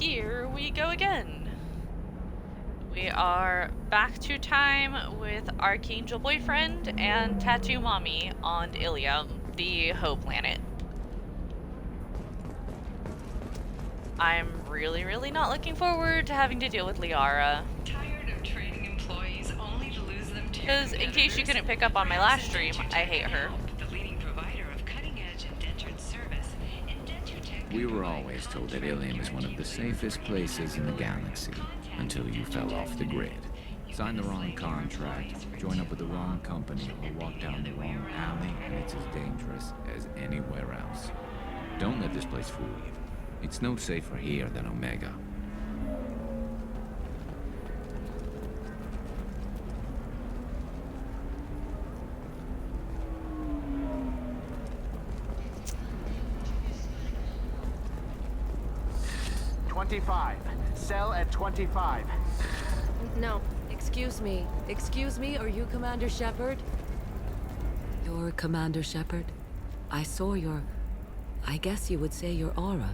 here we go again. We are back to time with Archangel Boyfriend and Tattoo Mommy on Ilium, the Hoe planet. I'm really not looking forward to having to deal with Liara. Tired of training employees only to lose them to Because in case you couldn't pick up on my last stream, I hate her. The leading provider of cutting-edge indentured service. We were always told that Ilium is one of the safest places in the galaxy, until you fell off the grid. Sign the wrong contract, join up with the wrong company, or walk down the wrong alley, and it's as dangerous as anywhere else. Don't let this place fool you. It's no safer here than Omega. Cell at 25. No, excuse me. Excuse me, are you Commander Shepard? You're Commander Shepard? I saw your... I guess you would say your aura.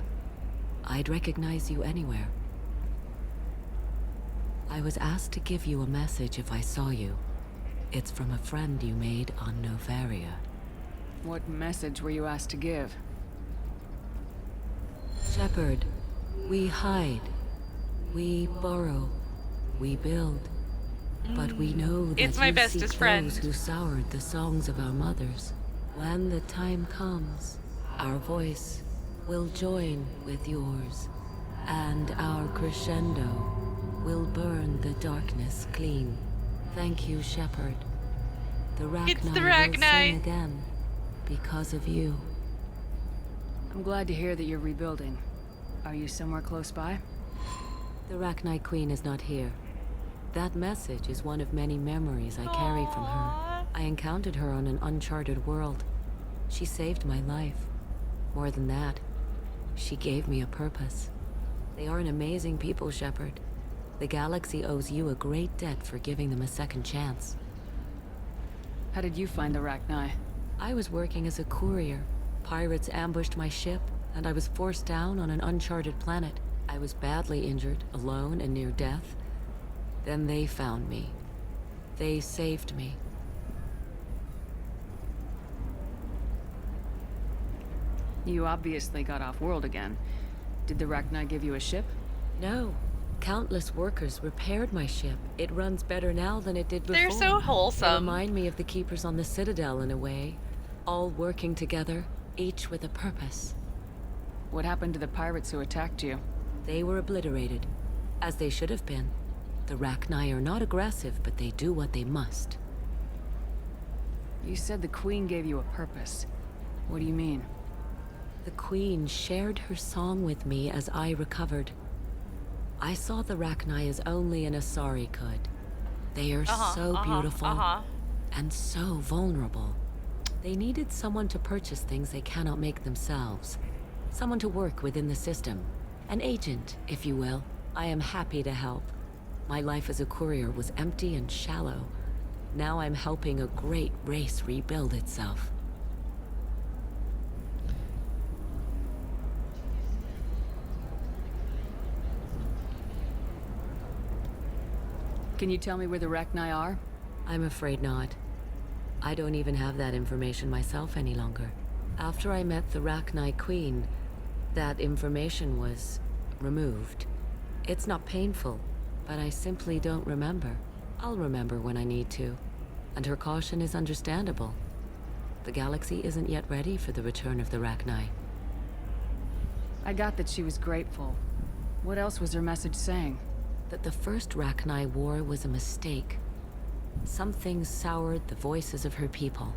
I'd recognize you anywhere. I was asked to give you a message if I saw you. It's from a friend you made on Novaria. What message were you asked to give? Shepard, we hide. We burrow. We build. But we know that It's my you bestest seek friend. those who soured the songs of our mothers. When the time comes, our voice will join with yours, and our crescendo will burn the darkness clean. Thank you, Shepard. The It's the Rachni will sing Rachni. again because of you. I'm glad to hear that you're rebuilding. Are you somewhere close by? The Rachni Queen is not here. That message is one of many memories I carry from her. Aww. I encountered her on an uncharted world. She saved my life. More than that, she gave me a purpose. They are an amazing people, Shepard. The galaxy owes you a great debt for giving them a second chance. How did you find the Rachni? I was working as a courier. Pirates ambushed my ship, and I was forced down on an uncharted planet. I was badly injured, alone and near death. Then they found me. They saved me. You obviously got off-world again. Did the Rachni give you a ship? No. Countless workers repaired my ship. It runs better now than it did before. They're so They wholesome. remind me of the Keepers on the Citadel in a way. All working together, each with a purpose. What happened to the pirates who attacked you? They were obliterated, as they should have been. The Rachni are not aggressive, but they do what they must. You said the Queen gave you a purpose. What do you mean? The Queen shared her song with me as I recovered. I saw the Rachni as only an Asari could. They are so beautiful and so vulnerable. They needed someone to purchase things they cannot make themselves. Someone to work within the system. An agent, if you will. I am happy to help. My life as a courier was empty and shallow. Now I'm helping a great race rebuild itself. Can you tell me where the Rachni are? I'm afraid not. I don't even have that information myself any longer. After I met the Rachni Queen, that information was removed. It's not painful, but I simply don't remember. I'll remember when I need to, and her caution is understandable. The galaxy isn't yet ready for the return of the Rachni. I got that she was grateful. What else was her message saying? That the first Rachni war was a mistake. Some things soured the voices of her people.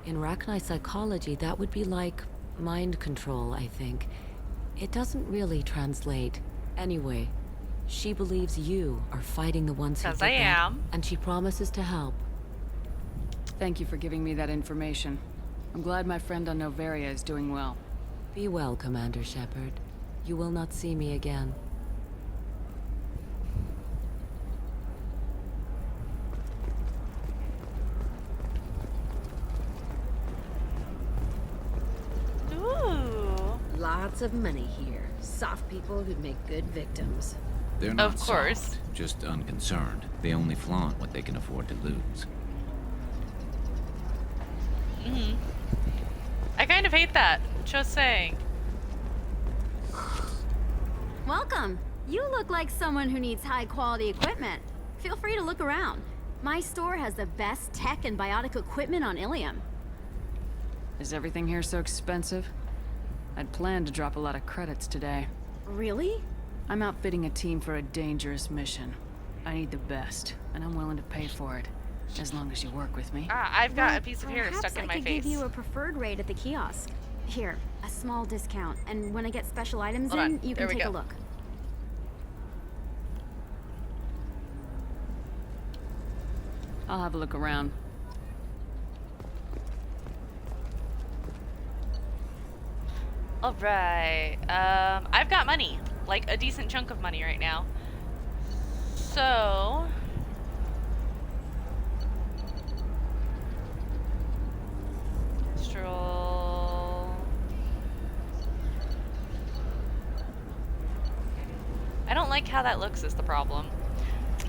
In Rachni psychology, that would be like mind control, I think. It doesn't really translate. Anyway, she believes you are fighting the ones who did 'Cause I that, am. and she promises to help. Thank you for giving me that information. I'm glad my friend on Novaria is doing well. Be well, Commander Shepard. You will not see me again. Ooh. Lots lots of money here. Soft people who'd make good victims. They're not Of course. soft, just unconcerned. They only flaunt what they can afford to lose. I kind of hate that. Just saying. Welcome. You look like someone who needs high-quality equipment. Feel free to look around. My store has the best tech and biotic equipment on Ilium. Is everything here so expensive? I'd planned to drop a lot of credits today. Really? I'm outfitting a team for a dangerous mission. I need the best, and I'm willing to pay for it, as long as you work with me. I've got Well, a piece of hair perhaps stuck in my I could face. give you a preferred rate at the kiosk. Here, a small discount, and when I get special items Hold in, on. you There can we take a go. look. I'll have a look around. All right. I've got money, like a decent chunk of money right now. So, stroll. I don't like how that looks is the problem.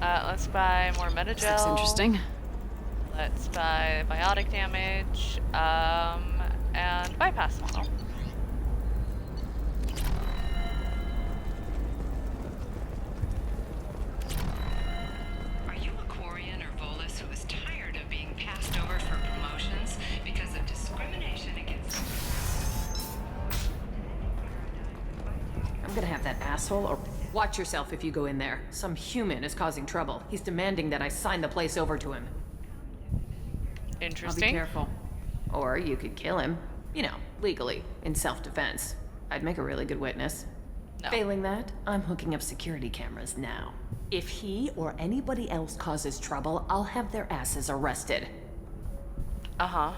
Let's buy more Metagel. This looks interesting. Let's buy biotic damage, and bypass model. Are you a Quarian or Volus who is tired of being passed over for promotions because of discrimination against... I'm gonna have that asshole or... Watch yourself if you go in there. Some human is causing trouble. He's demanding that I sign the place over to him. I'll be Interesting. careful. Or you could kill him. You know, legally, in self-defense. I'd make a really good witness. No. Failing that, I'm hooking up security cameras now. If he or anybody else causes trouble, I'll have their asses arrested. Uh-huh.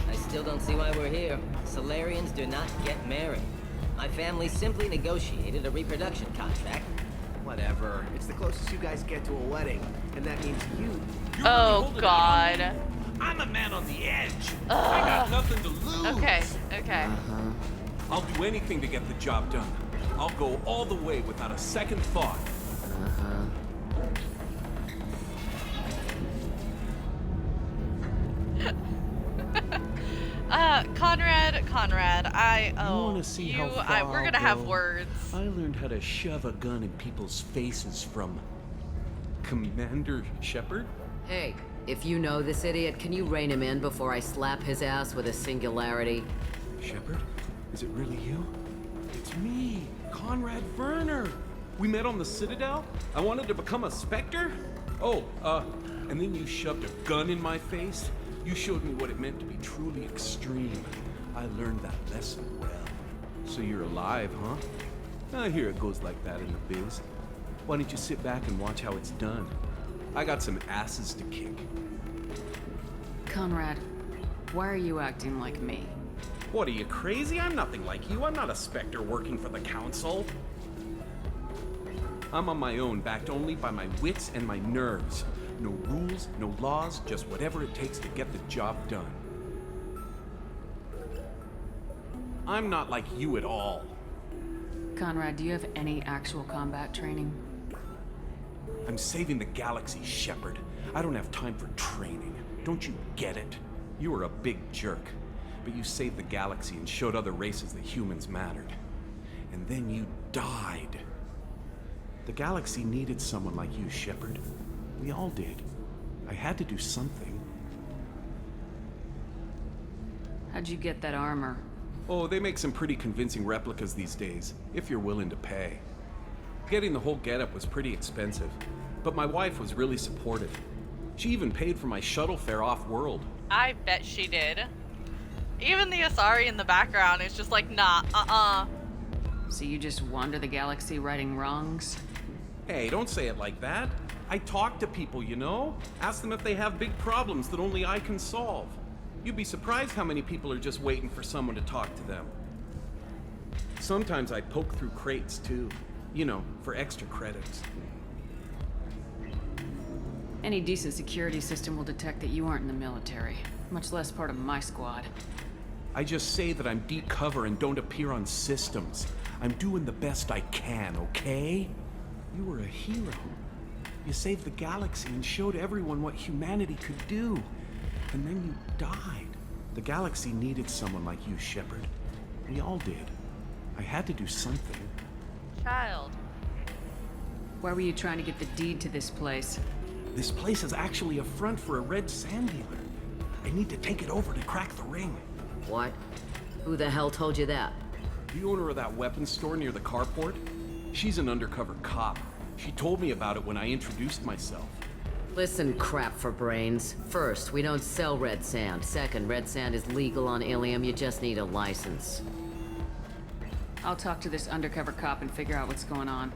I still don't see why we're here. Solarians do not get married. My family simply negotiated a reproduction contract. Whatever. It's the closest you guys get to a wedding. And that means you... Oh, God. I'm a man on the edge. I got nothing to lose. Okay. I'll do anything to get the job done. I'll go all the way without a second thought. Conrad, I wanna see how far we're gonna I'll have go? words. I learned how to shove a gun in people's faces from Commander Shepard. Hey, if you know this idiot, can you rein him in before I slap his ass with a singularity? Shepard? Is it really you? It's me, Conrad Werner. We met on the Citadel. I wanted to become a Spectre. Oh, and then you shoved a gun in my face. You showed me what it meant to be truly extreme. I learned that lesson well. So you're alive, huh? I hear it goes like that in the biz. Why don't you sit back and watch how it's done? I got some asses to kick. Conrad, why are you acting like me? What, are you crazy? I'm nothing like you. I'm not a Spectre working for the Council. I'm on my own, backed only by my wits and my nerves. No rules, no laws, just whatever it takes to get the job done. I'm not like you at all. Conrad, do you have any actual combat training? I'm saving the galaxy, Shepard. I don't have time for training. Don't you get it? You were a big jerk, but you saved the galaxy and showed other races that humans mattered. And then you died. The galaxy needed someone like you, Shepard. We all did. I had to do something. How'd you get that armor? Oh, they make some pretty convincing replicas these days, if you're willing to pay. Getting the whole getup was pretty expensive, but my wife was really supportive. She even paid for my shuttle fare off-world. I bet she did. Even the Asari in the background is just like, nah, So you just wander the galaxy righting wrongs? Hey, don't say it like that. I talk to people, you know? Ask them if they have big problems that only I can solve. You'd be surprised how many people are just waiting for someone to talk to them. Sometimes I poke through crates, too. You know, for extra credits. Any decent security system will detect that you aren't in the military, much less part of my squad. I just say that I'm deep cover and don't appear on systems. I'm doing the best I can, okay? You were a hero. You saved the galaxy and showed everyone what humanity could do. And then you died. The galaxy needed someone like you, Shepard. We all did. I had to do something. Child. Why were you trying to get the deed to this place? This place is actually a front for a red sand dealer. I need to take it over to crack the ring. What? Who the hell told you that? The owner of that weapons store near the carport? She's an undercover cop. She told me about it when I introduced myself. Listen, crap for brains. First, we don't sell red sand. Second, red sand is legal on Ilium. You just need a license. I'll talk to this undercover cop and figure out what's going on.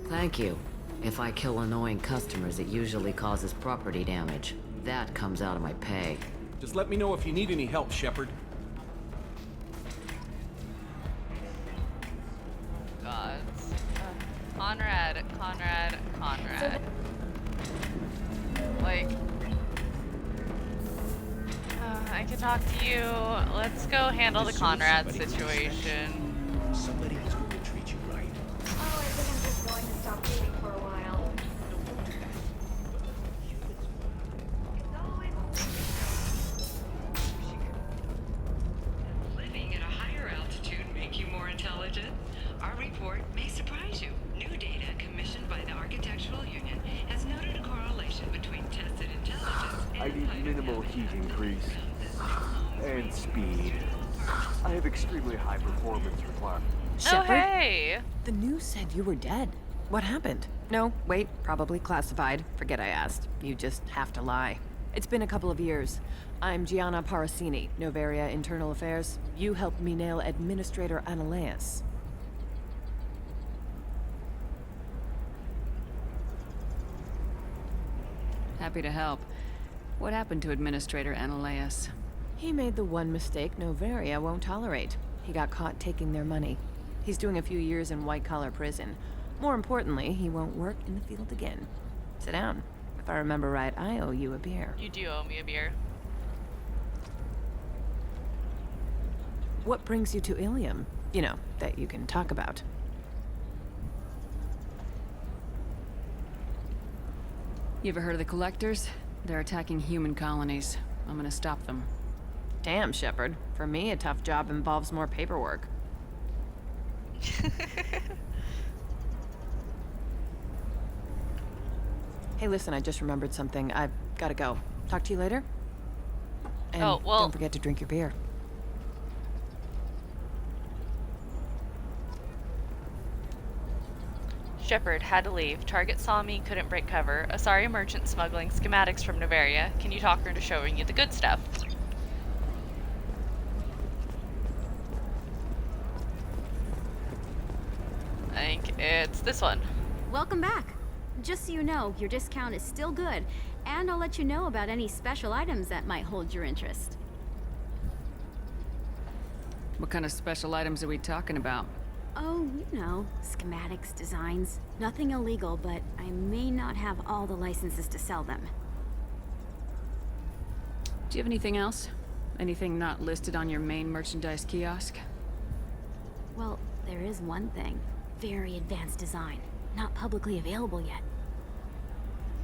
Thank you. If I kill annoying customers, it usually causes property damage. That comes out of my pay. Just let me know if you need any help, Shepard. Gods. Conrad. Like, I could talk to you. Let's go handle the Conrad situation. Somebody who's going to treat you right. Oh, I think I'm just going to stop reading for a while. Living at a higher altitude make you more intelligent? Our report may surprise you. New data commissioned by the Architectural Union has noted a correlation between tested intelligence and I need minimal heat increase. And speed. I have extremely high performance requirements. Oh, hey! The news said you were dead. What happened? No, wait, probably classified. Forget I asked. You just have to lie. It's been a couple of years. I'm Gianna Parasini, Novaria Internal Affairs. You helped me nail Administrator Ananias. Happy to help. What happened to Administrator Ananias? He made the one mistake Novaria won't tolerate. He got caught taking their money. He's doing a few years in white-collar prison. More importantly, he won't work in the field again. Sit down. If I remember right, I owe you a beer. You do owe me a beer. What brings you to Ilium? You know, that you can talk about. You ever heard of the Collectors? They're attacking human colonies. I'm gonna stop them. Damn, Shepard. For me, a tough job involves more paperwork. Hey, listen, I just remembered something. I've gotta go. Talk to you later? And Oh, well... don't forget to drink your beer. Shepard had to leave. Target saw me, couldn't break cover. Asari merchant smuggling schematics from Novaria. Can you talk her into showing you the good stuff? I think it's this one. Welcome back. Just so you know, your discount is still good, and I'll let you know about any special items that might hold your interest. What kind of special items are we talking about? Oh, you know, schematics, designs. Nothing illegal, but I may not have all the licenses to sell them. Do you have anything else? Anything not listed on your main merchandise kiosk? Well, there is one thing. Very advanced design. Not publicly available yet.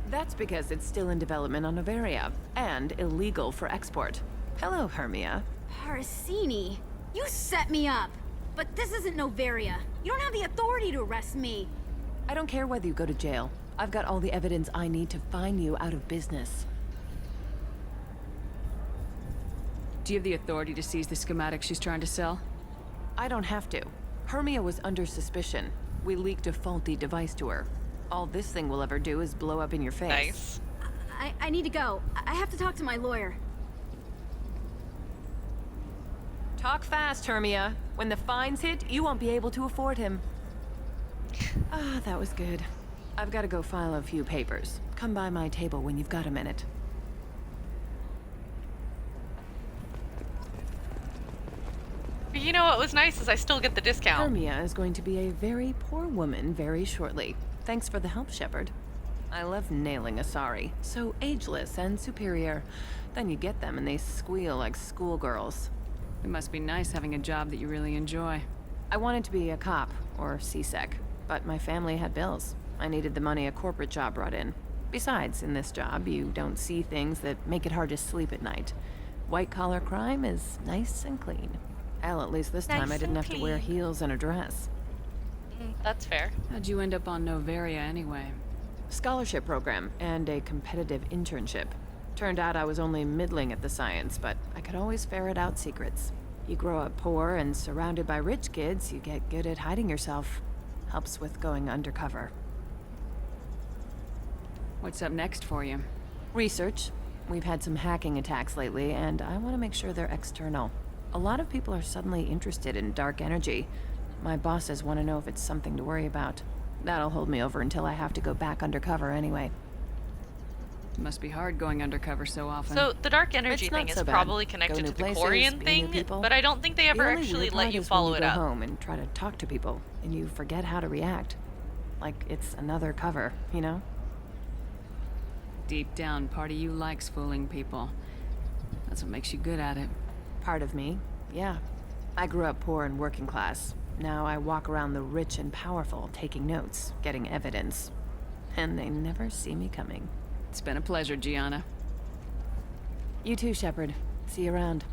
That's because it's still in development on Novaria, and illegal for export. Hello, Hermia. Parasini, you set me up! But this isn't Novaria. You don't have the authority to arrest me. I don't care whether you go to jail. I've got all the evidence I need to find you out of business. Do you have the authority to seize the schematics she's trying to sell? I don't have to. Hermia was under suspicion. We leaked a faulty device to her. All this thing will ever do is blow up in your face. Nice. I need to go. I have to talk to my lawyer. Talk fast, Hermia. When the fines hit, you won't be able to afford him. Ah, that was good. I've got to go file a few papers. Come by my table when you've got a minute. For you know what was nice is I still get the discount. Hermia is going to be a very poor woman very shortly. Thanks for the help, Shepard. I love nailing Asari. So ageless and superior. Then you get them and they squeal like schoolgirls. It must be nice having a job that you really enjoy. I wanted to be a cop, or CSEC, but my family had bills. I needed the money a corporate job brought in. Besides, in this job, you don't see things that make it hard to sleep at night. White-collar crime is nice and clean. Hell, at least this time I didn't have to wear heels and a dress. That's fair. How'd you end up on Noveria anyway? Scholarship program and a competitive internship. Turned out I was only middling at the science, but I could always ferret out secrets. You grow up poor and surrounded by rich kids, you get good at hiding yourself. Helps with going undercover. What's up next for you? Research. We've had some hacking attacks lately, and I want to make sure they're external. A lot of people are suddenly interested in dark energy. My bosses want to know if it's something to worry about. That'll hold me over until I have to go back undercover anyway. It must be hard going undercover so often. So the dark energy thing is probably connected to the Corian thing, but I don't think they ever actually let you follow it up. You go home and try to talk to people, and you forget how to react. Like it's another cover, you know? Deep down, part of you likes fooling people. That's what makes you good at it. Part of me, yeah. I grew up poor and working class. Now I walk around the rich and powerful, taking notes, getting evidence. And they never see me coming. It's been a pleasure, Gianna. You too, Shepard. See you around.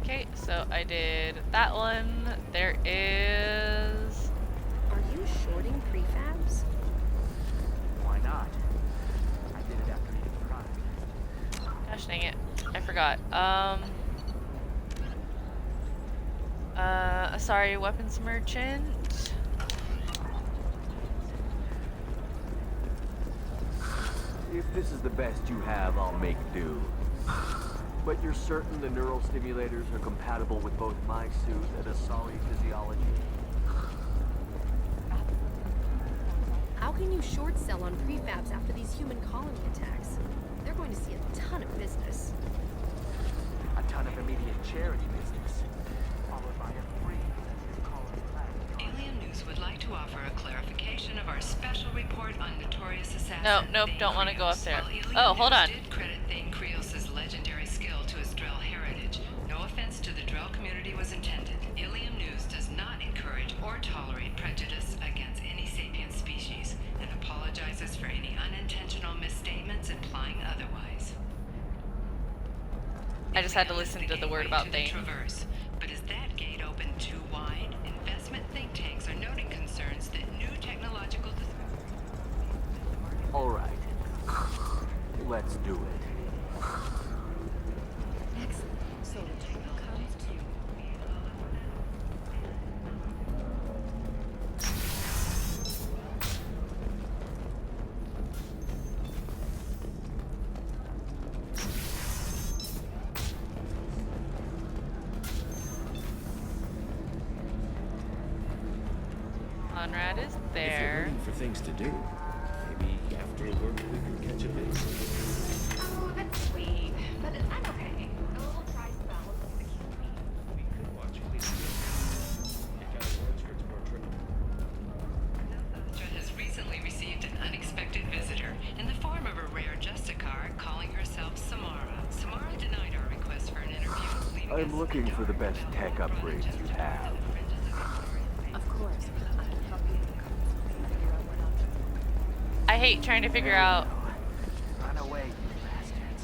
Okay, so I did that one. There is... Are you shorting prefabs? Why not? I did it after eating fries. Gosh dang it. I forgot. Sorry, weapons merchant. If this is the best you have, I'll make do. But you're certain the neural stimulators are compatible with both my suit and Asari physiology? How can you short sell on prefabs after these human colony attacks? They're going to see a ton of business. A ton of immediate charity business, followed by a free colony plan. Alien News would like to offer a clarification of our special report on notorious assassin. Nope, don't want to go up there. Oh, hold on. Did credit Thane Krios' legendary skill to his Drell heritage. No offense to the Drell community was intended. Ilium News does not encourage or tolerate prejudice against any sapient species, and apologizes for any unintentional misstatements implying otherwise. I just had to listen to the word about Thane. Traverse. But is that gate open too wide? Investment think tanks are noting concerns that new technological... All right. Let's do it. Excellent. So the time comes to... Conrad is If you're there. looking for things to do, maybe after work we can catch a base. Oh, that's sweet. But I'm okay. A little try spell is the key. We could watch Cleveland. Pick out the outskirts of our trip. Nostra has recently received an unexpected visitor in the form of a rare Justicar calling herself Samara. Samara denied our request for an interview, leaving us I'm looking for the best tech upgrades you have. Of course. I can help you figure out what options. I hate trying to figure out Run away, you bastards.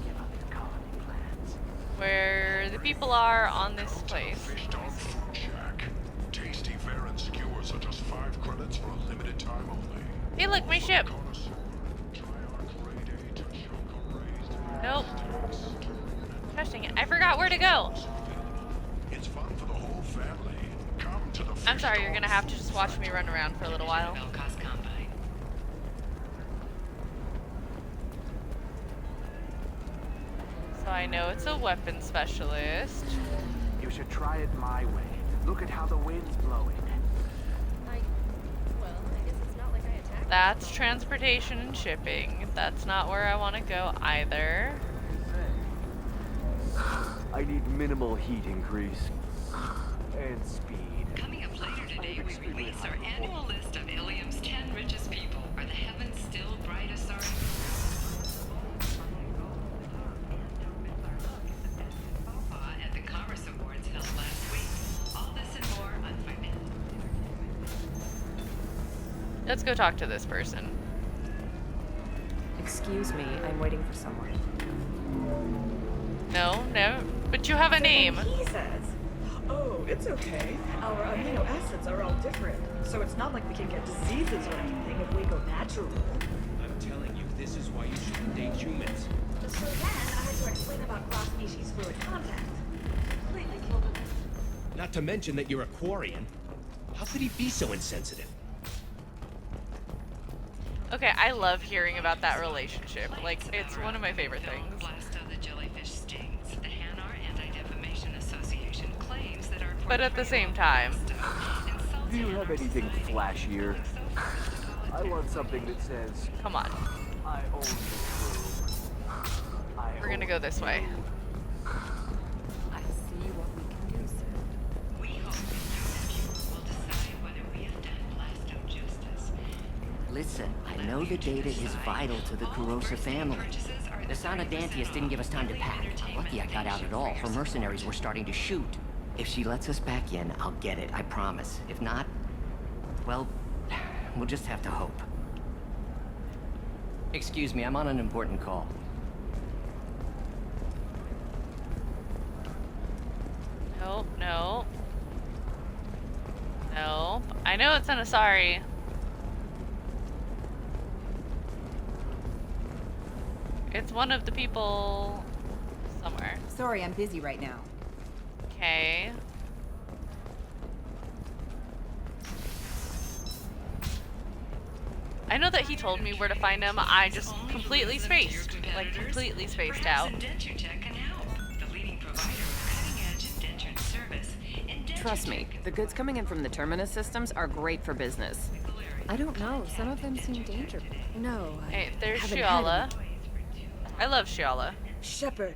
Give up your colony plans. where the people are on this place. Fish Dog Food Shack. Tasty fare and skewers are just 5 credits for a limited time only. Hey, look, my ship. Connoisseur, try our grade A to Shoko raised. Nope. Gosh dang it. I forgot where to go. It's fun for the whole family. Come to the I'm Fish sorry, you're Dog gonna have to Food just watch me run around for a little while. Belcos Combine. So I know it's a weapon specialist. You should try it my way. Look at how the wind's blowing. Well, I guess it's not like I attacked That's transportation and shipping. That's not where I want to go either. I need minimal heat increase. And speed. Coming up later today, we release our annual list of Ilium's 10 richest people. Are the heavens still bright as stars? At the Commerce Awards held last week. All this and more on 5 minutes. Let's go talk to this person. Excuse me, I'm waiting for someone. No, but you have a name. He says, oh, it's okay. Our amino acids are all different, so it's not like we can get diseases or anything if we go natural. I'm telling you, this is why you shouldn't date humans. So then I had to explain about cross-species fluid contact. Completely killed it. Not to mention that you're a Quarian. How could he be so insensitive? Okay, I love hearing about that relationship. Like, it's one of my favorite things. Blast of the jellyfish stings. The Hanar Anti-Defamation Association claims that our But at the same time, Do you have anything flashier? I want something that says, come on. I own this room. We're gonna go this way. I see what we can do, sir. We hope that you will decide whether we have done Blasto justice. Listen, I know the data is vital to the Kurosa family. The son of Dantius didn't give us time to pack. Lucky I got out at all. Her mercenaries were starting to shoot. If she lets us back in, I'll get it, I promise. If not, well, we'll just have to hope. Excuse me, I'm on an important call. Nope, nope. Nope. I know it's an Asari. It's one of the people somewhere. Sorry, I'm busy right now. Okay. I know that he told me where to find him. I just completely spaced. Like, completely spaced out. Trust me, the goods coming in from the Terminus systems are great for business. I don't know. Some of them seem dangerous. No, Hey, there's haven't Shiala. I love Shiala. Shepard.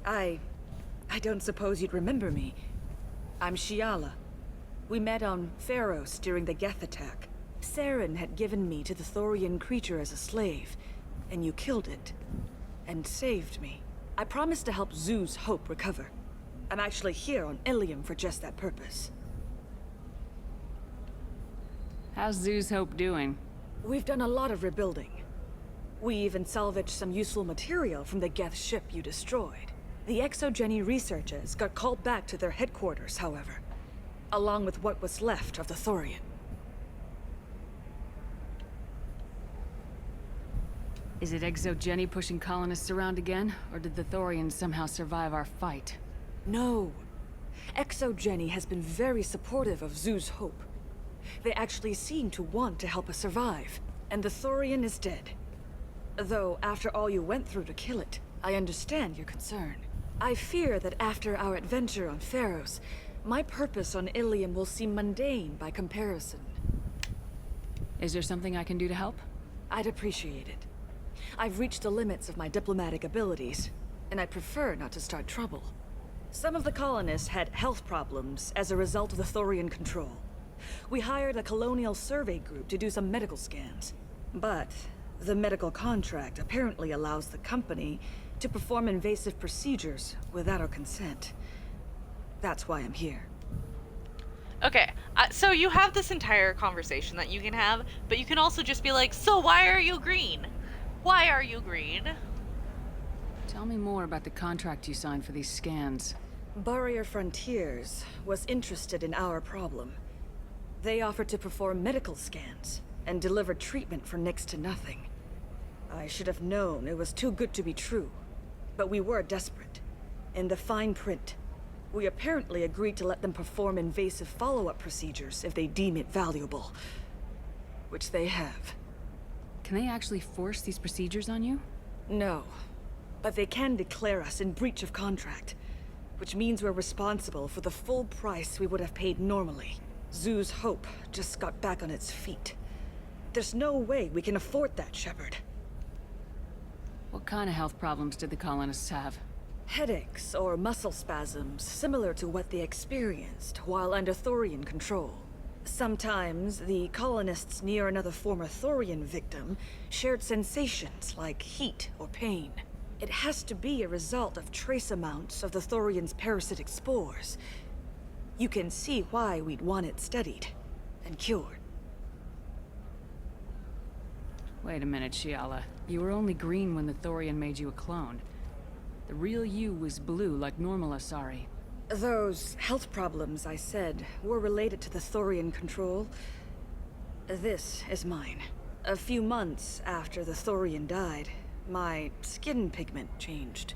I don't suppose you'd remember me. I'm Shiala. We met on Pharos during the Geth attack. Saren had given me to the Thorian creature as a slave, and you killed it. And saved me. I promised to help Zoo's Hope recover. I'm actually here on Ilium for just that purpose. How's Zoo's Hope doing? We've done a lot of rebuilding. We even salvaged some useful material from the Geth ship you destroyed. The Exogeny researchers got called back to their headquarters, however, along with what was left of the Thorian. Is it Exogeny pushing colonists around again, or did the Thorians somehow survive our fight? No. Exogeny has been very supportive of Zoo's Hope. They actually seem to want to help us survive, and the Thorian is dead. Though, after all you went through to kill it, I understand your concern. I fear that after our adventure on Pharos, my purpose on Ilium will seem mundane by comparison. Is there something I can do to help? I'd appreciate it. I've reached the limits of my diplomatic abilities, and I prefer not to start trouble. Some of the colonists had health problems as a result of the Thorian control. We hired a colonial survey group to do some medical scans. But the medical contract apparently allows the company to perform invasive procedures without our consent. That's why I'm here. Okay, so you have this entire conversation that you can have, but you can also just be like, so why are you green? Why are you green? Tell me more about the contract you signed for these scans. Barrier Frontiers was interested in our problem. They offered to perform medical scans and deliver treatment for next to nothing. I should have known it was too good to be true, but we were desperate. In the fine print, we apparently agreed to let them perform invasive follow-up procedures if they deem it valuable. Which they have. Can they actually force these procedures on you? No, but they can declare us in breach of contract, which means we're responsible for the full price we would have paid normally. Zoo's Hope just got back on its feet. There's no way we can afford that, Shepard. What kind of health problems did the colonists have? Headaches or muscle spasms, similar to what they experienced while under Thorian control. Sometimes, the colonists near another former Thorian victim shared sensations like heat or pain. It has to be a result of trace amounts of the Thorian's parasitic spores. You can see why we'd want it studied and cured. Wait a minute, Shiala. You were only green when the Thorian made you a clone. The real you was blue like normal Asari. Those health problems I said were related to the Thorian control. This is mine. A few months after the Thorian died, my skin pigment changed.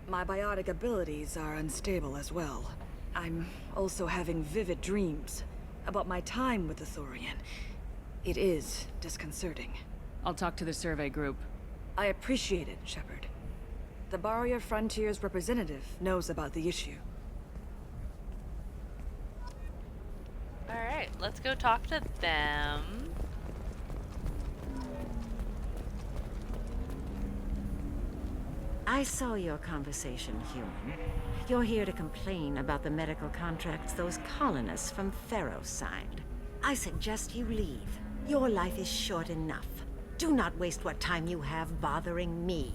My biotic abilities are unstable as well. I'm also having vivid dreams about my time with the Thorian. It is disconcerting. I'll talk to the survey group. I appreciate it, Shepard. The Barrier Frontier's representative knows about the issue. Alright, let's go talk to them. I saw your conversation, human. You're here to complain about the medical contracts those colonists from Pharaoh signed. I suggest you leave. Your life is short enough. Do not waste what time you have bothering me.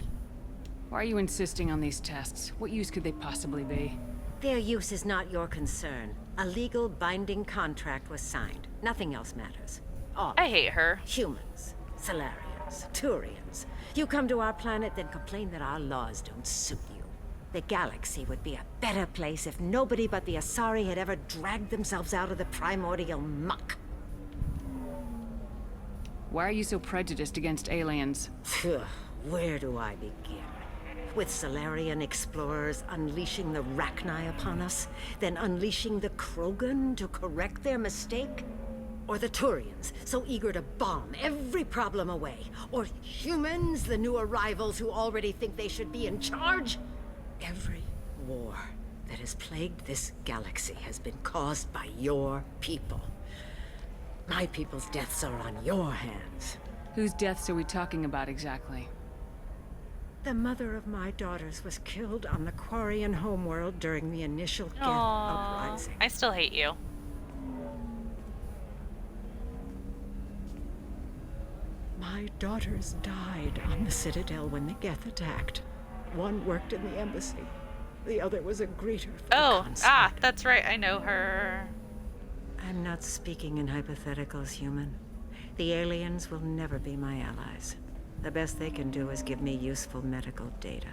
Why are you insisting on these tests? What use could they possibly be? Their use is not your concern. A legal binding contract was signed. Nothing else matters. All I hate her. Humans, Solarians, Turians. You come to our planet, then complain that our laws don't suit you. The galaxy would be a better place if nobody but the Asari had ever dragged themselves out of the primordial muck. Why are you so prejudiced against aliens? Where do I begin? With Solarian explorers unleashing the Rachni upon us, then unleashing the Krogan to correct their mistake? Or the Turians, so eager to bomb every problem away? Or humans, the new arrivals who already think they should be in charge? Every war that has plagued this galaxy has been caused by your people. My people's deaths are on your hands. Whose deaths are we talking about exactly? The mother of my daughters was killed on the Quarian homeworld during the initial Geth Aww, uprising. I still hate you. My daughters died on the Citadel when the Geth attacked. One worked in the embassy. The other was a greeter for the consulate. That's right, I know her. I'm not speaking in hypotheticals, human. The aliens will never be my allies. The best they can do is give me useful medical data.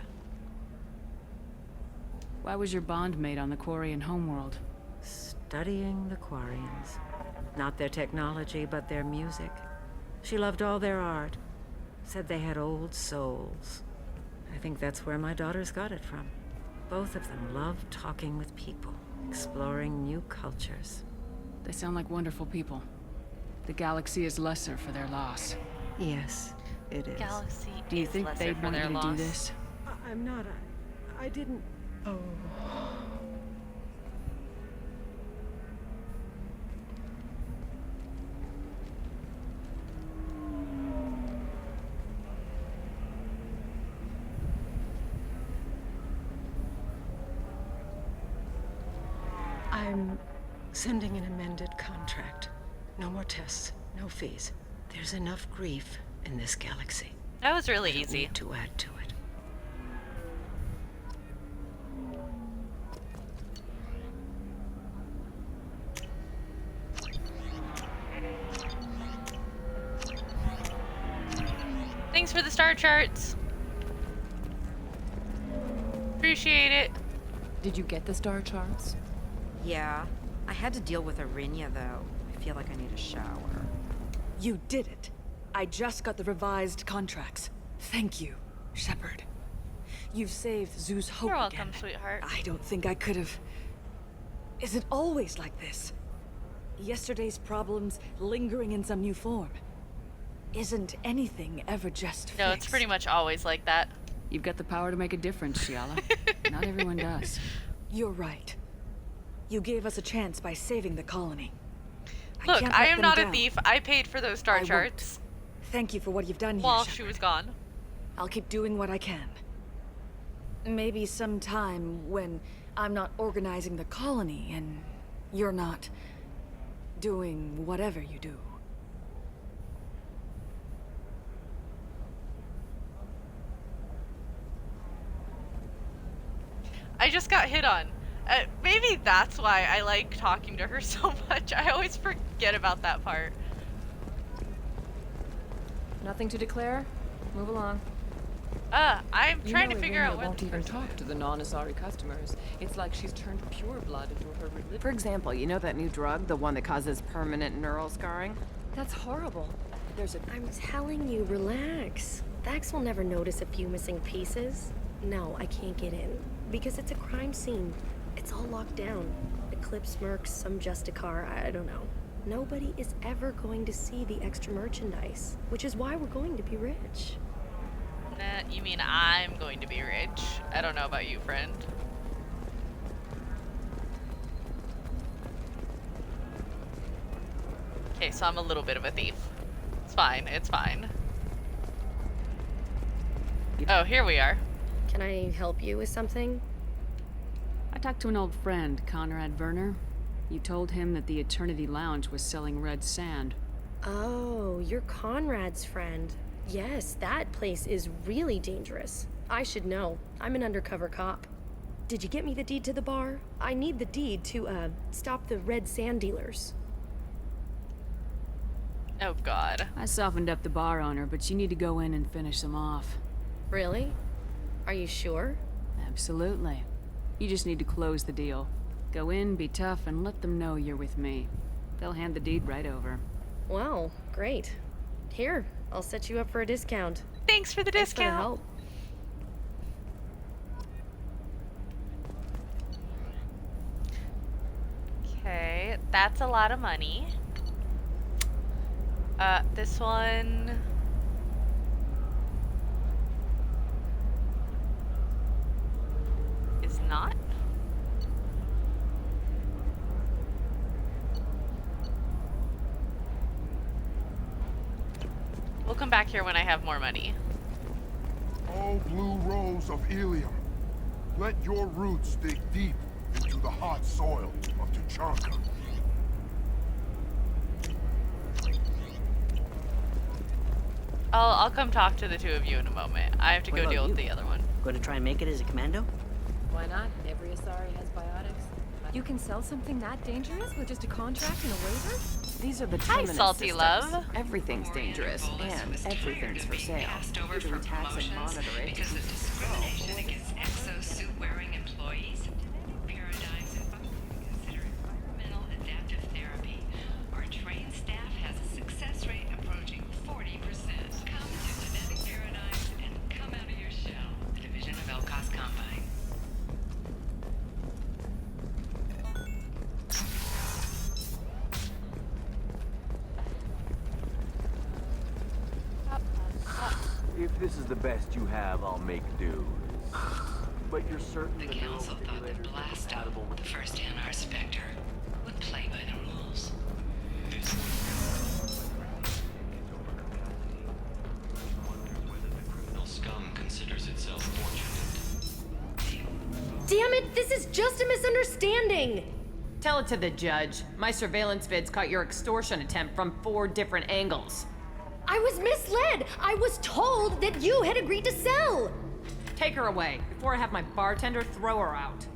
Why was your bond made on the Quarian homeworld? Studying the Quarians. Not their technology, but their music. She loved all their art. Said they had old souls. I think that's where my daughters got it from. Both of them loved talking with people, exploring new cultures. They sound like wonderful people. The galaxy is lesser for their loss. Yes, it is. Galaxy Do you is think lesser they'd for want their you to loss. do this? I'm not. I didn't. Oh. I'm sending an amended contract. No more tests, no fees. There's enough grief in this galaxy. That was really I don't easy. need to add to it. Thanks for the star charts. Appreciate it. Did you get the star charts? Yeah. I had to deal with Arinya, though. I feel like I need a shower. You did it. I just got the revised contracts. Thank you, Shepard. You've saved Zoo's hope You're welcome, again. sweetheart. I don't think I could have... Is it always like this? Yesterday's problems lingering in some new form? Isn't anything ever just fixed? No, it's pretty much always like that. You've got the power to make a difference, Shiala. Not everyone does. You're right. You gave us a chance by saving the colony. Look, can't I let am them not a down. thief. I paid for those star I charts Thank you for what you've done here, while she Shepard. was gone. I'll keep doing what I can. Maybe sometime when I'm not organizing the colony and you're not doing whatever you do. I just got hit on. Maybe that's why I like talking to her so much. I always forget about that part. Nothing to declare? Move along. I'm trying to figure out Irina what won't even talk to the non-Asari customers. It's like she's turned pure blood into her religion. For example, you know that new drug, the one that causes permanent neural scarring? That's horrible. There's a... I'm telling you, relax. Vax will never notice a few missing pieces. No, I can't get in. Because it's a crime scene. It's all locked down. Eclipse mercs, some Justicar, I don't know. Nobody is ever going to see the extra merchandise, which is why we're going to be rich. You mean I'm going to be rich? I don't know about you, friend. Okay, so I'm a little bit of a thief. It's fine, it's fine. Oh, here we are. Can I help you with something? I talked to an old friend, Conrad Werner. You told him that the Eternity Lounge was selling red sand. Oh, you're Conrad's friend. Yes, that place is really dangerous. I should know. I'm an undercover cop. Did you get me the deed to the bar? I need the deed to, stop the red sand dealers. Oh, God. I softened up the bar owner, but you need to go in and finish them off. Really? Are you sure? Absolutely. You just need to close the deal. Go in, be tough, and let them know you're with me. They'll hand the deed right over. Wow, great. Here, I'll set you up for a discount. Thanks for the Thanks discount. For the help. Okay, that's a lot of money. This one... is not? We'll come back here when I have more money. Oh, blue rose of Ilium, let your roots dig deep into the hot soil of Tuchanka. I'll come talk to the two of you in a moment. I have to go deal with the other one. Going to try and make it as a commando? Why not? Every Asari has biotics. You can sell something that dangerous with just a contract and a waiver? These are the Hi, terminus salty systems. love. Everything's dangerous, and everything's for sale. Over for promotions because of discrimination against exosuit-wearing employees. Paradigms and consider environmental adaptive therapy. Our trained staff has a success rate approaching 40%. Come to Genetic Paradigms and come out of your shell. The division of Elcos Combine. If this is the best you have, I'll make do. But you're certain The council thought that Blasto, the first NR Spectre, would play by the rules. Criminal scum considers itself fortunate. Damn it, this is just a misunderstanding! Tell it to the judge. My surveillance vids caught your extortion attempt from 4 different angles. I was misled! I was told that you had agreed to sell! Take her away, before I have my bartender throw her out.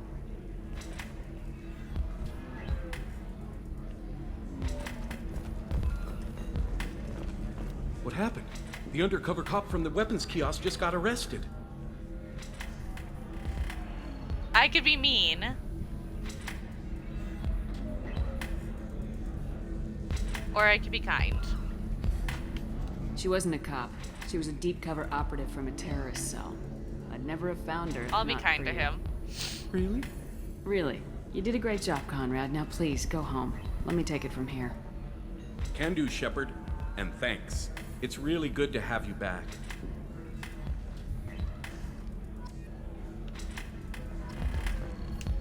What happened? The undercover cop from the weapons kiosk just got arrested. I could be mean. Or I could be kind. She wasn't a cop. She was a deep cover operative from a terrorist cell. I'd never have found her. I'll be not kind for to you. him. Really? Really. You did a great job, Conrad. Now please, go home. Let me take it from here. Can do, Shepard. And thanks. It's really good to have you back.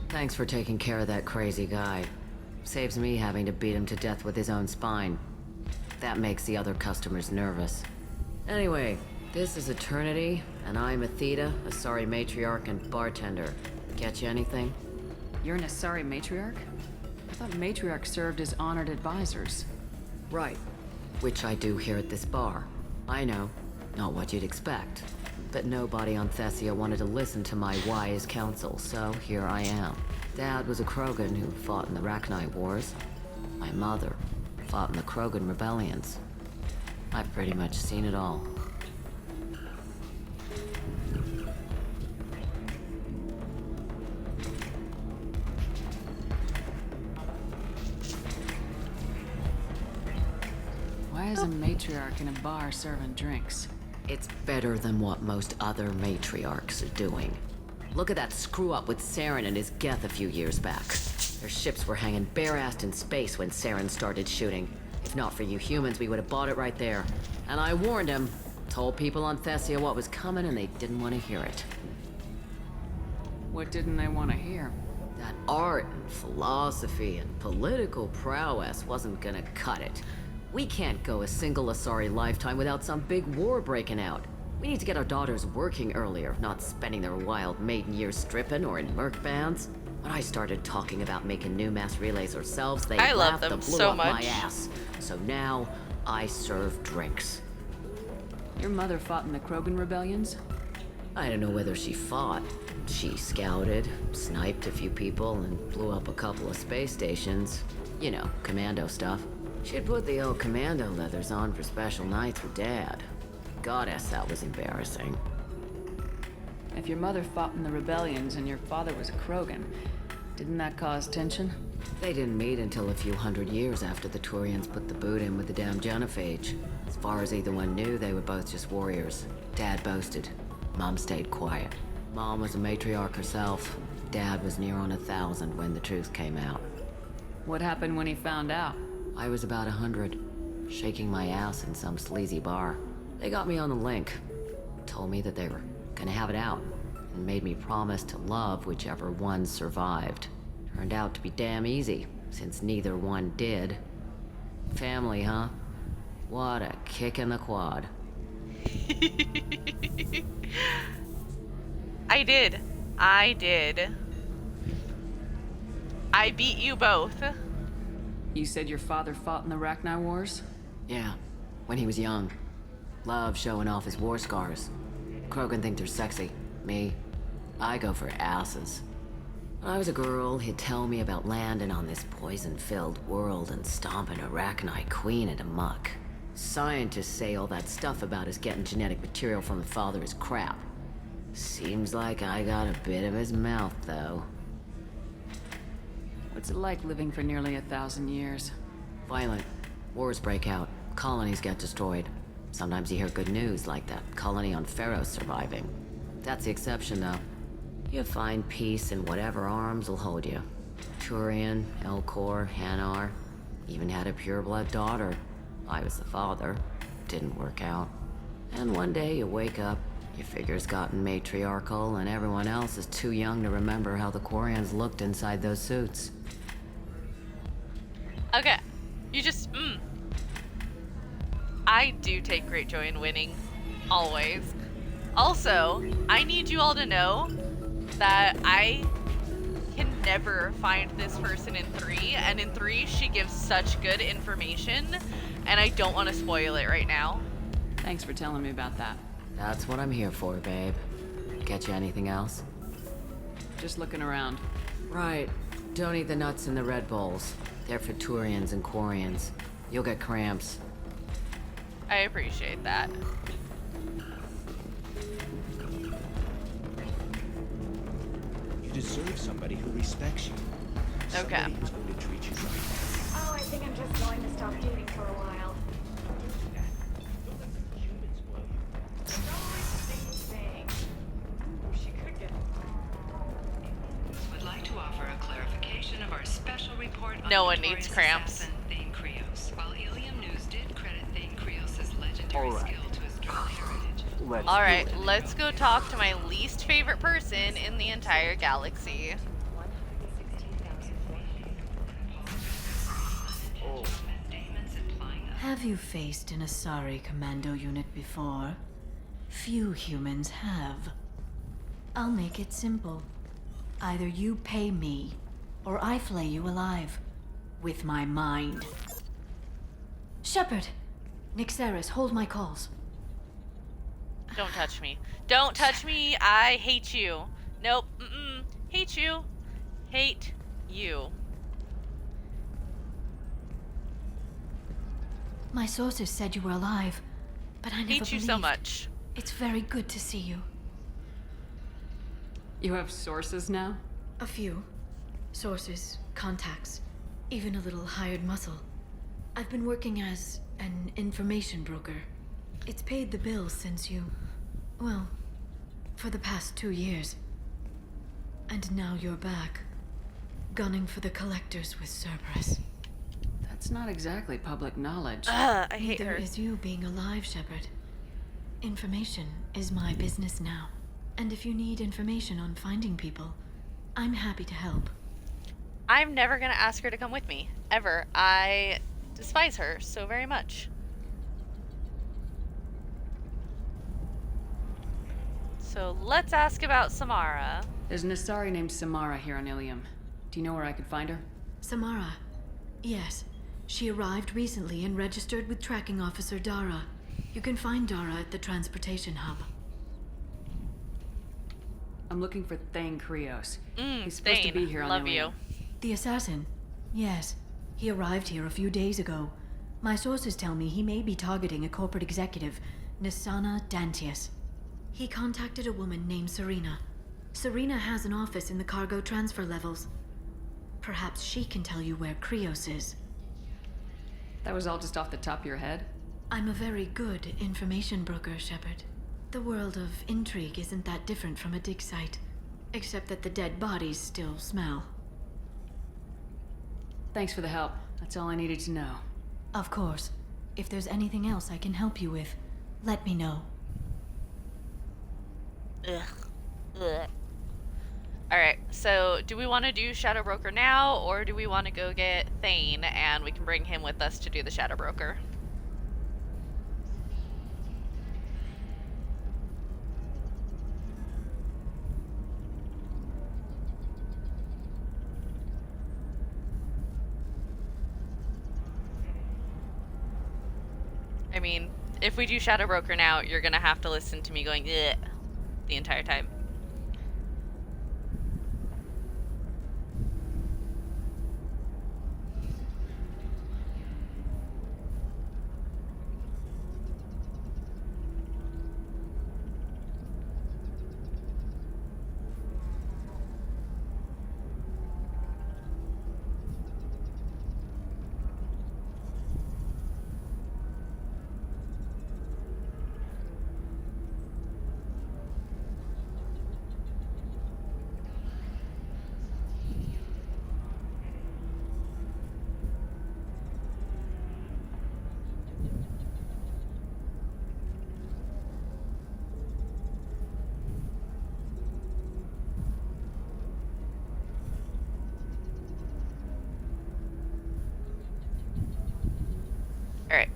Thanks for taking care of that crazy guy. Saves me having to beat him to death with his own spine. That makes the other customers nervous. Anyway, this is Eternity, and I'm Athena, Asari matriarch and bartender. Get you anything? You're an Asari matriarch? I thought matriarchs served as honored advisors. Right. Which I do here at this bar. I know, not what you'd expect. But nobody on Thessia wanted to listen to my wise counsel, so here I am. Dad was a Krogan who fought in the Rachni Wars. My mother fought in the Krogan rebellions. I've pretty much seen it all. Why is a matriarch in a bar serving drinks? It's better than what most other matriarchs are doing. Look at that screw-up with Saren and his Geth a few years back. Their ships were hanging bare-assed in space when Saren started shooting. If not for you humans, we would have bought it right there. And I warned him. Told people on Thessia what was coming and they didn't want to hear it. What didn't they want to hear? That art and philosophy and political prowess wasn't gonna cut it. We can't go a single Asari lifetime without some big war breaking out. We need to get our daughters working earlier, not spending their wild maiden years stripping or in merc bands. When I started talking about making new mass relays ourselves, they laughed and blew up my ass. So now, I serve drinks. Your mother fought in the Krogan rebellions? I don't know whether she fought. She scouted, sniped a few people, and blew up a couple of space stations. You know, commando stuff. She'd put the old commando leathers on for special nights with Dad. Goddess, that was embarrassing. If your mother fought in the rebellions and your father was a Krogan, didn't that cause tension? They didn't meet until a few hundred years after the Turians put the boot in with the damn genophage. As far as either one knew, they were both just warriors. Dad boasted. Mom stayed quiet. Mom was a matriarch herself. Dad was near on 1,000 when the truth came out. What happened when he found out? I was about 100, shaking my ass in some sleazy bar. They got me on the link. Told me that they were gonna have it out, and made me promise to love whichever one survived. Turned out to be damn easy, since neither one did. Family, huh? What a kick in the quad. I did. I beat you both. You said your father fought in the Rachni Wars? Yeah, when he was young. Loved showing off his war scars. Krogan think they're sexy. Me, I go for asses. When I was a girl, he'd tell me about landing on this poison-filled world and stomping a Rachni queen into muck. Scientists say all that stuff about us getting genetic material from the father is crap. Seems like I got a bit of his mouth, though. What's it like living for nearly 1,000 years? Violent. Wars break out. Colonies get destroyed. Sometimes you hear good news, like that colony on Pharaoh surviving. That's the exception, though. You find peace in whatever arms will hold you. Turian, Elcor, Hanar. Even had a pureblood daughter. I was the father. Didn't work out. And one day you wake up, your figure's gotten matriarchal, and everyone else is too young to remember how the Quarians looked inside those suits. Okay. You just, I do take great joy in winning. Always. Also, I need you all to know that I can never find this person in 3, and in 3 she gives such good information, and I don't want to spoil it right now. Thanks for telling me about that. That's what I'm here for, babe. Get you anything else? Just looking around. Right. Don't eat the nuts in the Red Bowls. They're for Turians and Quarians. You'll get cramps. I appreciate that. You deserve somebody who respects you. Okay. Somebody who's going to treat you right. Oh, I think I'm just going to stop dating for a while. Would like to offer a clarification of our special report on No one needs cramps. assassin Thane Krios. While Ilium News did credit Thane Krios' legendary skill to his drone heritage. Alright, let's go talk to my least favorite person in the entire galaxy. Have you faced an Asari commando unit before? Few humans have. I'll make it simple. Either you pay me, or I flay you alive. With my mind. Shepard! Nixeris, hold my calls. Don't touch me. Don't touch me. I hate you. Nope. Hate you. Hate you. My sources said you were alive, but I never hate you believed. so much. It's very good to see you. You have sources now? A few. Sources, contacts, even a little hired muscle. I've been working as an information broker. It's paid the bills since you... well, for the past 2 years. And now you're back, gunning for the collectors with Cerberus. That's not exactly public knowledge. I hate Neither her. is you being alive, Shepard. Information is my business now. And if you need information on finding people, I'm happy to help. I'm never gonna ask her to come with me. Ever. I despise her so very much. So let's ask about Samara. There's an Asari named Samara here on Ilium. Do you know where I could find her? Samara. Yes. She arrived recently and registered with Tracking Officer Dara. You can find Dara at the transportation hub. I'm looking for Thane Krios. He's supposed Thane. to be here on Love Ilium. you. The assassin? Yes. He arrived here a few days ago. My sources tell me he may be targeting a corporate executive, Nisana Dantius. He contacted a woman named Serena. Serena has an office in the cargo transfer levels. Perhaps she can tell you where Krios is. That was all just off the top of your head? I'm a very good information broker, Shepard. The world of intrigue isn't that different from a dig site, except that the dead bodies still smell. Thanks for the help. That's all I needed to know. Of course. If there's anything else I can help you with, let me know. Ugh. Alright, so do we want to do Shadow Broker now, or do we want to go get Thane and we can bring him with us to do the Shadow Broker? I mean, if we do Shadow Broker now, you're gonna have to listen to me going ugh the entire time. Alright,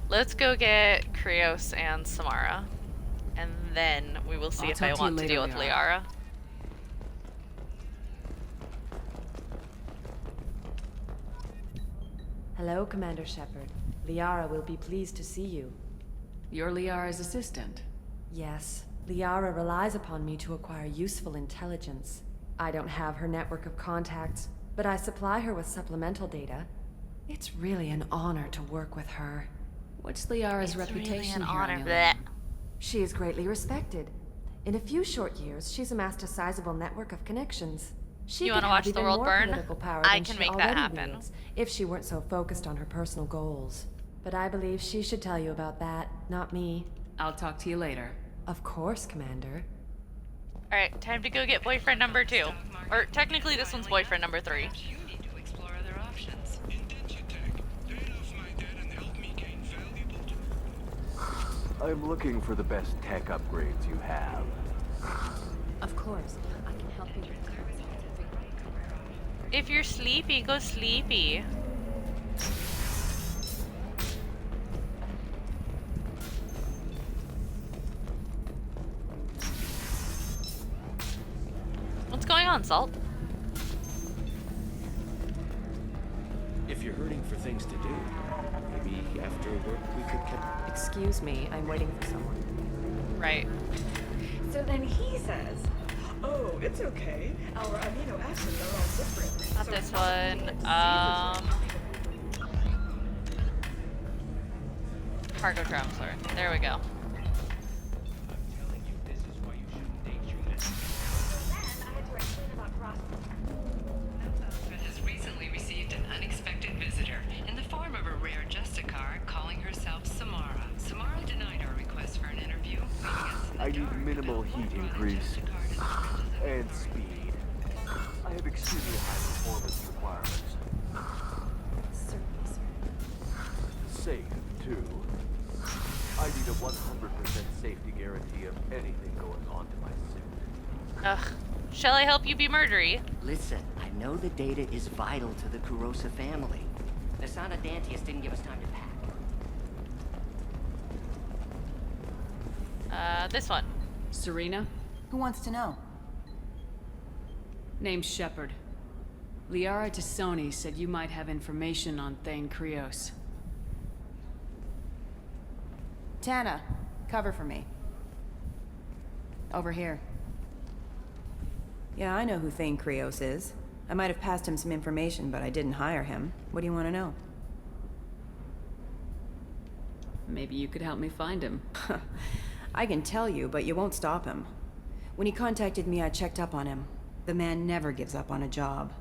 let's go get Krios and Samara. And then we will see if I want to deal with Liara. Hello, Commander Shepard. Liara will be pleased to see you. You're Liara's assistant. Yes. Liara relies upon me to acquire useful intelligence. I don't have her network of contacts, but I supply her with supplemental data. It's really an honor to work with her. What's Liara's reputation really an here on honor. Ilium? She is greatly respected. In a few short years, she's amassed a sizable network of connections. She You could wanna have watch the even world more burn? political power I than can she make that already happen. wields, if she weren't so focused on her personal goals. But I believe she should tell you about that, not me. I'll talk to you later. Of course, Commander. Alright, time to go get boyfriend number 2. Or technically this one's boyfriend number 3. I'm looking for the best tech upgrades you have. Of course. I can help you with If you're sleepy, go sleepy. on, Salt. If you're hurting for things to do, maybe after work we could catch... Excuse me, I'm waiting for someone. Right. So then he says, oh, it's okay. Our amino acids are all different. Not this one. Cargo Traveler. There we go. Has recently received an unexpected visitor in the form of a rare Justicar calling herself Samara. Samara denied our request for an interview. I need minimal heat increase and speed. I have extremely high performance requirements. Safe, too. I need a 100% safety guarantee of anything going on to my suit. Ugh. Shall I help you be murdery? Listen, I know the data is vital to the Kurosa family. The Sana Dantius didn't give us time to pack. This one. Serena? Who wants to know? Name's Shepard. Liara Tassoni said you might have information on Thane Krios. Tana, cover for me. Over here. Yeah, I know who Thane Krios is. I might have passed him some information, but I didn't hire him. What do you want to know? Maybe you could help me find him. I can tell you, but you won't stop him. When he contacted me, I checked up on him. The man never gives up on a job.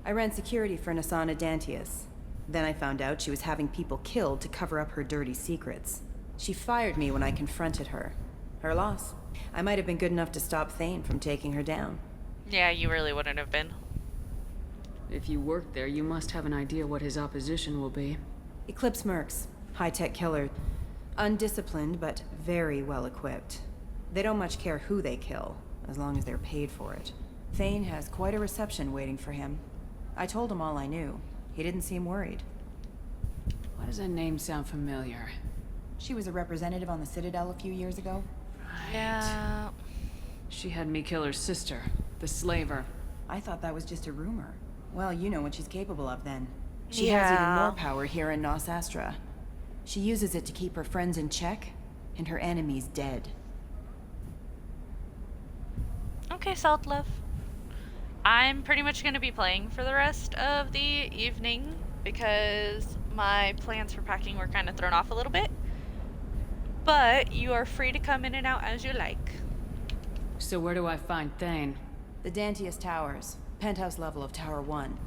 I ran security for Nasana Dantius. Then I found out she was having people killed to cover up her dirty secrets. She fired me when I confronted her. Her loss. I might have been good enough to stop Thane from taking her down. Yeah, you really wouldn't have been. If you work there, you must have an idea what his opposition will be. Eclipse Mercs. High-tech killer. Undisciplined, but very well equipped. They don't much care who they kill, as long as they're paid for it. Thane has quite a reception waiting for him. I told him all I knew. He didn't seem worried. Why does that name sound familiar? She was a representative on the Citadel a few years ago. Yeah. She had me kill her sister, the slaver. I thought that was just a rumor. Well, you know what she's capable of then. She has even more power here in Nos Astra. She uses it to keep her friends in check, and her enemies dead. Okay, Salt Love. I'm pretty much going to be playing for the rest of the evening because my plans for packing were kind of thrown off a little bit. But you are free to come in and out as you like. So where do I find Thane? The Dantius Towers. Penthouse level of Tower 1.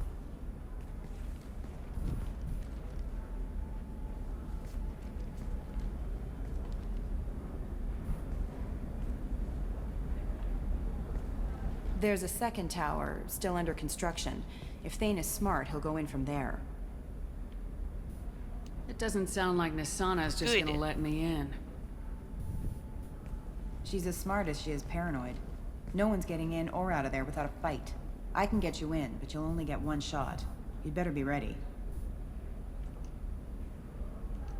There's a second tower, still under construction. If Thane is smart, he'll go in from there. It doesn't sound like Nasana's just gonna let me in. She's as smart as she is paranoid. No one's getting in or out of there without a fight. I can get you in, but you'll only get one shot. You'd better be ready.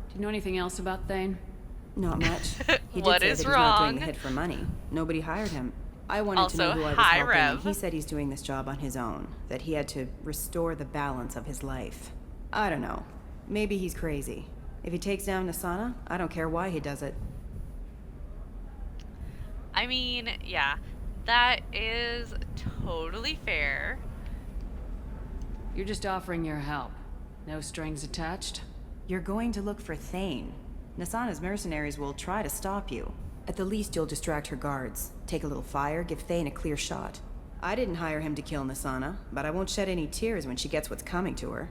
Do you know anything else about Thane? Not much. He did What say is that he's not doing wrong? the hit for money. Nobody hired him. I wanted Also, to know who I was high helping, rev. and he said he's doing this job on his own. That he had to restore the balance of his life. I don't know. Maybe he's crazy. If he takes down Nasana, I don't care why he does it. I mean, yeah, that is totally fair. You're just offering your help. No strings attached? You're going to look for Thane. Nasana's mercenaries will try to stop you. At the least, you'll distract her guards. Take a little fire, give Thane a clear shot. I didn't hire him to kill Nasana, but I won't shed any tears when she gets what's coming to her.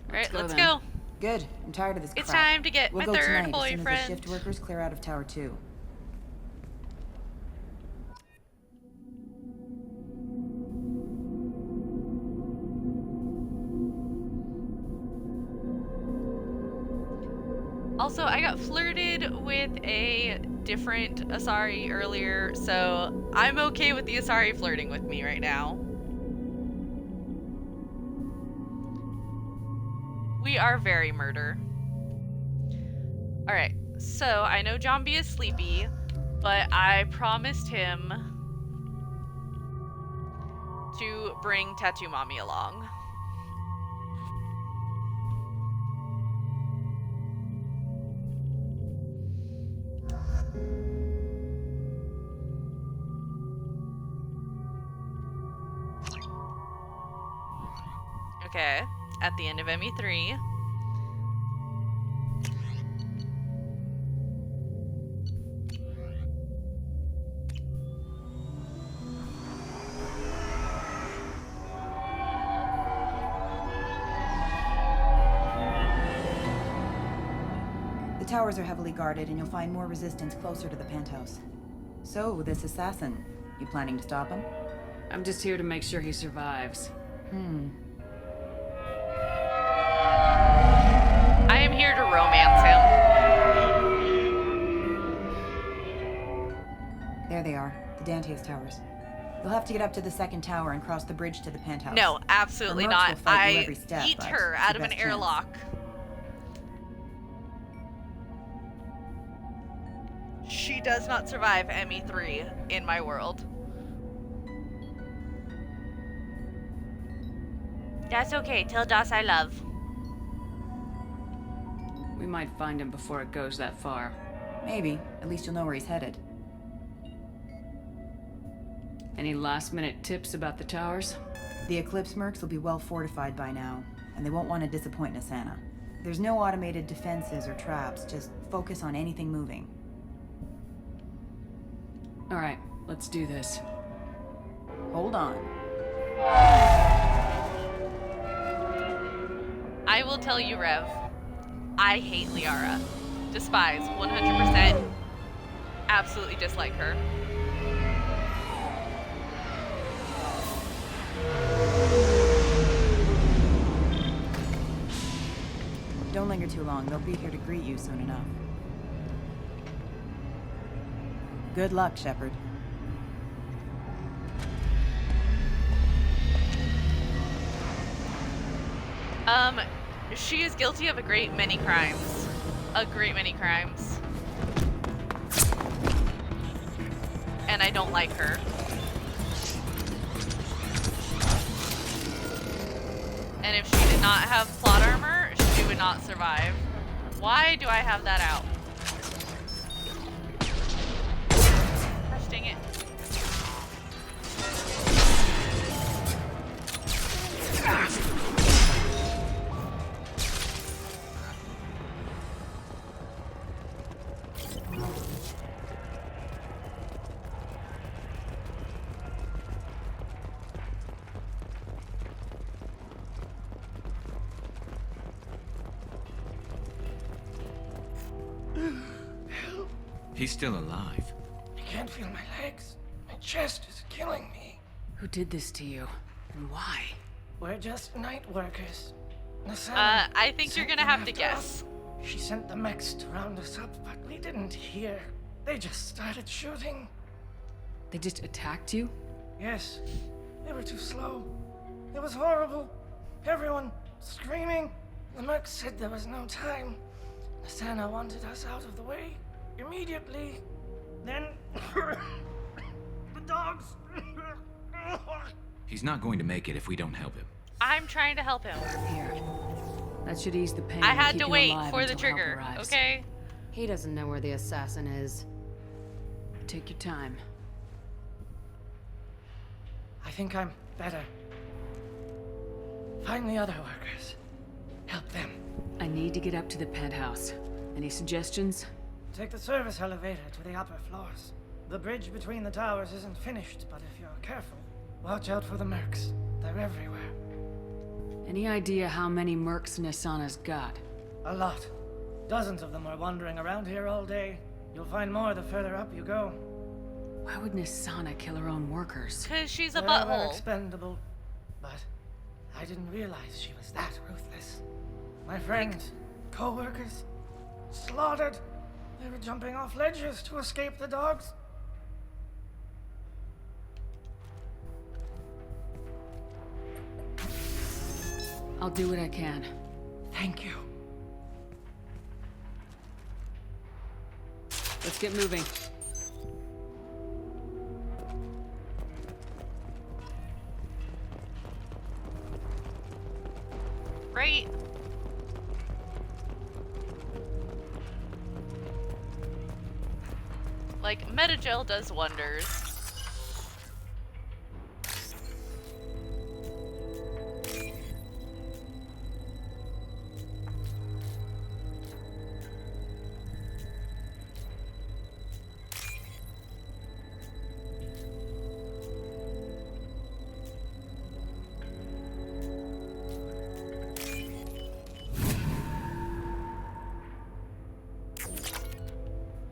Alright, let's go. Good. I'm tired of this It's crap. time to get We'll my go third tonight as soon as the boyfriend. shift workers clear out of Tower 2. Also, I got flirted with a different Asari earlier, so I'm okay with the Asari flirting with me right now. We are very murder. Alright, so I know Jambi is sleepy, but I promised him to bring Tattoo Mommy along. Okay, at the end of ME3. The towers are heavily guarded, and you'll find more resistance closer to the penthouse. So, this assassin, you planning to stop him? I'm just here to make sure he survives. I am here to romance him. There they are, the Dantius towers. You'll have to get up to the second tower and cross the bridge to the penthouse. No, absolutely not. Will fight you I every step, eat but her it's out your of an best chance. airlock. She does not survive ME3 in my world. That's okay. Tell Das I love. We might find him before it goes that far. Maybe. At least you'll know where he's headed. Any last-minute tips about the towers? The Eclipse mercs will be well fortified by now, and they won't want to disappoint Nasana. There's no automated defenses or traps, just focus on anything moving. Alright, let's do this. Hold on. I will tell you, Rev. I hate Liara. Despise, 100%. Absolutely dislike her. Don't linger too long. They'll be here to greet you soon enough. Good luck, Shepard. She is guilty of a great many crimes. A great many crimes. And I don't like her. And if she did not have plot armor, she would not survive. Why do I have that out? Gosh dang it. He's still alive. I can't feel my legs. My chest is killing me. Who did this to you? And why? We're just night workers. Nasana I think you're gonna have to guess. She sent the mechs to round us up, but we didn't hear. They just started shooting. They just attacked you? Yes. They were too slow. It was horrible. Everyone screaming. The mechs said there was no time. Nasana wanted us out of the way. Immediately. Then the dogs. He's not going to make it if we don't help him. I'm trying to help him. Here. That should ease the pain. I and had keep to you wait alive for the until help trigger, arrives. okay? He doesn't know where the assassin is. Take your time. I think I'm better. Find the other workers. Help them. I need to get up to the penthouse. Any suggestions? Take the service elevator to the upper floors. The bridge between the towers isn't finished, but if you're careful, watch out for the mercs. They're everywhere. Any idea how many mercs Nasana's got? A lot. Dozens of them are wandering around here all day. You'll find more the further up you go. Why would Nasana kill her own workers? 'Cause she's a They're butthole. expendable. But I didn't realize she was that ruthless. My friends, co-workers, slaughtered. They were jumping off ledges to escape the dogs. I'll do what I can. Thank you. Let's get moving. Right? Like, Metagel does wonders.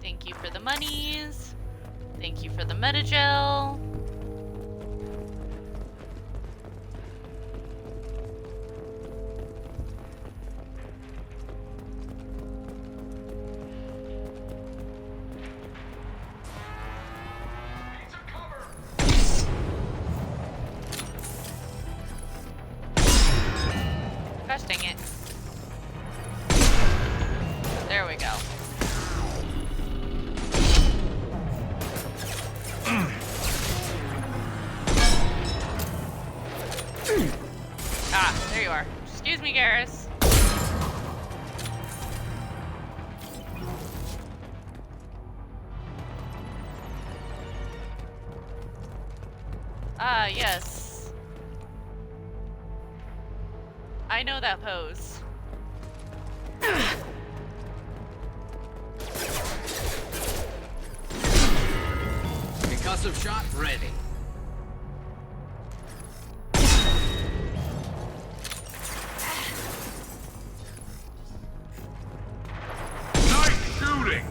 Thank you for the monies. Thank you for the Metagel. Gosh dang it. There we go. Ah, there you are. Excuse me, Garrus. Ah, yes. I know that pose. Concussive shot ready. Nice shooting!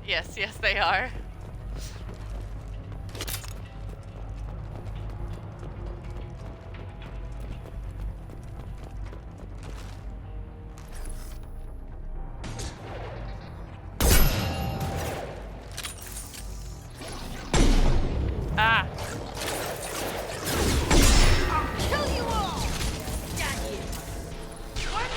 Yes, yes, they are. Ah. I'll kill you all! Got you. One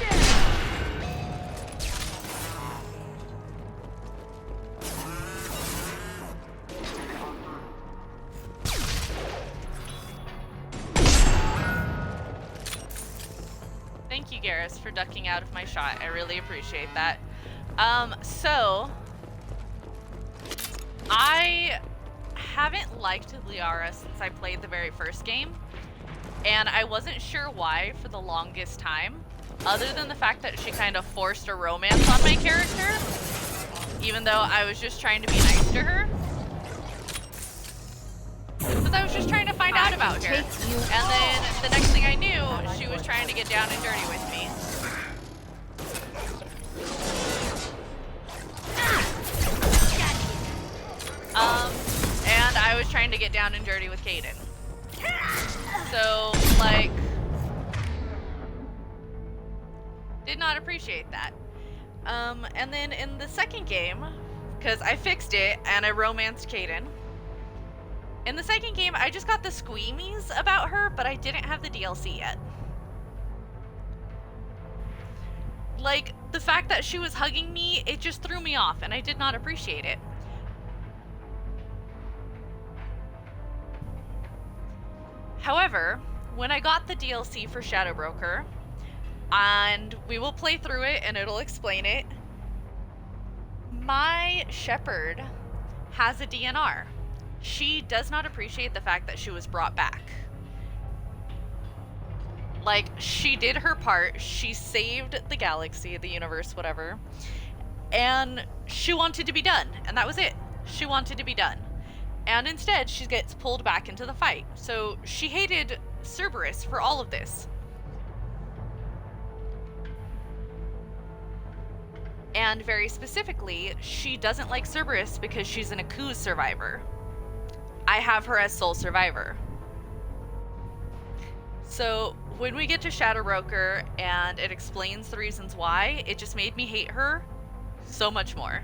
Thank you, Garrus, for ducking out of my shot. I really appreciate that. So I haven't liked Liara since I played the very first game, and I wasn't sure why for the longest time, other than the fact that she kind of forced a romance on my character, even though I was just trying to be nice to her. Because I was just trying to find out about her. And then the next thing I knew, she was trying to get down and dirty with me. And I was trying to get down and dirty with Kaden. So, like, did not appreciate that. And then in the second game, because I fixed it and I romanced Kaden. In the second game, I just got the squeamies about her, but I didn't have the DLC yet. Like, the fact that she was hugging me, it just threw me off, and I did not appreciate it. However, when I got the DLC for Shadow Broker, and we will play through it and it'll explain it, my shepherd has a DNR. She does not appreciate the fact that she was brought back. Like, she did her part, she saved the galaxy, the universe, whatever, and she wanted to be done, and that was it. She wanted to be done. And instead, she gets pulled back into the fight. So she hated Cerberus for all of this. And very specifically, she doesn't like Cerberus because she's an Aku's survivor. I have her as sole survivor. So when we get to Shadow Broker and it explains the reasons why, it just made me hate her so much more.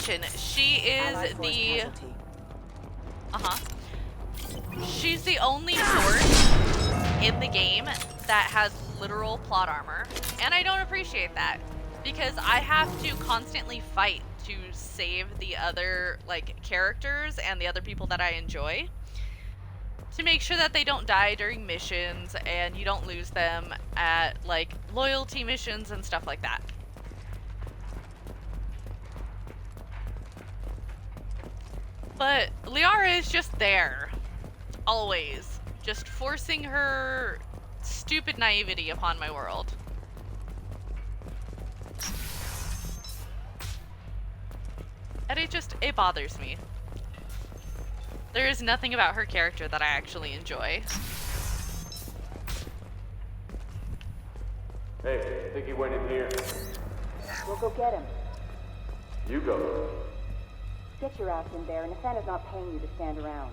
mention, she is the... She's the only sword in the game that has literal plot armor. And I don't appreciate that. Because I have to constantly fight to save the other, like, characters and the other people that I enjoy. To make sure that they don't die during missions and you don't lose them at, like, loyalty missions and stuff like that. But Liara is just there. Always. Just forcing her stupid naivety upon my world. And it bothers me. There is nothing about her character that I actually enjoy. Hey, I think he went in here. We'll go get him. You go. Get your ass in there, and Nathana's not paying you to stand around.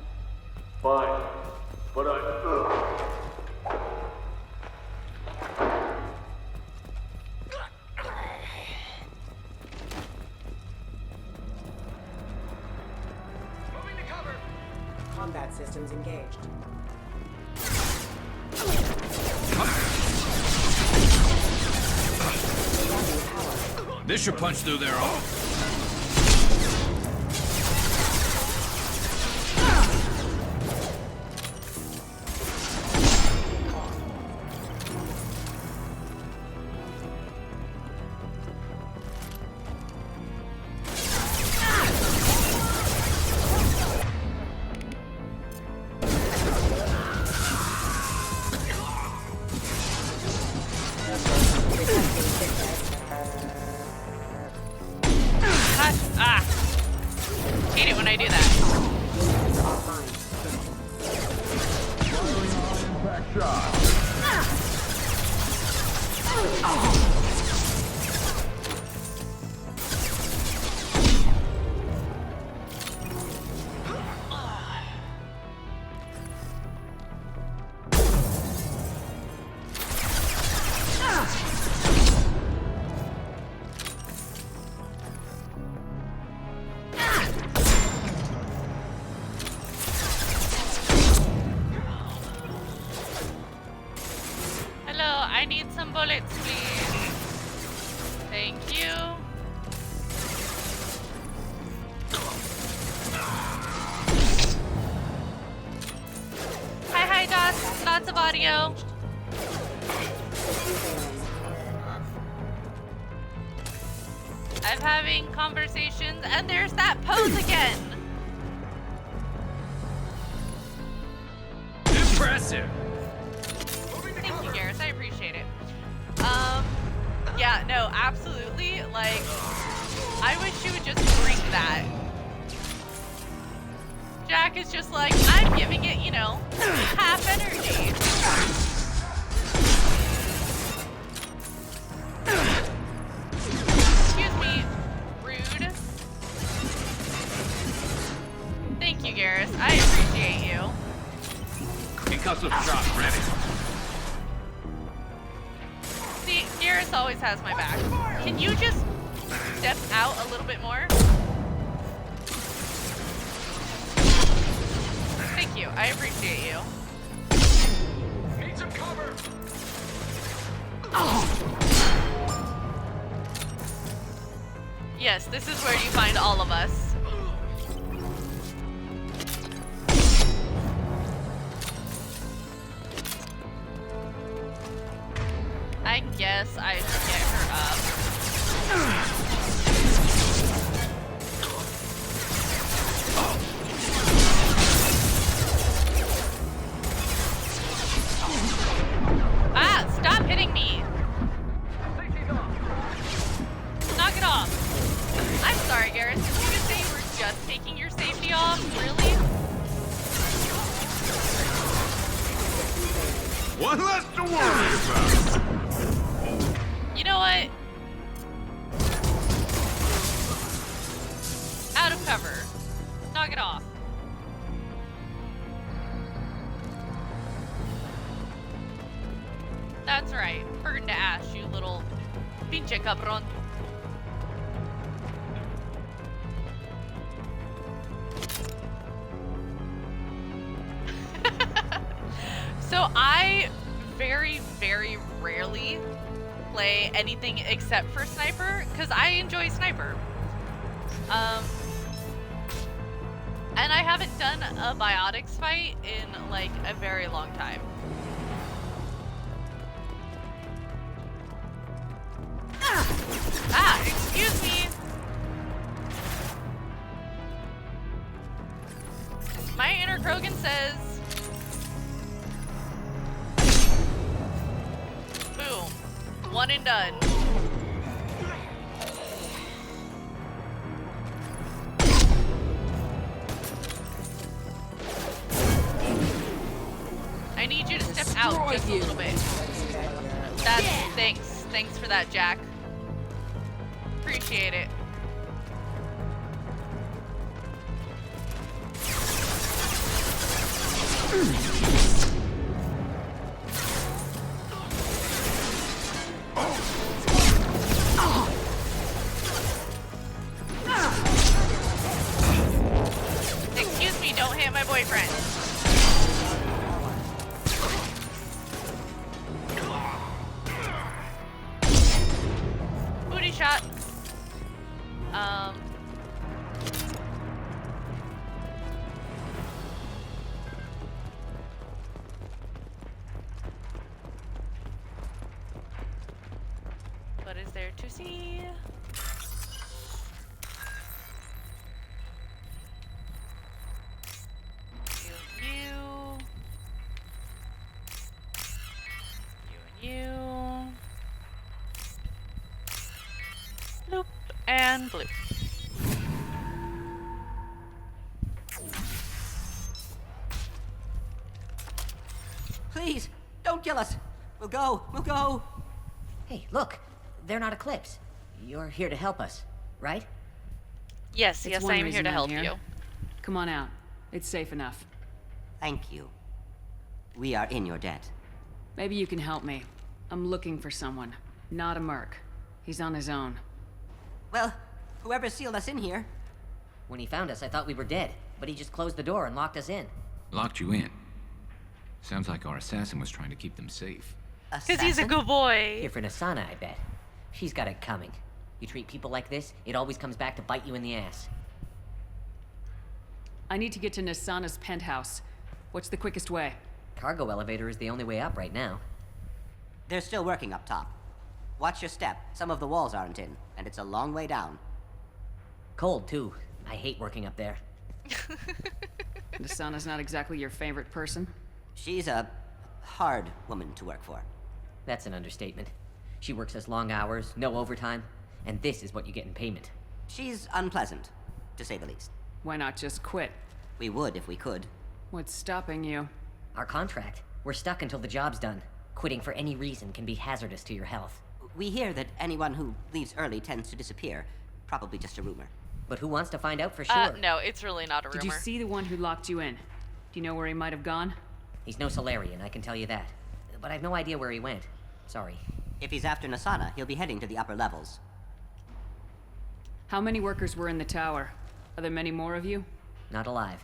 Fine. But I... Combat systems engaged. This should punch through their arm. Hate it when I do that. I need some bullets, please. Thank you. Hi, Dots. Lots of audio. I'm having conversations, and there's that pose again. Impressive. Thank you, Garrus. I appreciate it. Yeah, no, absolutely. Like, I wish you would just bring that. Jack is just like, I'm giving it, you know, half energy. Excuse me, rude. Thank you, Garrus. I appreciate you. Concussive shot ready. See, Garrus always has my back. Can you just step out a little bit more? Thank you. I appreciate you. Need some cover. Yes, this is where you find all of us. I guess I should get her up. Ah, stop hitting me. Knock it off. I'm sorry, Garrus. Did you just say you were just taking your safety off? Really? One less to worry about. You know what? Out of cover. Knock it off. That's right. Burn to ash, you little pinche cabron. I very, very rarely play anything except for Sniper, because I enjoy Sniper. And I haven't done a Biotics fight in, like, a very long time. Ah, excuse me! My inner Krogan says... Boom. One and done. I need you to step out just a little bit. That's... Thanks. Thanks for that, Jack. Appreciate it. Excuse me, don't hit my boyfriend. Booty shot. What is there to see? You. Bloop and bloop. Please, don't kill us. We'll go. We'll go. Hey, look. They're not Eclipse. You're here to help us, right? Yes, yes, I am here to help you. Come on out. It's safe enough. Thank you. We are in your debt. Maybe you can help me. I'm looking for someone, not a merc. He's on his own. Well, whoever sealed us in here. When he found us, I thought we were dead, but he just closed the door and locked us in. Locked you in? Sounds like our assassin was trying to keep them safe. Because he's a good boy. Here for Nasana, I bet. She's got it coming. You treat people like this, it always comes back to bite you in the ass. I need to get to Nasana's penthouse. What's the quickest way? Cargo elevator is the only way up right now. They're still working up top. Watch your step. Some of the walls aren't in, and it's a long way down. Cold, too. I hate working up there. Nasana's not exactly your favorite person? She's a hard woman to work for. That's an understatement. She works us long hours, no overtime, and this is what you get in payment. She's unpleasant, to say the least. Why not just quit? We would if we could. What's stopping you? Our contract. We're stuck until the job's done. Quitting for any reason can be hazardous to your health. We hear that anyone who leaves early tends to disappear. Probably just a rumor. But who wants to find out for sure? No, it's really not a rumor. Did you see the one who locked you in? Do you know where he might have gone? He's no Solarian, I can tell you that. But I've no idea where he went. Sorry. If he's after Nasana, he'll be heading to the upper levels. How many workers were in the tower? Are there many more of you? Not alive.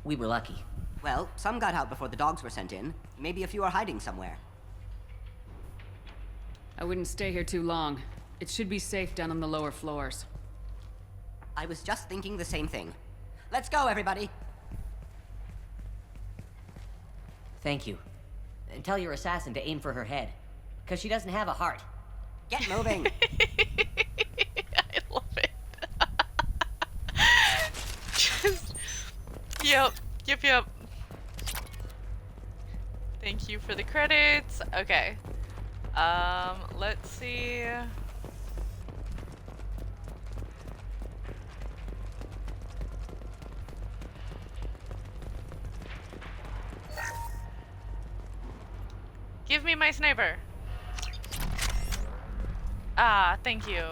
We were lucky. Well, some got out before the dogs were sent in. Maybe a few are hiding somewhere. I wouldn't stay here too long. It should be safe down on the lower floors. I was just thinking the same thing. Let's go, everybody! Thank you. And tell your assassin to aim for her head. Because she doesn't have a heart. Get moving! I love it. Just... Yep. Thank you for the credits. Okay. Let's see. Give me my sniper. Ah, thank you.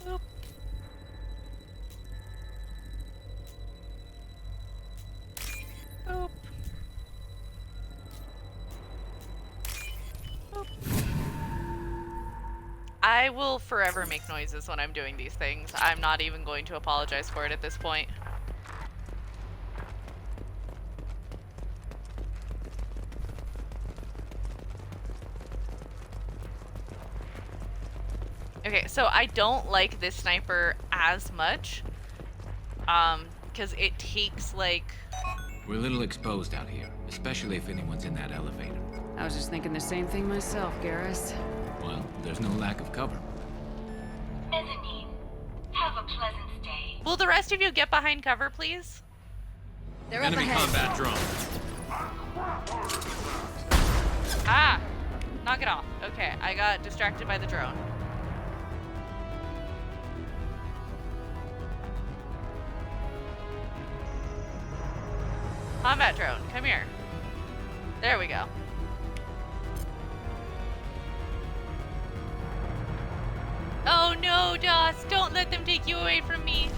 Oop. Oop. Oop. I will forever make noises when I'm doing these things. I'm not even going to apologize for it at this point. Okay, so I don't like this sniper as much, because it takes, like... We're a little exposed out here, especially if anyone's in that elevator. I was just thinking the same thing myself, Garrus. Well, there's no lack of cover. Mezzanine, have a pleasant stay. Will the rest of you get behind cover, please? They're Enemy combat drone. Ah! Knock it off. Okay, I got distracted by the drone. Combat drone, come here. There we go. Oh no, Doss, don't let them take you away from me.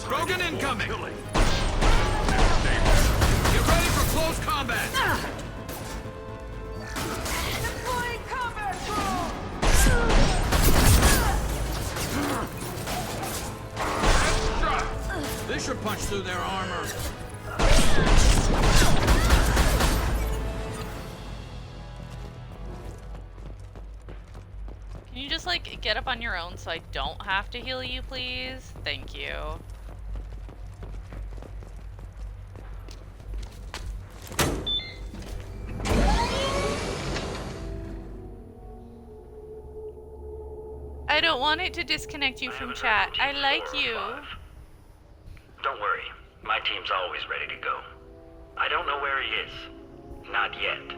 Rogan incoming! Get ready for close combat! Deploying combat drone! This should punch through their armor. Can you just, like, get up on your own so I don't have to heal you, please? Thank you. I don't want it to disconnect you from chat. I like you. Don't worry. My team's always ready to go. I don't know where he is. Not yet.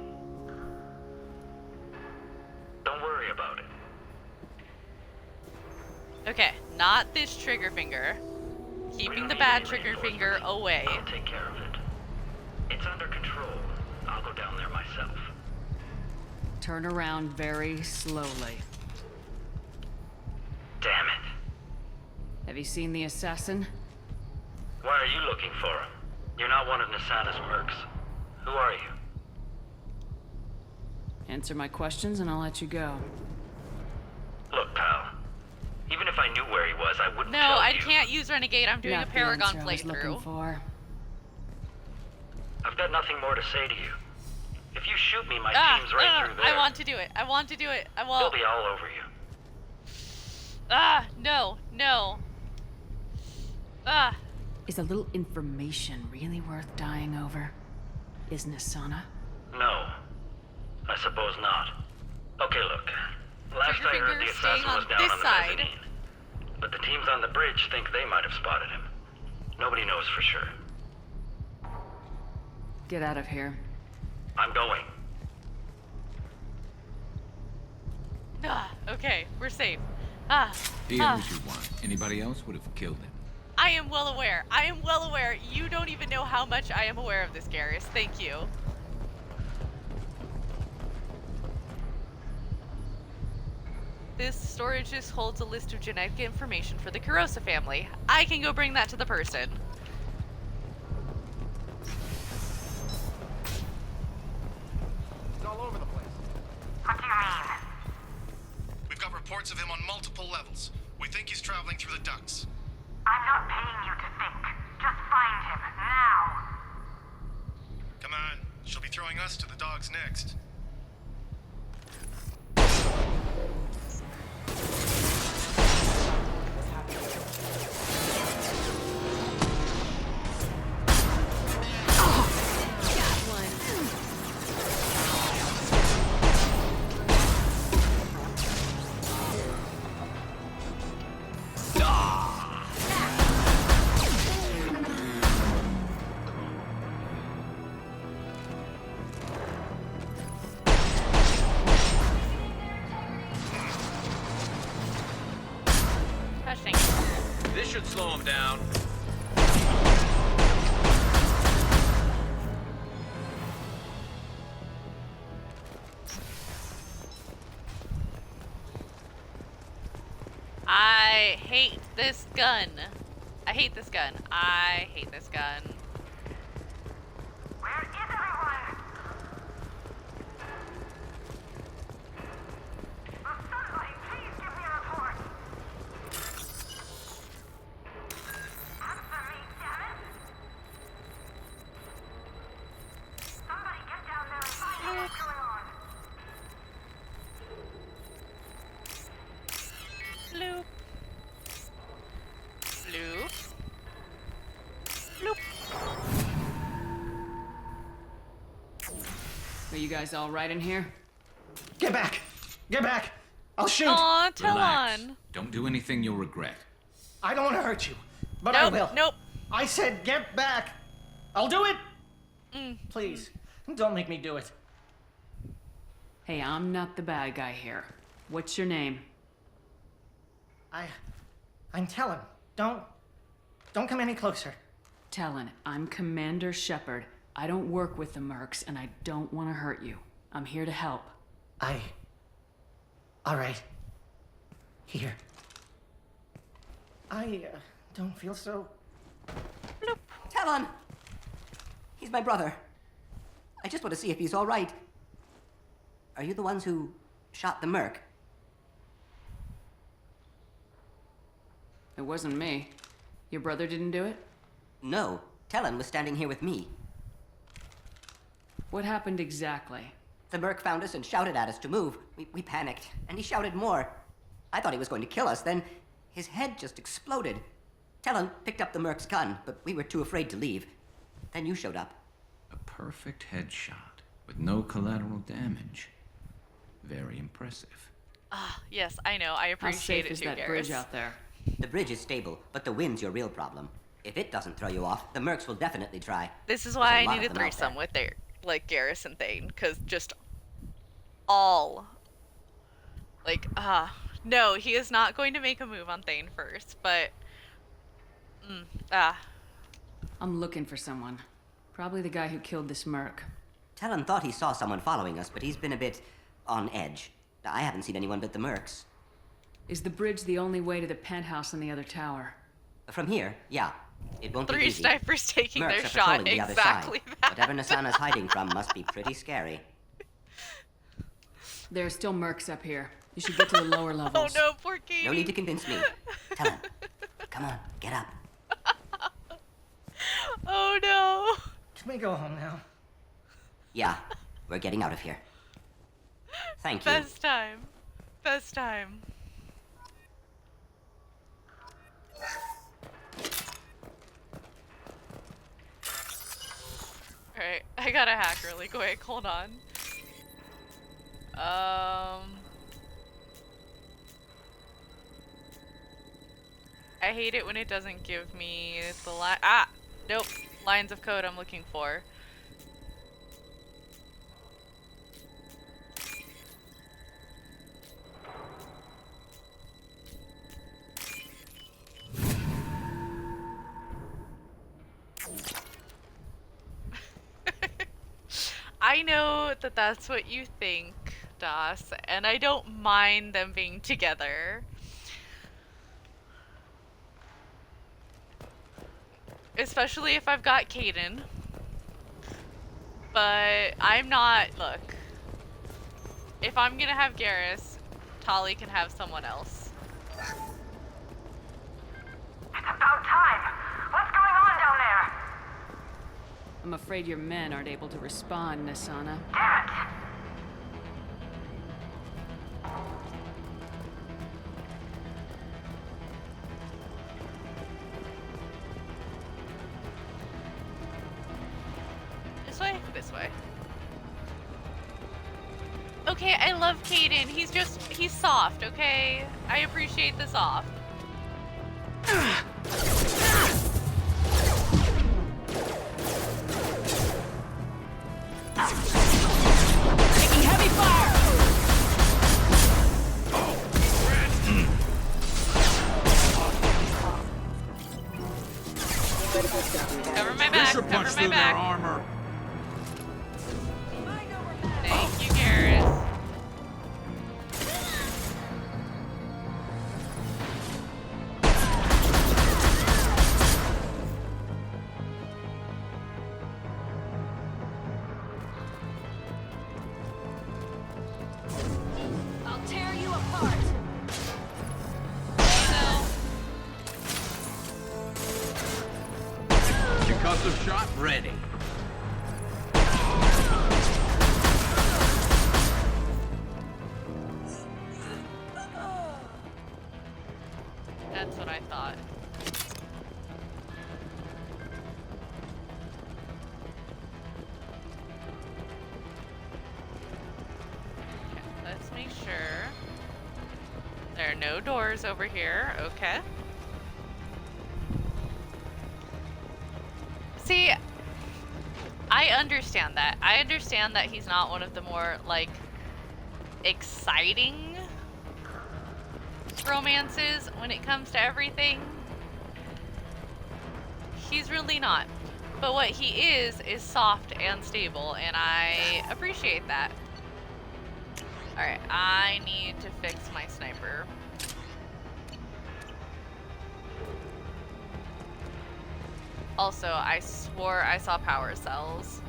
Don't worry about it. Okay, not this trigger finger. Keeping the bad trigger finger away. I'll take care of it. It's under control. I'll go down there myself. Turn around very slowly. Damn it. Have you seen the assassin? Why are you looking for him? You're not one of Nisana's mercs. Who are you? Answer my questions and I'll let you go. Look, pal. Even if I knew where he was, I wouldn't No, tell I you. can't use Renegade. I'm doing Not a Paragon the answer I was looking playthrough. for. I've got nothing more to say to you. If you shoot me, my team's right through there. I want to do it. I want to do it. I They'll want. be all over you. No, no. Is a little information really worth dying over? Is Nisana? No. I suppose not. Okay, look. Last I heard, the assassin was down on the mezzanine. But the teams on the bridge think they might have spotted him. Nobody knows for sure. Get out of here. I'm going. Okay, we're safe. He owes you one. Anybody else would have killed him. I am well aware. I am well aware. You don't even know how much I am aware of this, Garrus. Thank you. This storage just holds a list of genetic information for the Kurosa family. I can go bring that to the person. He's all over the place. What do you mean? We've got reports of him on multiple levels. We think he's traveling through the ducts. I'm not paying you to think. Just find him, now. Come on. She'll be throwing us to the dogs next. This should slow him down. I hate this gun. I hate this gun. I hate this gun. Are you guys all right in here? Get back! Get back! I'll shoot! Aw, Relax. Talon. Don't do anything you'll regret. I don't want to hurt you, but nope, I will. Nope. I said get back! I'll do it! Please, don't make me do it. Hey, I'm not the bad guy here. What's your name? I'm Talon. Don't come any closer. Talon, I'm Commander Shepard. I don't work with the Mercs, and I don't want to hurt you. I'm here to help. All right. Here. I don't feel so... Bloop. Talon! He's my brother. I just want to see if he's all right. Are you the ones who shot the Merc? It wasn't me. Your brother didn't do it? No. Talon was standing here with me. What happened exactly? The Merc found us and shouted at us to move. We panicked, and he shouted more. I thought he was going to kill us, then his head just exploded. Talon picked up the Merc's gun, but we were too afraid to leave. Then you showed up. A perfect headshot with no collateral damage. Very impressive. Ah, yes, I know. I appreciate it too, How safe is that Garrus. bridge out there? The bridge is stable, but the wind's your real problem. If it doesn't throw you off, the Mercs will definitely try. This is why There's a I lot need a of them out threesome there. with Garrus and Thane, because just all... no, he is not going to make a move on Thane first, but... I'm looking for someone. Probably the guy who killed this Merc. Talon thought he saw someone following us, but he's been a bit on edge. I haven't seen anyone but the Mercs. Is the bridge the only way to the penthouse on the other tower? From here, yeah. It won't be 3 easy. snipers taking Mercs their are shot, patrolling the other exactly side. that. Whatever Nasana's hiding from must be pretty scary. There are still Mercs up here. You should get to the lower levels. Oh no, poor Katie. No need to convince me. Talon, come on, get up. Oh no. Can we go home now? Yeah, we're getting out of here. Thank you. Best time. Best time. Alright, I gotta hack really quick. Hold on. I hate it when it doesn't give me the line. Ah! Nope. Lines of code I'm looking for. I know that that's what you think, Das, and I don't mind them being together. Especially if I've got Caden. But I'm not, look. If I'm gonna have Garrus, Tali can have someone else. It's about time. What's going on down there? I'm afraid your men aren't able to respond, Nasana. Damn it. This way? This way. Okay, I love Caden. He's soft, okay? I appreciate the soft. Taking heavy fire! Cover my back, Fisher cover punched my through their back. armor. Thank you, Garrus. I'll tear you apart. Concussive shot ready. That's what I thought. There are no doors over here. Okay. See, I understand that. I understand that he's not one of the more, like, exciting romances when it comes to everything. He's really not. But what he is soft and stable, and I appreciate that. Alright, I need to fix my sniper. Also, I swore I saw power cells.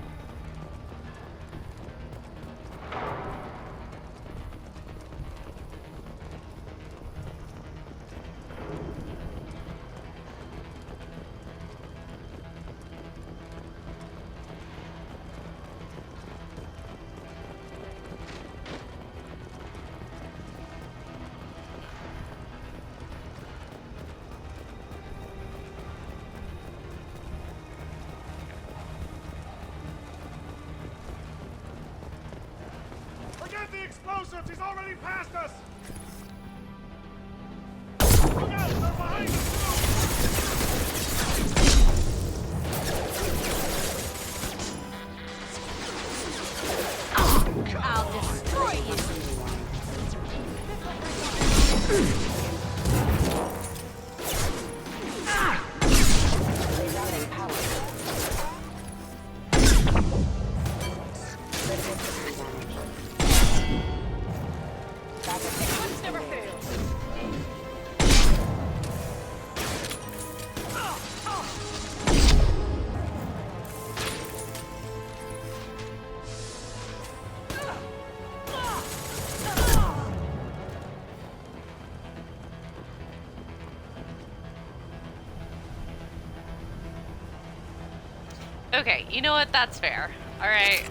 Forget the explosives! He's already past us! Look out! They're behind us! I'll destroy you! Never fails. Okay, you know what? That's fair. Alright.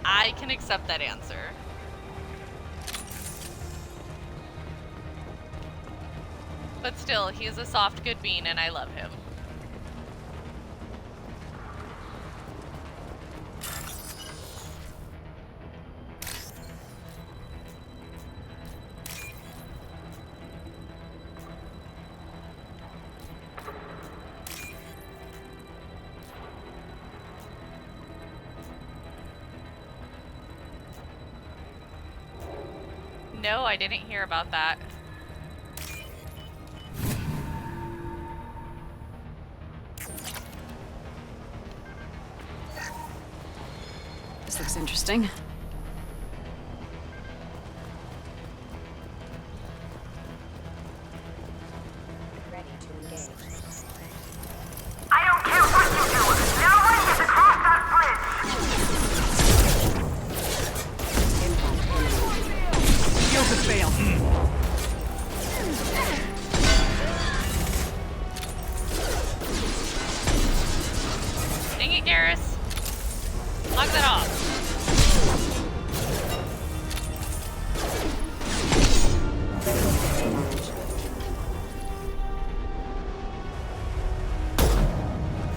I can accept that answer. But still, he is a soft, good bean, and I love him. No, I didn't hear about that. This looks interesting. Ready to engage. I don't care what you do. No one gets across that bridge. Shield to fail. Dang it, Garrus. Lock that off.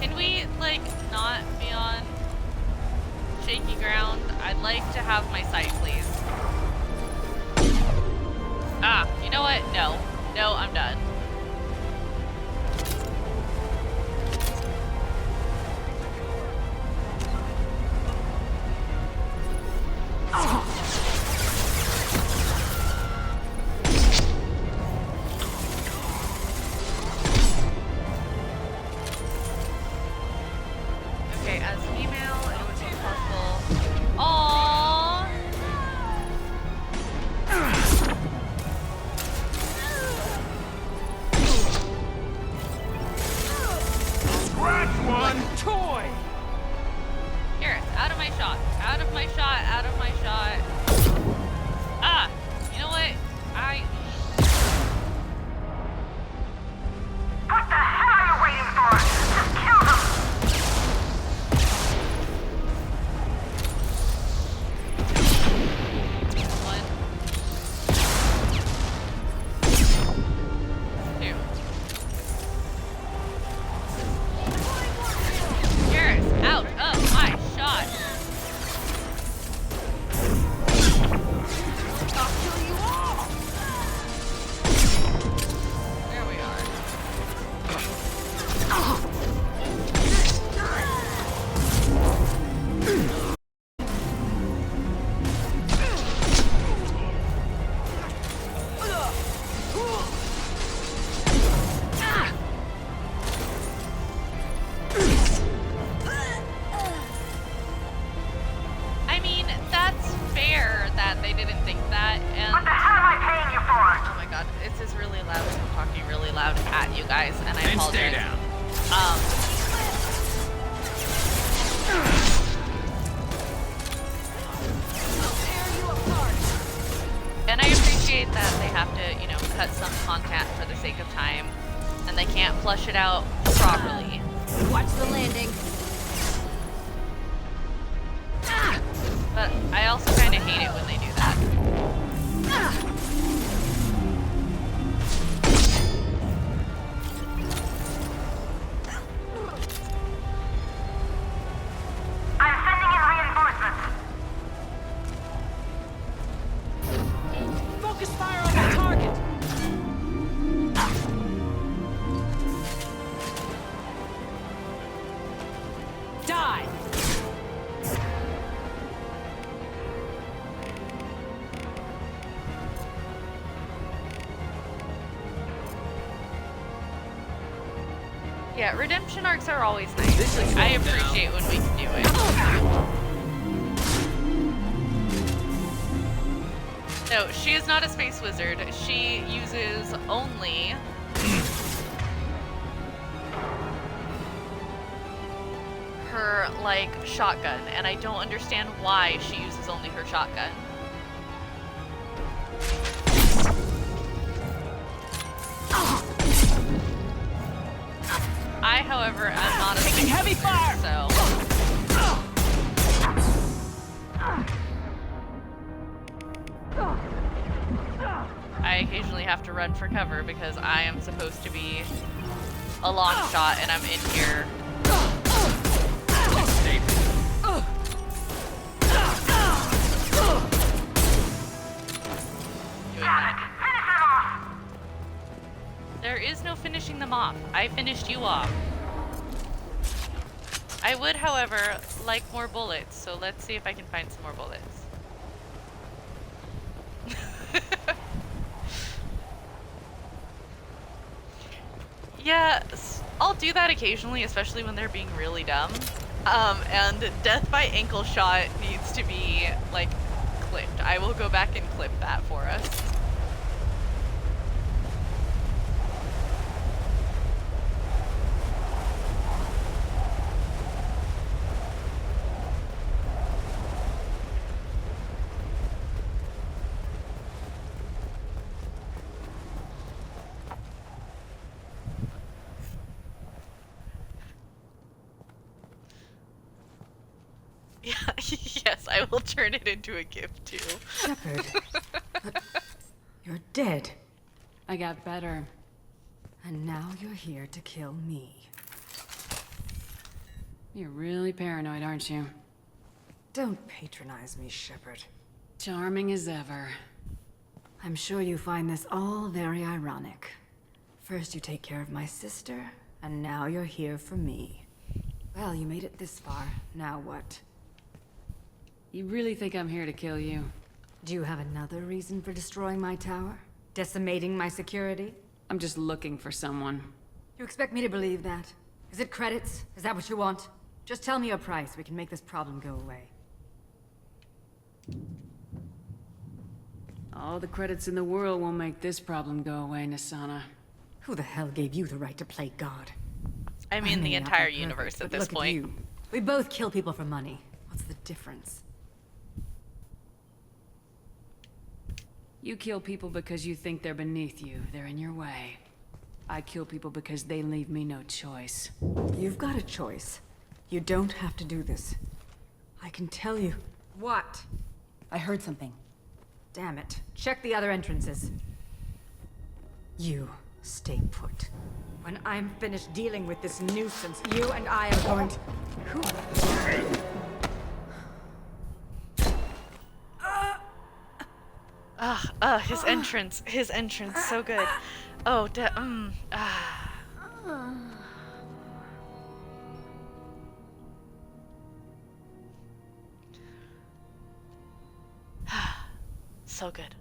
Can we, like, not be on shaky ground? I'd like to have my sight, please. Ah, you know what? No. No, I'm done. Okay, as female, it would be possible. Aww. Scratch one! Toy! Here, out of my shot. Out of my shot. Out of my shot. Ah, you know what? What the hell are you waiting for? Just kill them! One. Two. Garrus, out of my shot. loud at you guys, and I apologize. Stay down. And I appreciate that they have to, you know, cut some content for the sake of time, and they can't flush it out properly. Watch the landing. But I also kind of hate it when they do that. I'm sending in reinforcements. Focus fire on the target! Die! Yeah, redemption arcs are always nice. Like, I appreciate when we can do it. No, she is not a space wizard. She uses only her, like, shotgun, and I don't understand why she uses only her shotgun. I, however, am not a taking heavy fire, so I occasionally have to run for cover because I am supposed to be a long shot, and I'm in here. There is no finishing them off. I finished you off. I would, however, like more bullets, so let's see if I can find some more bullets. Yeah, I'll do that occasionally, especially when they're being really dumb. And death by ankle shot needs to be, like, clipped. I will go back and clip that for us. Yes, I will turn it into a gift too. Shepard, but you're dead. I got better. And now you're here to kill me. You're really paranoid, aren't you? Don't patronize me, Shepard. Charming as ever. I'm sure you find this all very ironic. First you take care of my sister, and now you're here for me. Well, you made it this far. Now what? You really think I'm here to kill you? Do you have another reason for destroying my tower? Decimating my security? I'm just looking for someone. You expect me to believe that? Is it credits? Is that what you want? Just tell me your price. We can make this problem go away. All the credits in the world won't make this problem go away, Nasana. Who the hell gave you the right to play God? I mean, the entire universe at this point. You. We both kill people for money. What's the difference? You kill people because you think they're beneath you. They're in your way. I kill people because they leave me no choice. You've got a choice. You don't have to do this. I can tell you. What? I heard something. Damn it. Check the other entrances. You stay put. When I'm finished dealing with this nuisance, you and I are going to... Who? His entrance, so good. Oh, so good.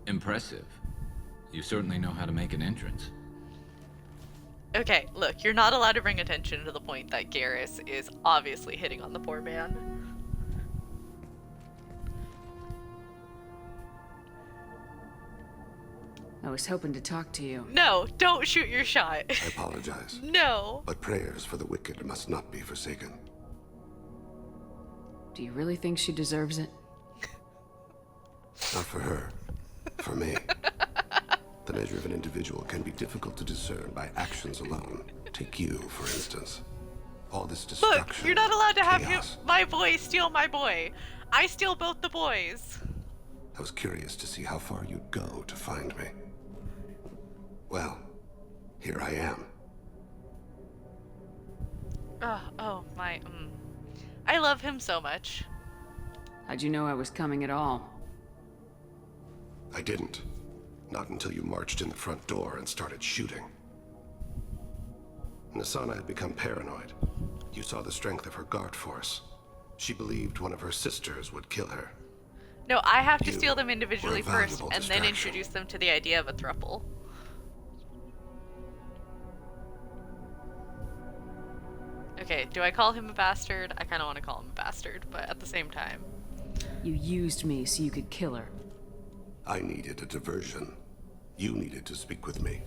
Impressive. You certainly know how to make an entrance. Okay, look, you're not allowed to bring attention to the point that Garrus is obviously hitting on the poor man. I was hoping to talk to you. No, don't shoot your shot. I apologize. No. But prayers for the wicked must not be forsaken. Do you really think she deserves it? Not for her. For me. The measure of an individual can be difficult to discern by actions alone. Take you, for instance. All this destruction. Look, you're not allowed to have my chaos. boy steal my boy. I steal both the boys. I was curious to see how far you'd go to find me. Well, here I am. I love him so much. How'd you know I was coming at all? I didn't. Not until you marched in the front door and started shooting. Nasana had become paranoid. You saw the strength of her guard force. She believed one of her sisters would kill her. No, I have to You steal them individually were a first valuable and then distraction. introduce them to the idea of a throuple. Okay, do I call him a bastard? I kind of want to call him a bastard, but at the same time. You used me so you could kill her. I needed a diversion. You needed to speak with me.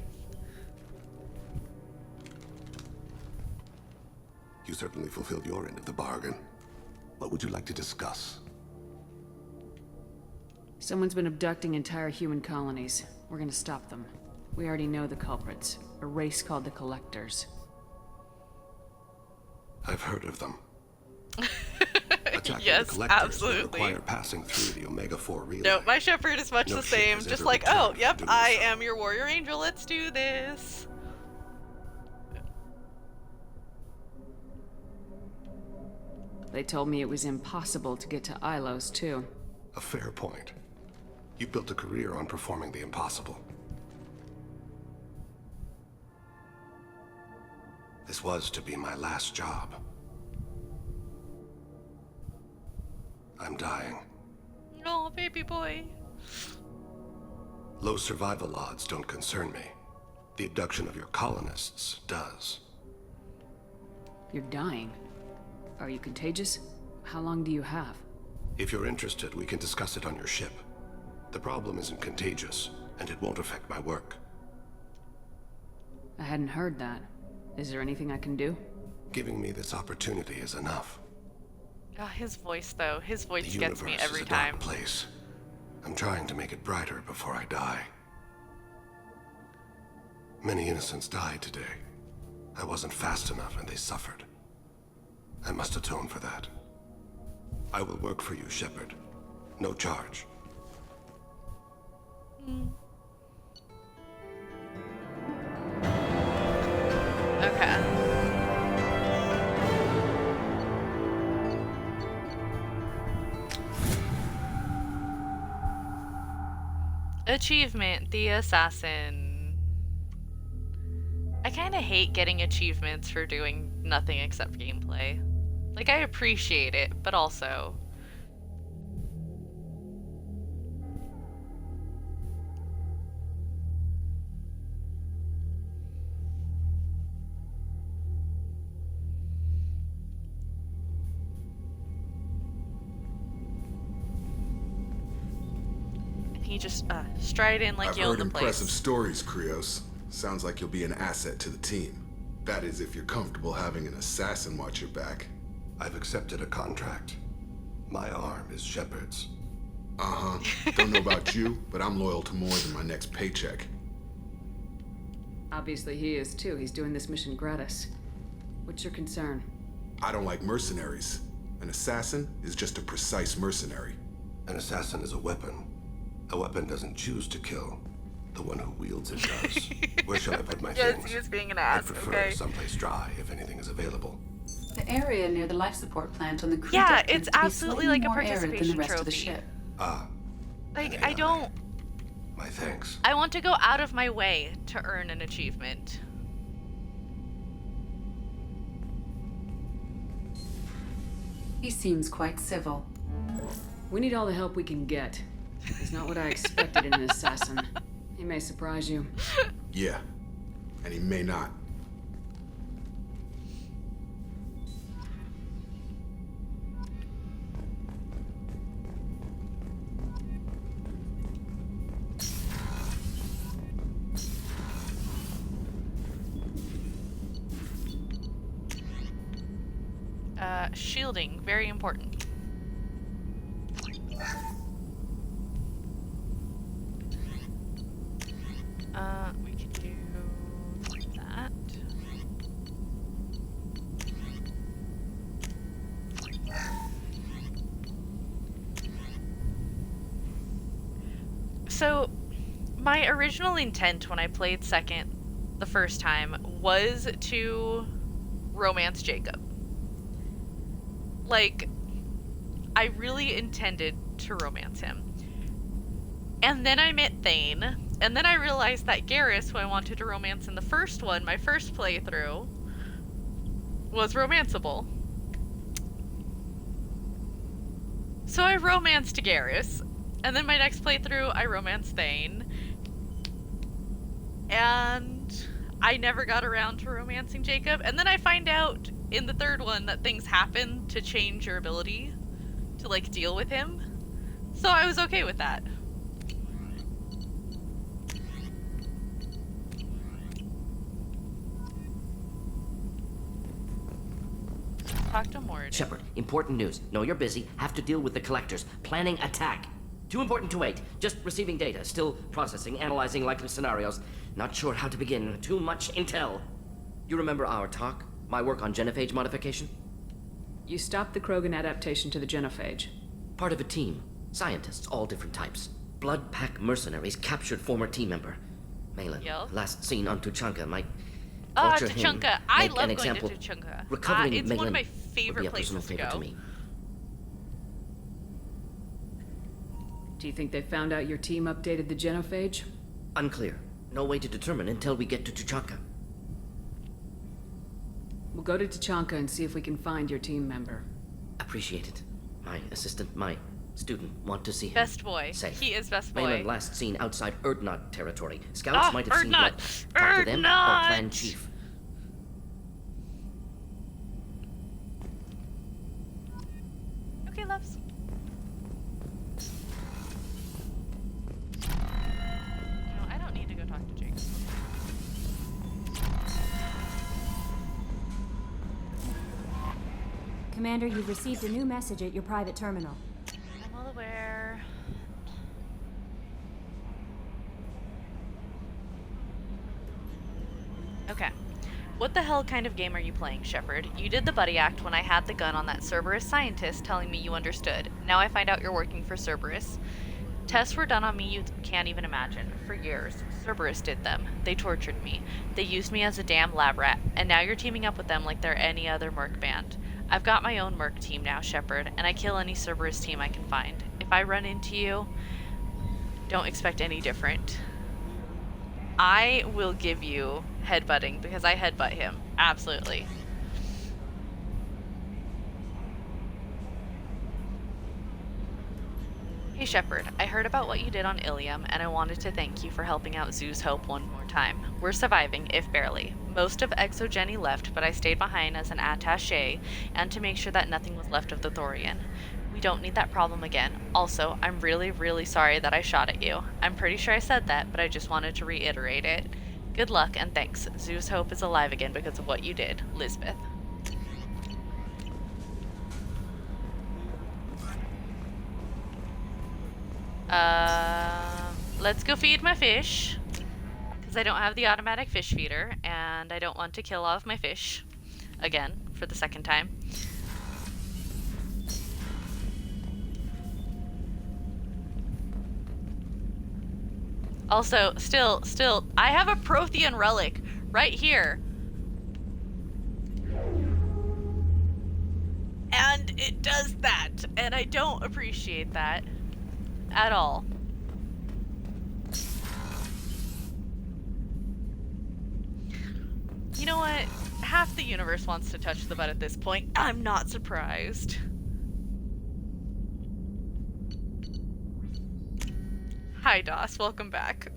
You certainly fulfilled your end of the bargain. What would you like to discuss? Someone's been abducting entire human colonies. We're gonna stop them. We already know the culprits. A race called the Collectors. I've heard of them. Attacking Yes, the collectors absolutely. will require passing through the Omega-4 relay. No, my shepherd is much No the ship same. has Just ever like, returned oh, from yep, doing I so. am your warrior angel. Let's do this. They told me it was impossible to get to Ilos, too. A fair point. You built a career on performing the impossible. This was to be my last job. I'm dying. Oh, baby boy. Low survival odds don't concern me. The abduction of your colonists does. You're dying. Are you contagious? How long do you have? If you're interested, we can discuss it on your ship. The problem isn't contagious, and it won't affect my work. I hadn't heard that. Is there anything I can do? Giving me this opportunity is enough. Oh, his voice, though. His voice The gets me universe every is a time. dark place. I'm trying to make it brighter before I die. Many innocents died today. I wasn't fast enough and they suffered. I must atone for that. I will work for you, Shepard. No charge. Okay. Achievement, the assassin. I kind of hate getting achievements for doing nothing except gameplay. Like, I appreciate it, but also... He just stride in like I've you own heard the impressive place. stories, Krios. Sounds like you'll be an asset to the team. That is, if you're comfortable having an assassin watch your back. I've accepted a contract. My arm is Shepard's. Uh-huh. Don't know about you, but I'm loyal to more than my next paycheck. Obviously he is too. He's doing this mission gratis. What's your concern? I don't like mercenaries. An assassin is just a precise mercenary. An assassin is a weapon. A weapon doesn't choose to kill. The one who wields it does. Where shall I put my Yes, things? he was being an I ass, prefer okay. someplace dry if anything is available. The area near the life support plant on the crew Yeah, deck tends it's to be absolutely slightly like a more arid than participation the rest of the trophy. ship. Ah, Like, I don't... my thanks. I want to go out of my way to earn an achievement. He seems quite civil. We need all the help we can get. He's not what I expected in an assassin. He may surprise you. Yeah, and he may not. Shielding, very important. We can do that. So, my original intent when I played second the first time was to romance Jacob. Like, I really intended to romance him. And then I met Thane, and then I realized that Garrus, who I wanted to romance in the first one, my first playthrough, was romanceable. So I romanced Garrus, and then my next playthrough, I romanced Thane. And I never got around to romancing Jacob. And then I find out in the third one that things happen to change your ability to, like, deal with him. So I was okay with that. Talk to Mord. Shepard, important news. Know you're busy. Have to deal with the collectors. Planning attack. Too important to wait. Just receiving data. Still processing, analyzing likely scenarios. Not sure how to begin. Too much intel. You remember our talk? My work on genophage modification? You stopped the Krogan adaptation to the genophage. Part of a team. Scientists, all different types. Blood Pack mercenaries captured former team member. Malin, last seen on Tuchanka, might torture him. Tuchanka. I Make love an going example. to Tuchanka. Recovering It's Malin one of my would favorite be a personal places to favor go. to me. Do you think they found out your team updated the genophage? Unclear. No way to determine until we get to Tuchanka. We'll go to Tuchanka and see if we can find your team member. Appreciate it. My assistant, my student, want to see him. Best boy. Safe. He is best boy. Malin last seen outside Erdnot territory. Scouts might have seen Erdnot! blood. Talk to them or Erdnot! clan chief. Okay, loves. No, I don't need to go talk to Jake. Commander, you've received a new message at your private terminal. I'm well aware. Okay. What the hell kind of game are you playing, Shepard? You did the buddy act when I had the gun on that Cerberus scientist telling me you understood. Now I find out you're working for Cerberus. Tests were done on me you can't even imagine. For years, Cerberus did them. They tortured me. They used me as a damn lab rat. And now you're teaming up with them like they're any other merc band. I've got my own merc team now, Shepard, and I kill any Cerberus team I can find. If I run into you, don't expect any different. I will give you headbutting because I headbutt him. Absolutely. Hey Shepard, I heard about what you did on Ilium, and I wanted to thank you for helping out Zoo's Hope one more time. We're surviving, if barely. Most of Exogeny left, but I stayed behind as an attaché, and to make sure that nothing was left of the Thorian. We don't need that problem again. Also, I'm really, really sorry that I shot at you. I'm pretty sure I said that, but I just wanted to reiterate it. Good luck, and thanks. Zoo's Hope is alive again because of what you did, Lisbeth. Let's go feed my fish, because I don't have the automatic fish feeder, and I don't want to kill off my fish, again, for the second time. Also, still, I have a Prothean relic right here. And it does that, and I don't appreciate that at all. You know what? Half the universe wants to touch the butt at this point. I'm not surprised. Hi, Doss. Welcome back.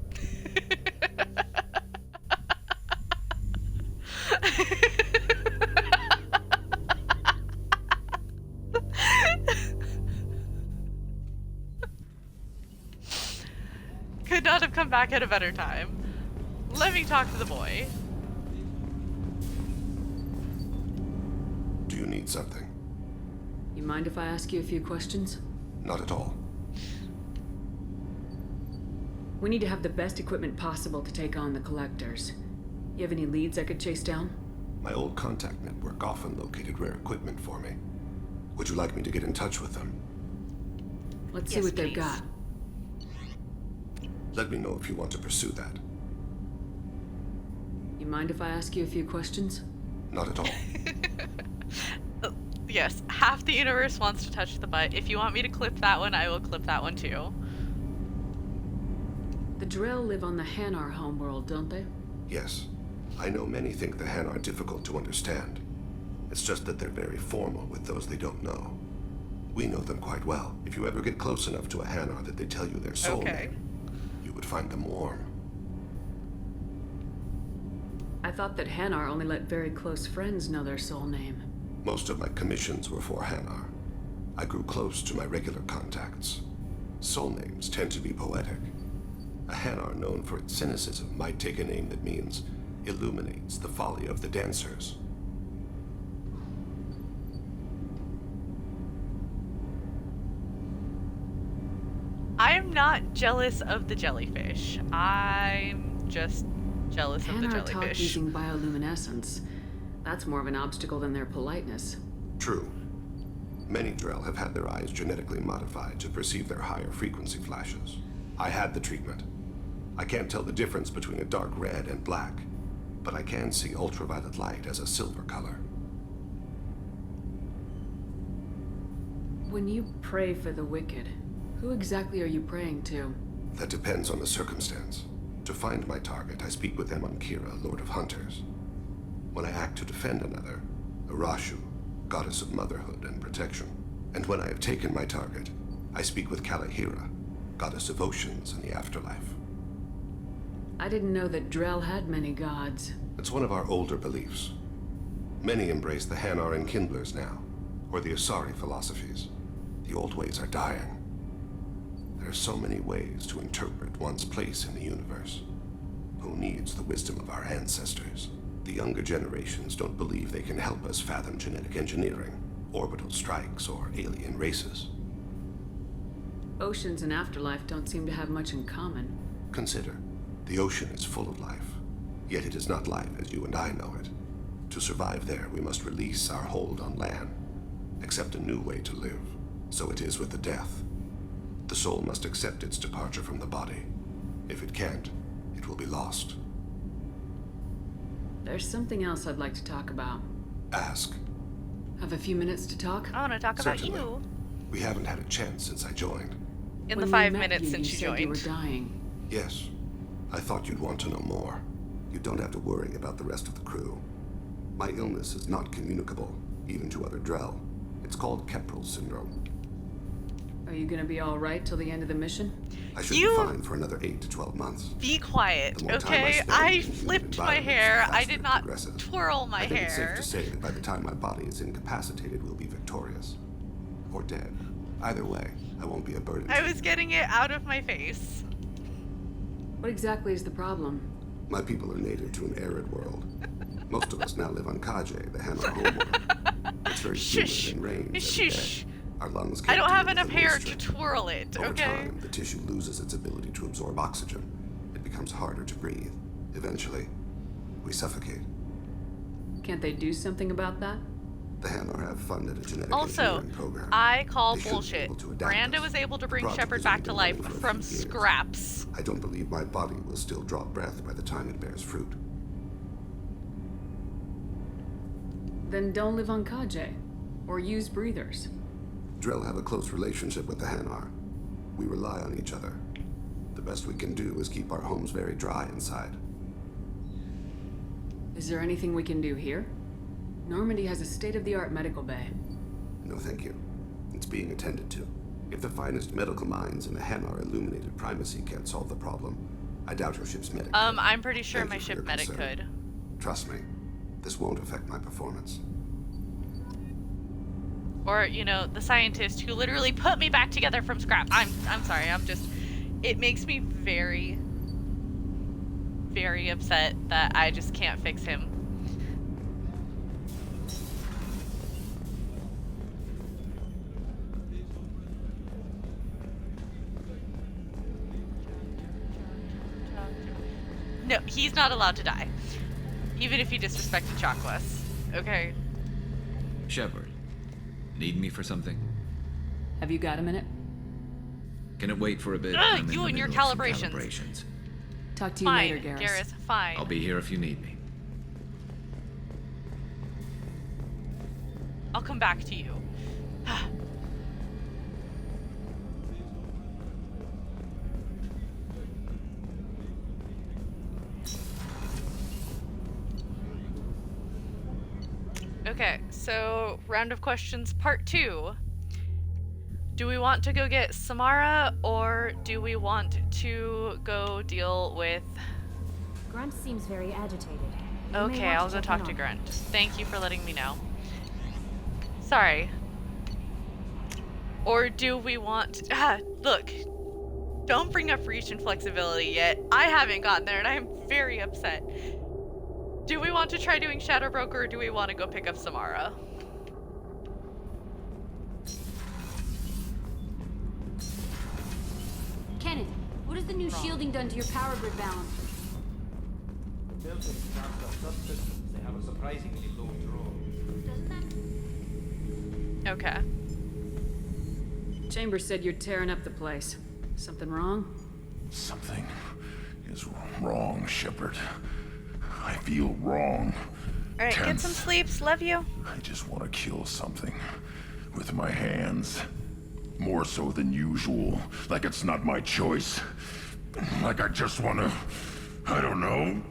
Could not have come back at a better time. Let me talk to the boy. Do you need need something. You mind if I ask you a few questions? Not at all. We need to have the best equipment possible to take on the collectors. You have any leads I could chase down? My old contact network often located rare equipment for me. Would you like me to get in touch with them? Let's see what they've got. Let me know if you want to pursue that. You mind if I ask you a few questions? Not at all. Yes, half the universe wants to touch the butt. If you want me to clip that one, I will clip that one too. The Drell live on the Hanar homeworld, don't they? Yes. I know many think the Han are difficult to understand. It's just that they're very formal with those they don't know. We know them quite well. If you ever get close enough to a Hanar that they tell you their soul name, you would find them warm. I thought that Hanar only let very close friends know their soul name. Most of my commissions were for Hanar. I grew close to my regular contacts. Soul names tend to be poetic. A Hanar known for its cynicism might take a name that means illuminates the folly of the dancers. I'm not jealous of the jellyfish. I'm just jealous of the Hanar talk jellyfish. using bioluminescence. That's more of an obstacle than their politeness. True. Many Drell have had their eyes genetically modified to perceive their higher frequency flashes. I had the treatment. I can't tell the difference between a dark red and black, but I can see ultraviolet light as a silver color. When you pray for the wicked, who exactly are you praying to? That depends on the circumstance. To find my target, I speak with them on Kira, Lord of Hunters. When I act to defend another, Arashu, goddess of motherhood and protection. And when I have taken my target, I speak with Kalahira, goddess of oceans and the afterlife. I didn't know that Drell had many gods. It's one of our older beliefs. Many embrace the Hanar and Kindlers now, or the Asari philosophies. The old ways are dying. There are so many ways to interpret one's place in the universe. Who needs the wisdom of our ancestors? The younger generations don't believe they can help us fathom genetic engineering, orbital strikes, or alien races. Oceans and afterlife don't seem to have much in common. Consider, the ocean is full of life, yet it is not life as you and I know it. To survive there, we must release our hold on land, accept a new way to live. So it is with the death. The soul must accept its departure from the body. If it can't, it will be lost. There's something else I'd like to talk about. Ask. Have a few minutes to talk? I want to talk Certainly. about you. We haven't had a chance since I joined. In When the 5 we met minutes since you said joined. You were dying. Yes. I thought you'd want to know more. You don't have to worry about the rest of the crew. My illness is not communicable, even to other Drell. It's called Keprel syndrome. Are you gonna be all right till the end of the mission? I should be fine for another 8 to 12 months. Be quiet, The more time I okay? spend I in flipped human my environments, hair. the I faster did it not progresses. twirl my I think hair. it's safe to say that by the time my body is incapacitated, we'll be victorious. Or dead. Either way, I won't be a burden. I was getting it out of my face. What exactly is the problem? My people are native to an arid world. Most of us now live on Kaje, the Hanar homeworld. It's very humid and rains every day. Our lungs can't I don't have deal with enough the hair moisture. to twirl it, Over okay? time, the tissue loses its ability to absorb oxygen. It becomes harder to breathe. Eventually, we suffocate. Can't they do something about that? The Hanar have funded a genetic Also, engineering program. I call They should be bullshit. able to adapt Brando us. was able to The bring project Shepard has back only to been life running for a from few years. scraps. I don't believe my body will still draw breath by the time it bears fruit. Then don't live on Kaje. Or use breathers. Drell have a close relationship with the Hanar. We rely on each other. The best we can do is keep our homes very dry inside. Is there anything we can do here? Normandy has a state-of-the-art medical bay. No, thank you. It's being attended to. If the finest medical minds in the Hanar illuminated primacy can't solve the problem, I doubt your ship's medic. I'm pretty sure Thank my you for ship your medic concern. could. Trust me, this won't affect my performance. Or, you know, the scientist who literally put me back together from scrap. I'm sorry, it makes me very, very upset that I just can't fix him. No, he's not allowed to die. Even if he disrespected Chakwas. Okay? Shepard, need me for something? Have you got a minute? Can it wait for a bit? I'm in You the and your middle of some calibrations. Talk to you Fine, later, Garrus. Garrus, fine. I'll be here if you need me. I'll come back to you. Okay, so round of questions part 2. Do we want to go get Samara, or do we want to go deal with... Grunt seems very agitated. You may Okay, want I'll go check talk in to on him. Grunt. Thank you for letting me know. Sorry. Or do we want... look. Don't bring up reach and flexibility yet. I haven't gotten there, and I'm very upset. Do we want to try doing Shadow Broker, or do we want to go pick up Samara? Kenneth, what has the new shielding done to your power grid balance? Built-in transfer subsystems. They have a surprisingly low draw. Okay. Chambers said you're tearing up the place. Something wrong? Something is wrong, Shepard. I feel wrong. Alright, get some sleeps. Love you. I just want to kill something with my hands. More so than usual. Like it's not my choice. Like I just want to... I don't know.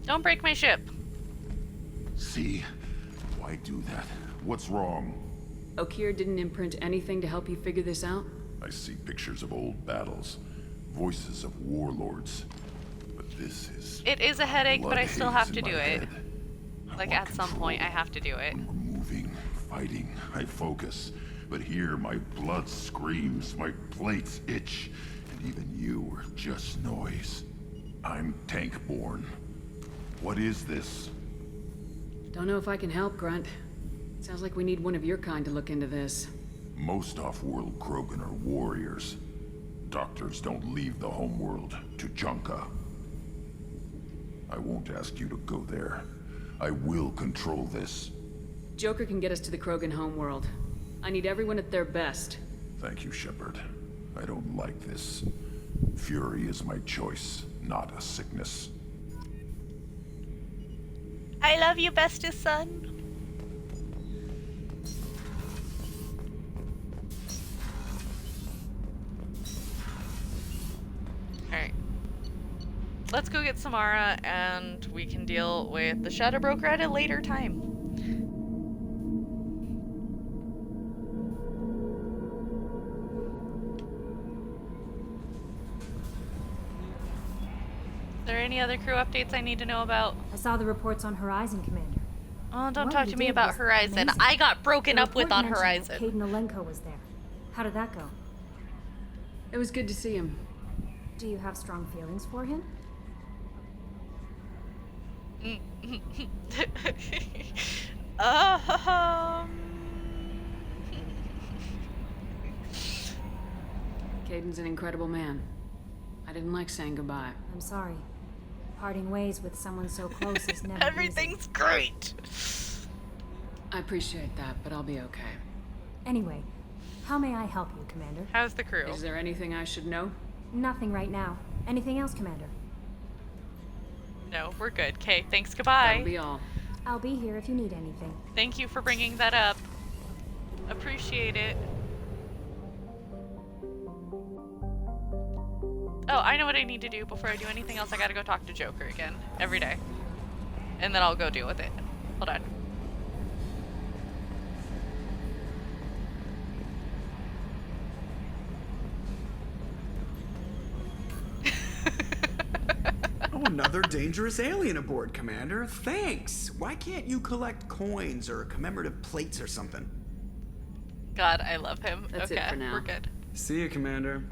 Don't break my ship. See? Why do that? What's wrong? Okeer didn't imprint anything to help you figure this out? I see pictures of old battles. Voices of warlords. But this is... It is a headache, but I blood still haze have to in do my it. head. Like, at some point, I have to do it. Moving, fighting, I focus. But here, my blood screams, my plates itch, and even you are just noise. I'm tank-born. What is this? Don't know if I can help, Grunt. Sounds like we need one of your kind to look into this. Most off-world Krogan are warriors. Doctors don't leave the homeworld to Junka. I won't ask you to go there. I will control this. Joker can get us to the Krogan homeworld. I need everyone at their best. Thank you, Shepard. I don't like this. Fury is my choice, not a sickness. I love you, bestest son. Alright. Let's go get Samara, and we can deal with the Shadow Broker at a later time. Are there any other crew updates I need to know about? I saw the reports on Horizon, Commander. Oh, don't What talk you to me did about was Horizon. amazing. I got broken The up with report on mentioned that Horizon. Caden Alenko was there. How did that go? It was good to see him. Do you have strong feelings for him? Caden's an incredible man. I didn't like saying goodbye. I'm sorry. Parting ways with someone so close is never Everything's great. I appreciate that, but I'll be okay. Anyway, how may I help you, Commander? How's the crew? Is there anything I should know? Nothing right now. Anything else, Commander? No, we're good. Okay, thanks, goodbye. That'll be all. I'll be here if you need anything. Thank you for bringing that up. Appreciate it. Oh, I know what I need to do before I do anything else. I gotta go talk to Joker again. Every day. And then I'll go deal with it. Hold on. Oh, another dangerous alien aboard, Commander. Thanks. Why can't you collect coins or commemorative plates or something? God, I love him. That's okay, it for now. we're good. See you, Commander.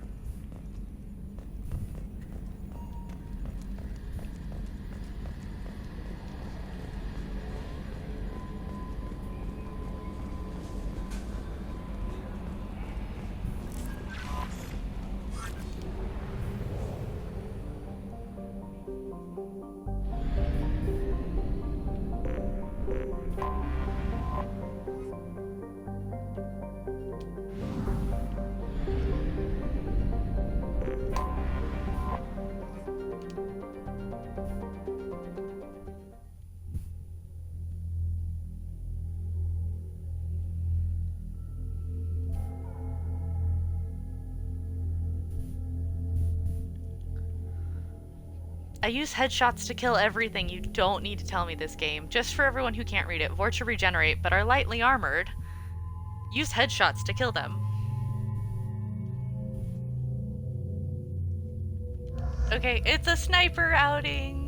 I use headshots to kill everything. You don't need to tell me this game. Just for everyone who can't read it, Vorcha regenerate, but are lightly armored. Use headshots to kill them. Okay, it's a sniper outing.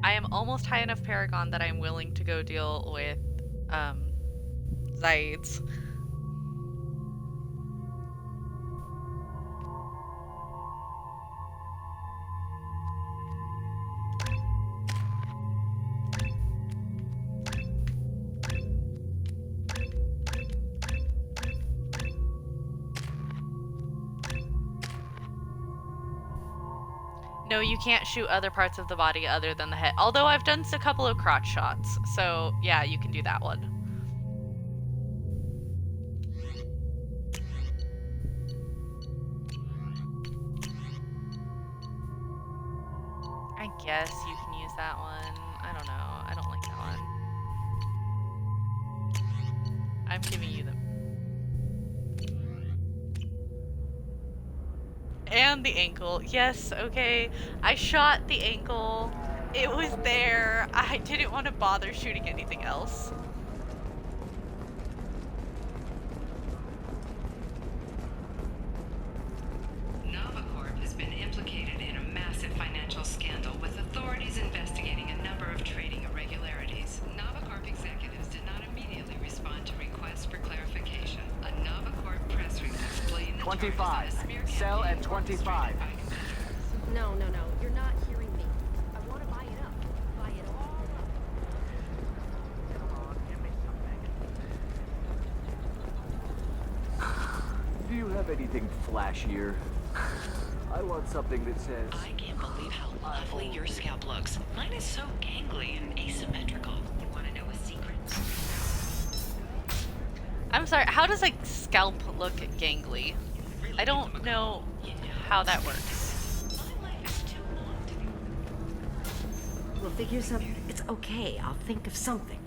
I am almost high enough Paragon that I'm willing to go deal with, Zaids. No, you can't shoot other parts of the body other than the head. Although I've done a couple of crotch shots. So, yeah, you can do that one. I guess you can use that one. I don't know. I don't like that one. I'm giving you them. And the ankle. Yes, okay. I shot the ankle. It was there. I didn't want to bother shooting anything else. NavaCorp has been implicated in a massive financial scandal with authorities investigating a number of trading irregularities. NavaCorp executives did not immediately respond to requests for clarification. A NavaCorp press release blamed the 25. Sell at 25. No, you're not hearing me. I want to buy it up. Buy it all up. Come on, give me something. Do you have anything flashier? I want something that says... I can't believe how lovely your scalp looks. Mine is so gangly and asymmetrical. You want to know a secret? I'm sorry, how does a scalp look gangly? I don't know how that works. We'll figure something. It's okay. I'll think of something.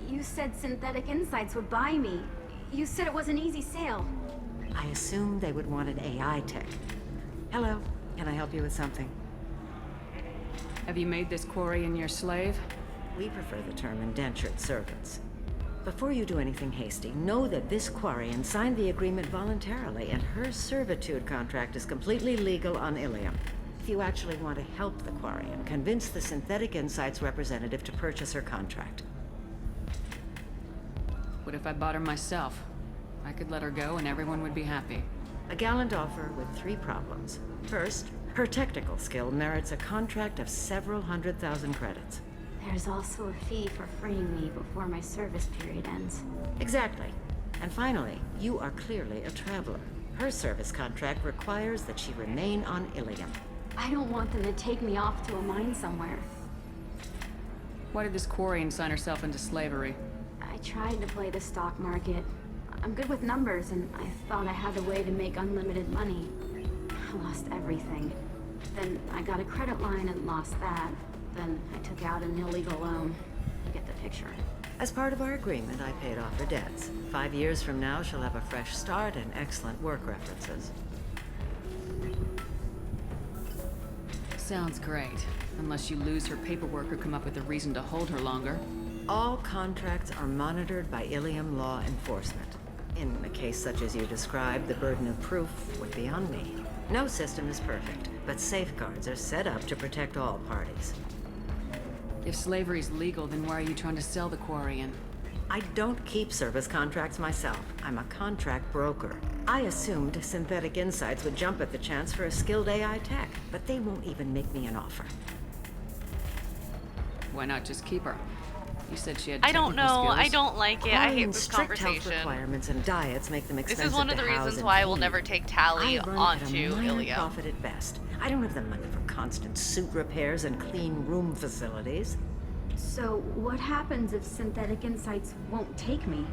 You said Synthetic Insights would buy me. You said it was an easy sale. I assumed they would want an AI tech. Hello. Can I help you with something? Have you made this Quarian your slave? We prefer the term indentured servants. Before you do anything hasty, know that this Quarian signed the agreement voluntarily, and her servitude contract is completely legal on Ilium. If you actually want to help the Quarian, convince the Synthetic Insights representative to purchase her contract. What if I bought her myself? I could let her go and everyone would be happy. A gallant offer with 3 problems. First, her technical skill merits a contract of several 100,000 credits. There's also a fee for freeing me before my service period ends. Exactly. And finally, you are clearly a traveler. Her service contract requires that she remain on Ilium. I don't want them to take me off to a mine somewhere. Why did this Quarian sign herself into slavery? I tried to play the stock market. I'm good with numbers, and I thought I had a way to make unlimited money. I lost everything. Then I got a credit line and lost that. Then I took out an illegal loan. You get the picture. As part of our agreement, I paid off her debts. 5 years from now, she'll have a fresh start and excellent work references. Sounds great. Unless you lose her paperwork or come up with a reason to hold her longer. All contracts are monitored by Ilium law enforcement. In a case such as you described, the burden of proof would be on me. No system is perfect, but safeguards are set up to protect all parties. If slavery's legal, then why are you trying to sell the Quarian? I don't keep service contracts myself. I'm a contract broker. I assumed Synthetic Insights would jump at the chance for a skilled AI tech, but they won't even make me an offer. Why not just keep her? You said she had I don't know. skills. I don't like it. I hate this strict conversation. Health requirements and diets make them expensive. This is one of the reasons why I will never take Tally onto Ilium. Profit at best. I don't have the money for constant suit repairs and clean room facilities. So, what happens if Synthetic Insights won't take me?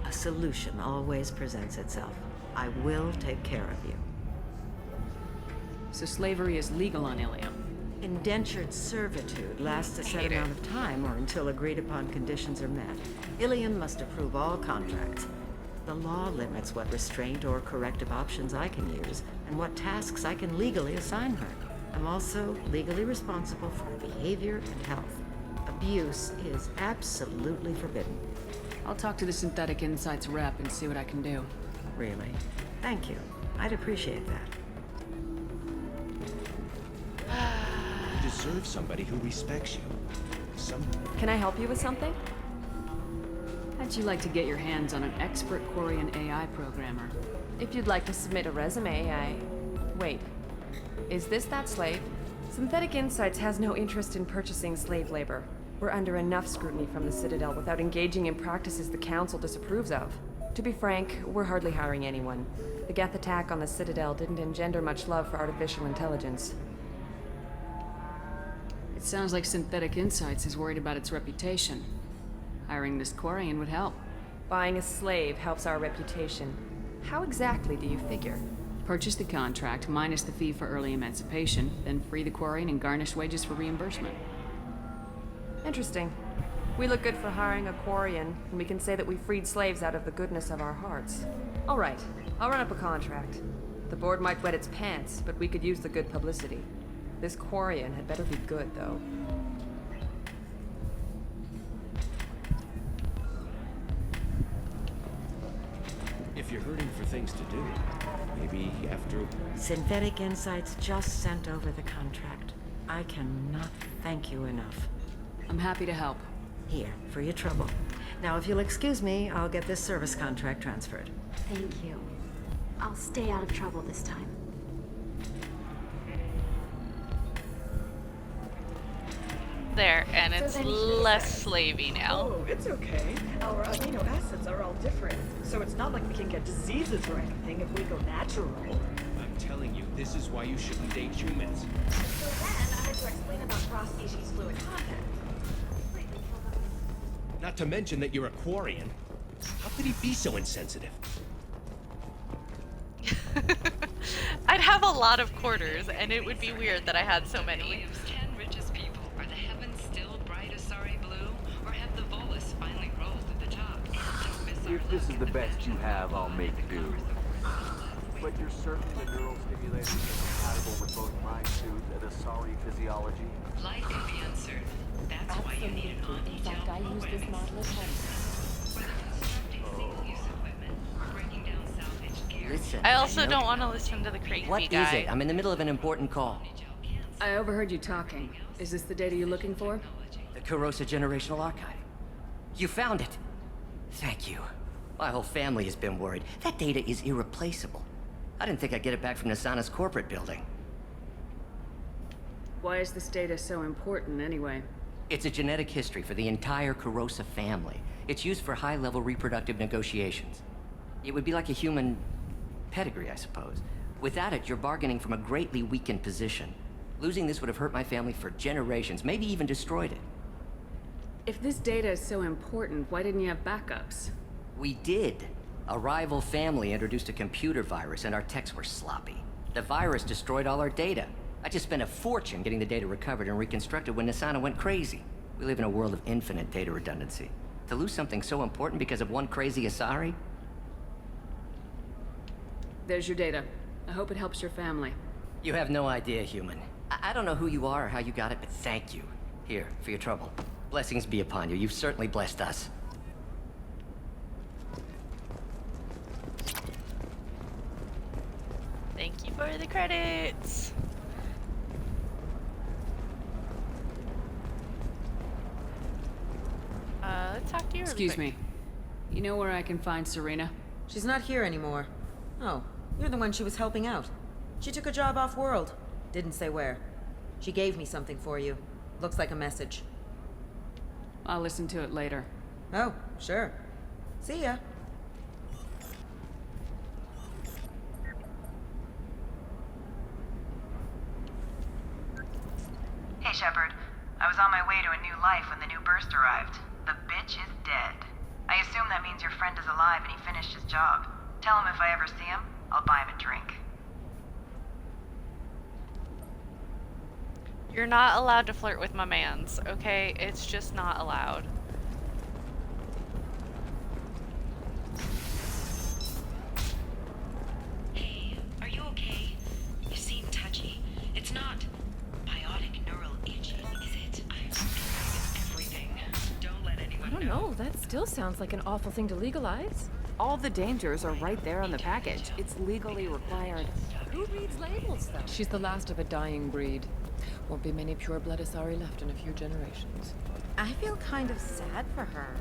A solution always presents itself. I will take care of you. So slavery is legal on Ilium? Indentured servitude lasts a set amount of time or until agreed upon conditions are met. Ilium must approve all contracts. The law limits what restraint or corrective options I can use and what tasks I can legally assign her. I'm also legally responsible for her behavior and health. Abuse is absolutely forbidden. I'll talk to the Synthetic Insights rep and see what I can do. Really? Thank you. I'd appreciate that. You deserve somebody who respects you. Can I help you with something? How'd you like to get your hands on an expert Quarian AI programmer? If you'd like to submit a resume, Wait. Is this that slave? Synthetic Insights has no interest in purchasing slave labor. We're under enough scrutiny from the Citadel without engaging in practices the Council disapproves of. To be frank, we're hardly hiring anyone. The Geth attack on the Citadel didn't engender much love for artificial intelligence. It sounds like Synthetic Insights is worried about its reputation. Hiring this Quarian would help. Buying a slave helps our reputation. How exactly do you figure? Purchase the contract minus the fee for early emancipation, then free the Quarian and garnish wages for reimbursement. Interesting. We look good for hiring a Quarian, and we can say that we freed slaves out of the goodness of our hearts. All right, I'll run up a contract. The board might wet its pants, but we could use the good publicity. This Quarian had better be good, though. If you're hurting for things to do, maybe after... Synthetic Insights just sent over the contract. I cannot thank you enough. I'm happy to help. Here, for your trouble. Now, if you'll excuse me, I'll get this service contract transferred. Thank you. I'll stay out of trouble this time. There, and it's less slavey now. Oh, it's okay. Our amino acids are all different, so it's not like we can get diseases or anything if we go natural. I'm telling you, this is why you shouldn't date humans. So then I had to explain about cross-species fluid contact. Not to mention that you're a Quarian. How could he be so insensitive? I'd have a lot of quarters, and it would be weird that I had so many. If this is the best you have, I'll make do. But you're certain the neural stimulators are compatible with both my suit and Asari physiology? Life can be uncertain. That's why you need an on-detail program. For the constructing single-use equipment, breaking down salvaged gear. Listen, I also don't want to listen to the crazy What guy. is it? I'm in the middle of an important call. I overheard you talking. Is this the data you're looking for? The Kurosa Generational Archive. You found it. Thank you. My whole family has been worried. That data is irreplaceable. I didn't think I'd get it back from Nasana's corporate building. Why is this data so important, anyway? It's a genetic history for the entire Kurosa family. It's used for high-level reproductive negotiations. It would be like a human pedigree, I suppose. Without it, you're bargaining from a greatly weakened position. Losing this would have hurt my family for generations, maybe even destroyed it. If this data is so important, why didn't you have backups? We did. A rival family introduced a computer virus and our techs were sloppy. The virus destroyed all our data. I just spent a fortune getting the data recovered and reconstructed when Nasana went crazy. We live in a world of infinite data redundancy. To lose something so important because of one crazy Asari? There's your data. I hope it helps your family. You have no idea, human. I don't know who you are or how you got it, but thank you. Here, for your trouble. Blessings be upon you. You've certainly blessed us. Thank you for the credits. Let's talk to you. Excuse me. You know where I can find Serena? She's not here anymore. Oh, you're the one she was helping out. She took a job off-world. Didn't say where. She gave me something for you. Looks like a message. I'll listen to it later. Oh, sure. See ya. Hey, Shepard. I was on my way to a new life when the new burst arrived. The bitch is dead. I assume that means your friend is alive and he finished his job. Tell him if I ever see him, I'll buy him a drink. You're not allowed to flirt with my mans, okay? It's just not allowed. Hey, are you okay? You seem touchy. It's not biotic neural itching, is it? I've everything. Don't let anyone I don't know. That still sounds like an awful thing to legalize. All the dangers are right there on the package. It's legally required. Who reads labels, though? She's the last of a dying breed. Won't be many pure-blood Asari left in a few generations. I feel kind of sad for her.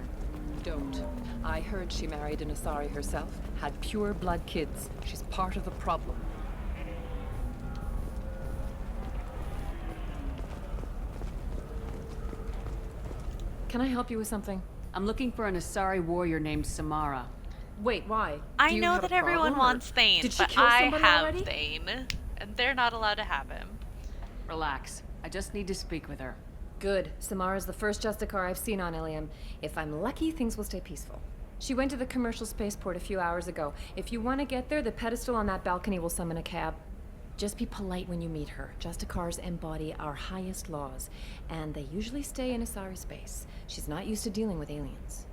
Don't. I heard she married an Asari herself, had pure-blood kids. She's part of the problem. Can I help you with something? I'm looking for an Asari warrior named Samara. Wait, why? I Do you know have that a everyone problem, or wants Thane, did she but kill I somebody have already? Thane, and they're not allowed to have him. Relax. I just need to speak with her. Good. Samara's the first Justicar I've seen on Ilium. If I'm lucky, things will stay peaceful. She went to the commercial spaceport a few hours ago. If you want to get there, the pedestal on that balcony will summon a cab. Just be polite when you meet her. Justicars embody our highest laws, and they usually stay in Asari space. She's not used to dealing with aliens.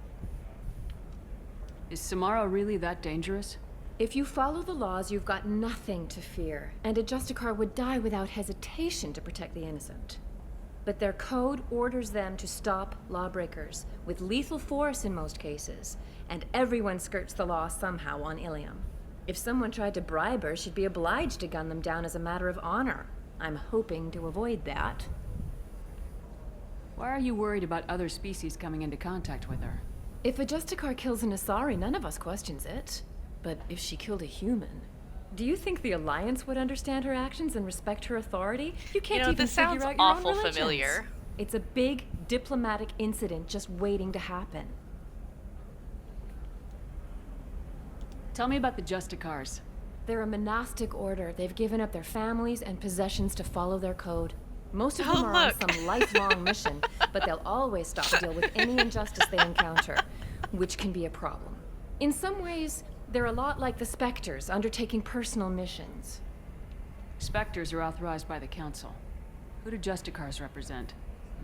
Is Samara really that dangerous? If you follow the laws, you've got nothing to fear, and a Justicar would die without hesitation to protect the innocent. But their code orders them to stop lawbreakers, with lethal force in most cases, and everyone skirts the law somehow on Ilium. If someone tried to bribe her, she'd be obliged to gun them down as a matter of honor. I'm hoping to avoid that. Why are you worried about other species coming into contact with her? If a Justicar kills an Asari, none of us questions it. But if she killed a human, do you think the Alliance would understand her actions and respect her authority? You can't even this figure sounds out your awful own religions. familiar. It's a big diplomatic incident just waiting to happen. Tell me about the Justicars. They're a monastic order. They've given up their families and possessions to follow their code. Most of them are on some lifelong mission, but they'll always stop to deal with any injustice they encounter, which can be a problem. In some ways, they're a lot like the Spectres, undertaking personal missions. Spectres are authorized by the Council. Who do Justicars represent?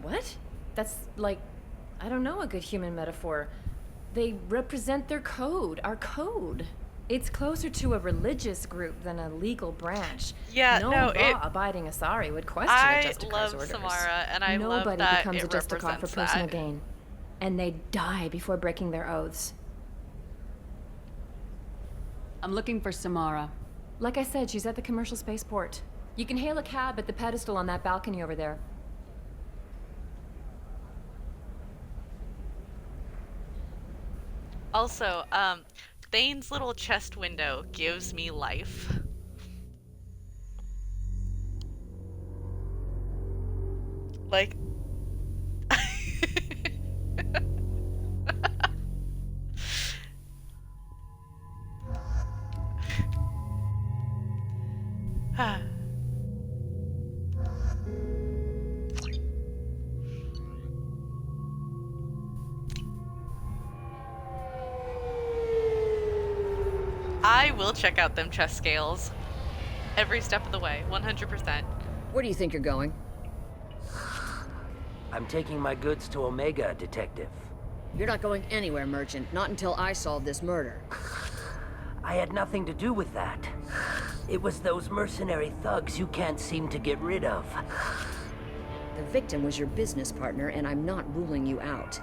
What? That's like, I don't know, a good human metaphor. They represent their code, our code. It's closer to a religious group than a legal branch. Yeah, no law-abiding Asari would question a Justicar's orders. Samara, and I love Nobody that becomes it a Justicar for represents personal that. gain. And they die before breaking their oaths. I'm looking for Samara. Like I said, she's at the commercial spaceport. You can hail a cab at the pedestal on that balcony over there. Also, Thane's little chest window gives me life. Like... I will check out them chest scales. Every step of the way, 100%. Where do you think you're going? I'm taking my goods to Omega, Detective. You're not going anywhere, Merchant. Not until I solve this murder. I had nothing to do with that. It was those mercenary thugs you can't seem to get rid of. The victim was your business partner, and I'm not ruling you out.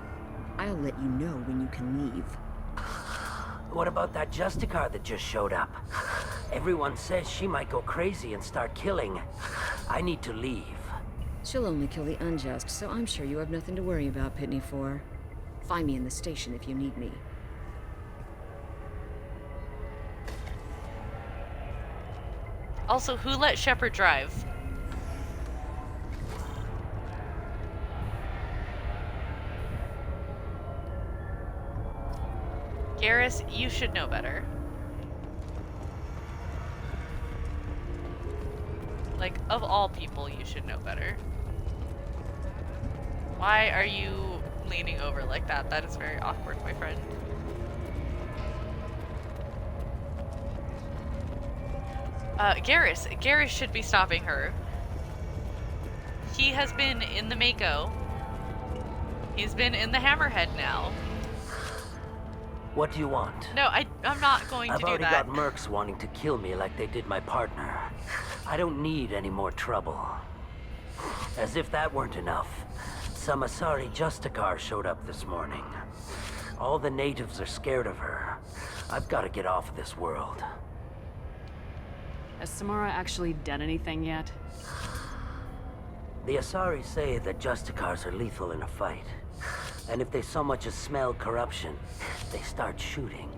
I'll let you know when you can leave. What about that Justicar that just showed up? Everyone says she might go crazy and start killing. I need to leave. She'll only kill the unjust, so I'm sure you have nothing to worry about, Pitney 4. Find me in the station if you need me. Also, who let Shepard drive? Garrus, you should know better. Like, of all people, you should know better. Why are you leaning over like that? That is very awkward, my friend. Garrus should be stopping her. he has been in the Mako. He's been in the Hammerhead now. What do you want? No, I'm not going to do that. I've already got mercs wanting to kill me like they did my partner. I don't need any more trouble. As if that weren't enough, some Asari Justicar showed up this morning. All the natives are scared of her. I've got to get off of this world. Has Samara actually done anything yet? The Asari say that Justicars are lethal in a fight. And if they so much as smell corruption, they start shooting.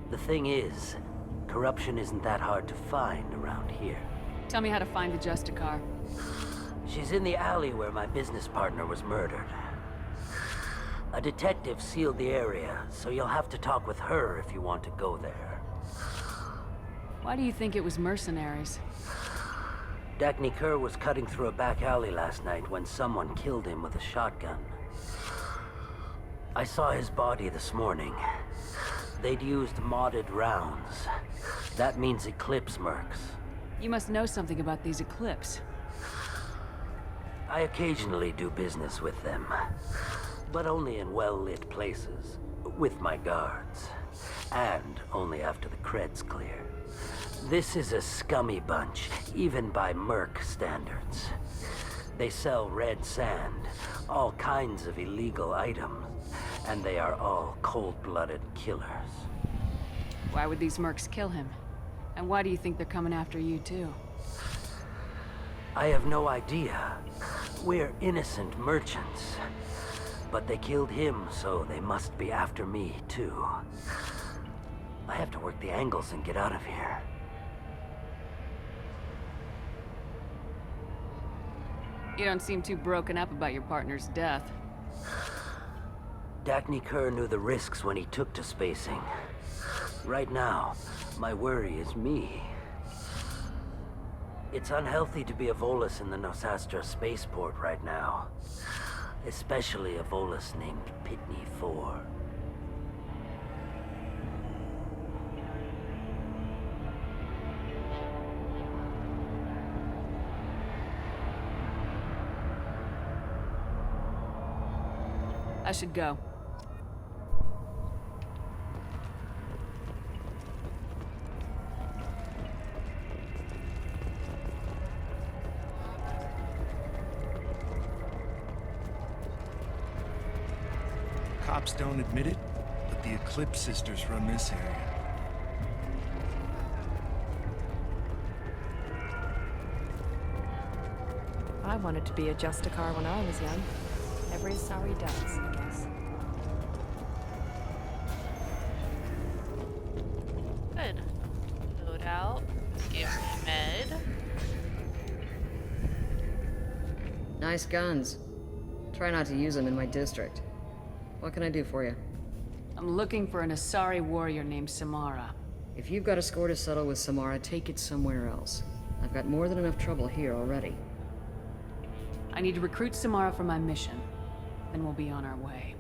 The thing is, corruption isn't that hard to find around here. Tell me how to find the Justicar. She's in the alley where my business partner was murdered. A detective sealed the area, so you'll have to talk with her if you want to go there. Why do you think it was mercenaries? Dagny Kerr was cutting through a back alley last night when someone killed him with a shotgun. I saw his body this morning. They'd used modded rounds. That means Eclipse mercs. You must know something about these Eclipse. I occasionally do business with them, but only in well-lit places, with my guards, and only after the cred's clear. This is a scummy bunch, even by merc standards. They sell red sand, all kinds of illegal items, and they are all cold-blooded killers. Why would these mercs kill him? And why do you think they're coming after you too? I have no idea. We're innocent merchants. But they killed him, so they must be after me too. I have to work the angles and get out of here. You don't seem too broken up about your partner's death. Dagny Kerr knew the risks when he took to spacing. Right now, my worry is me. It's unhealthy to be a Volus in the Nosastra spaceport right now. Especially a Volus named Pitney 4. I should go. Cops don't admit it, but the Eclipse sisters run this area. I wanted to be a Justicar when I was young. Every Asari does, I guess. Good. Load out. Give me med. Nice guns. Try not to use them in my district. What can I do for you? I'm looking for an Asari warrior named Samara. If you've got a score to settle with Samara, take it somewhere else. I've got more than enough trouble here already. I need to recruit Samara for my mission. Then we'll be on our way.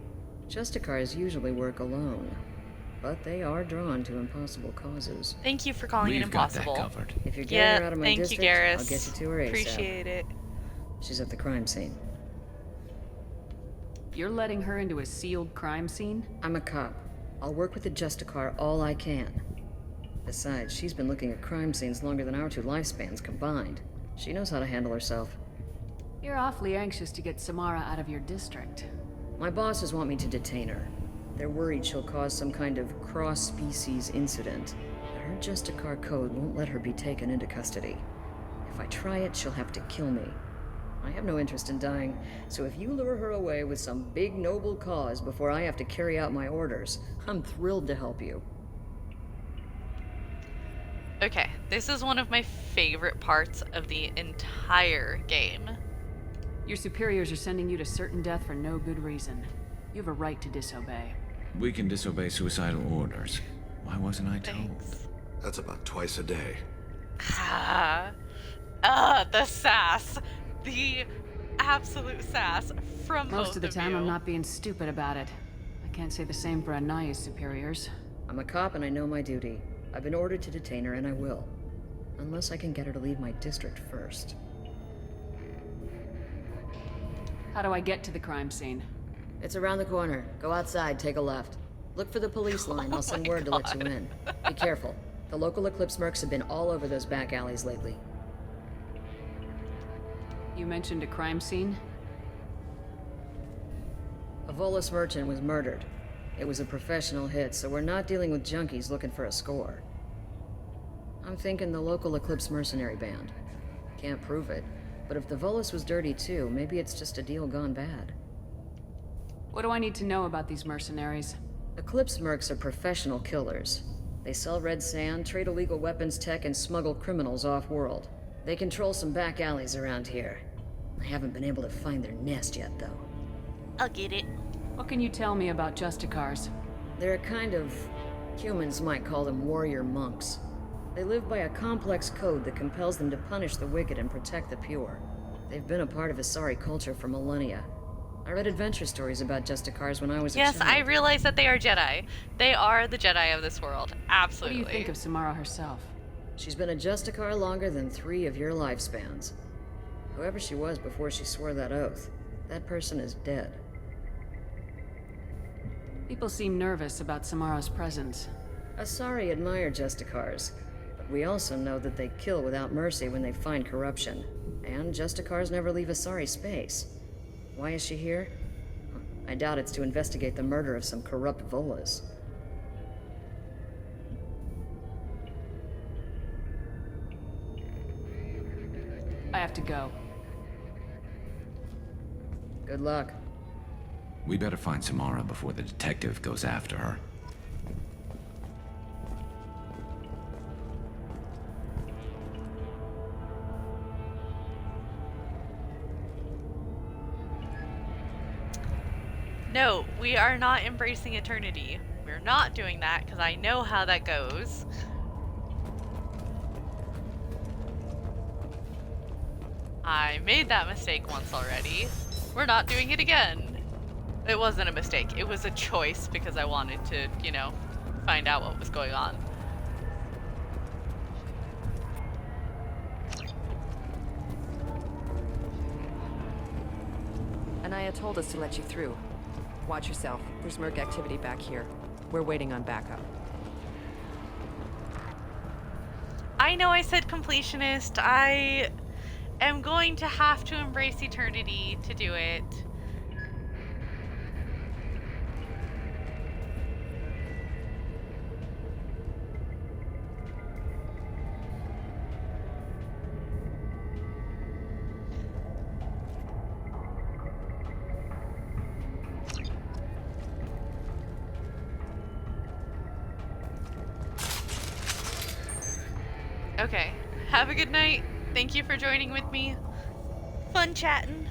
Justicars usually work alone, but they are drawn to impossible causes. Thank you for calling it impossible. If you're getting her out of my thank district, you, Garrus. I'll get you to her ASAP. Appreciate it. She's at the crime scene. You're letting her into a sealed crime scene? I'm a cop. I'll work with the Justicar all I can. Besides, she's been looking at crime scenes longer than our two lifespans combined. She knows how to handle herself. You're awfully anxious to get Samara out of your district. My bosses want me to detain her. They're worried she'll cause some kind of cross-species incident. But her Justicar code won't let her be taken into custody. If I try it, she'll have to kill me. I have no interest in dying, so if you lure her away with some big noble cause before I have to carry out my orders, I'm thrilled to help you. Okay, this is one of my favorite parts of the entire game. Your superiors are sending you to certain death for no good reason. You have a right to disobey. We can disobey suicidal orders. Why wasn't I told? Thanks. That's about twice a day. The sass. The absolute sass from Most of the time, you. I'm not being stupid about it. I can't say the same for Anaya's superiors. I'm a cop and I know my duty. I've been ordered to detain her and I will. Unless I can get her to leave my district first. How do I get to the crime scene? It's around the corner. Go outside, take a left. Look for the police line. I'll send word to let you in. Be careful. The local Eclipse mercs have been all over those back alleys lately. You mentioned a crime scene? A Volus merchant was murdered. It was a professional hit, so we're not dealing with junkies looking for a score. I'm thinking the local Eclipse mercenary band. Can't prove it, but if the Volus was dirty too, maybe it's just a deal gone bad. What do I need to know about these mercenaries? Eclipse mercs are professional killers. They sell red sand, trade illegal weapons tech, and smuggle criminals off-world. They control some back alleys around here. I haven't been able to find their nest yet, though. I'll get it. What can you tell me about Justicars? They're a kind of... humans might call them warrior monks. They live by a complex code that compels them to punish the wicked and protect the pure. They've been a part of Asari culture for millennia. I read adventure stories about Justicars when I was a child. Yes, I realize that they are Jedi. They are the Jedi of this world. Absolutely. What do you think of Samara herself? She's been a Justicar longer than 3 of your lifespans. Whoever she was before she swore that oath, that person is dead. People seem nervous about Samara's presence. Asari admire Justicars, but we also know that they kill without mercy when they find corruption. And Justicars never leave Asari space. Why is she here? I doubt it's to investigate the murder of some corrupt Volas. I have to go. Good luck. We better find Samara before the detective goes after her. No, we are not embracing eternity. We're not doing that because I know how that goes. I made that mistake once already. We're not doing it again. It wasn't a mistake. It was a choice because I wanted to, you know, find out what was going on. Anaya told us to let you through. Watch yourself. There's merc activity back here. We're waiting on backup. I know I said completionist. I am going to have to embrace eternity to do it. Okay, have a good night. Thank you for joining with me. Fun chatting.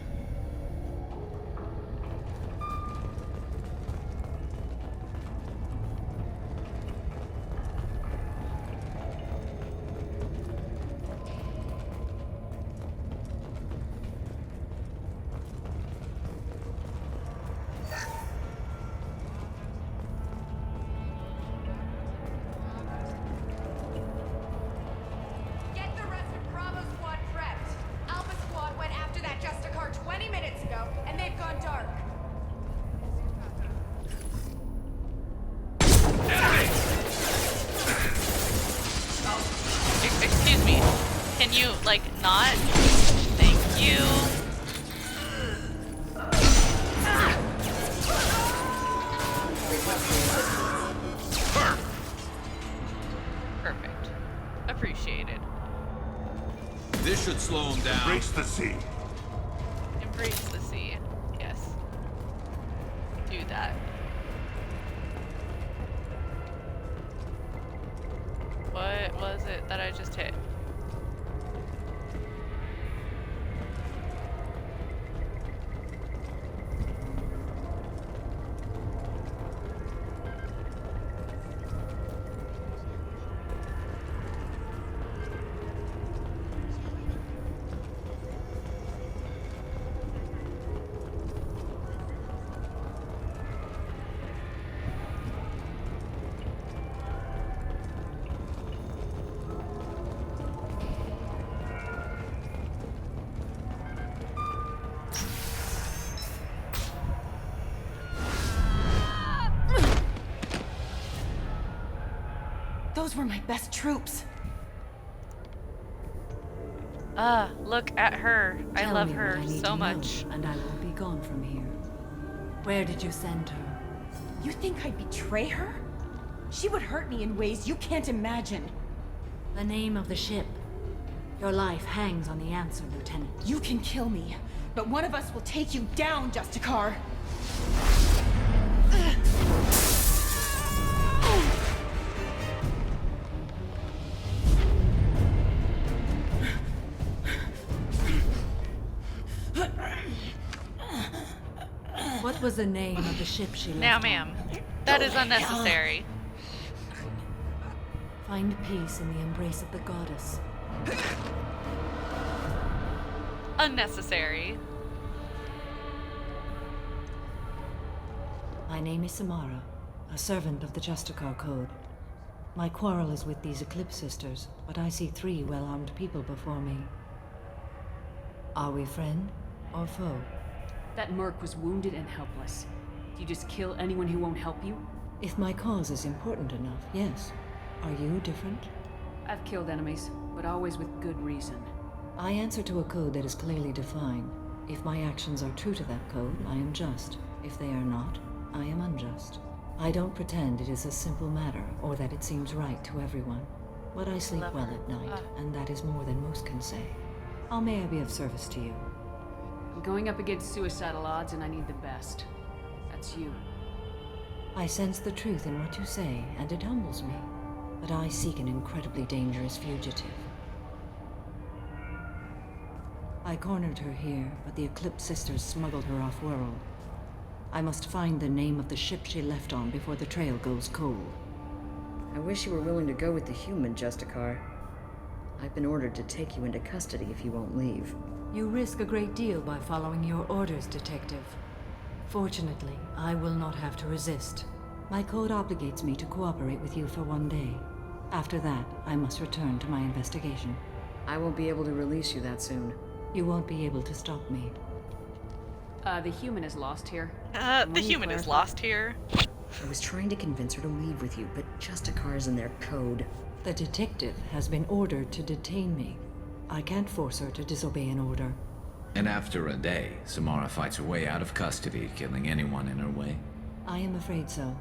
Get the rest of Bravo Squad prepped. Alpha Squad went after that Justicar 20 minutes ago, and they've gone dark. Excuse me. Can you, like, not? Thank you. Perfect. Appreciated. This should slow him down. Embrace the sea. Embrace the sea. Yes. Do that. What was it that I just hit? Those were my best troops. Look at her. I Tell love me her what I need so to much. know, and I will be gone from here. Where did you send her? You think I'd betray her? She would hurt me in ways you can't imagine. The name of the ship. Your life hangs on the answer, Lieutenant. You can kill me, but one of us will take you down, Justicar. What was the name of the ship she left Now, on? ma'am, that is unnecessary. Find peace in the embrace of the goddess. Unnecessary. My name is Samara, a servant of the Justicar Code. My quarrel is with these Eclipse Sisters, but I see 3 well-armed people before me. Are we friend or foe? That merc was wounded and helpless. Do you just kill anyone who won't help you? If my cause is important enough, yes. Are you different? I've killed enemies, but always with good reason. I answer to a code that is clearly defined. If my actions are true to that code, I am just. If they are not, I am unjust. I don't pretend it is a simple matter, or that it seems right to everyone. But I sleep well at night, and that is more than most can say. How may I be of service to you? I'm going up against suicidal odds, and I need the best. That's you. I sense the truth in what you say, and it humbles me. But I seek an incredibly dangerous fugitive. I cornered her here, but the Eclipse Sisters smuggled her off-world. I must find the name of the ship she left on before the trail goes cold. I wish you were willing to go with the human, Justicar. I've been ordered to take you into custody if you won't leave. You risk a great deal by following your orders, Detective. Fortunately, I will not have to resist. My code obligates me to cooperate with you for 1 day. After that, I must return to my investigation. I won't be able to release you that soon. You won't be able to stop me. The human is lost here. The human is lost here. I was trying to convince her to leave with you, but Justicar's in their code. The detective has been ordered to detain me. I can't force her to disobey an order. And after a day, Samara fights her way out of custody, killing anyone in her way? I am afraid so.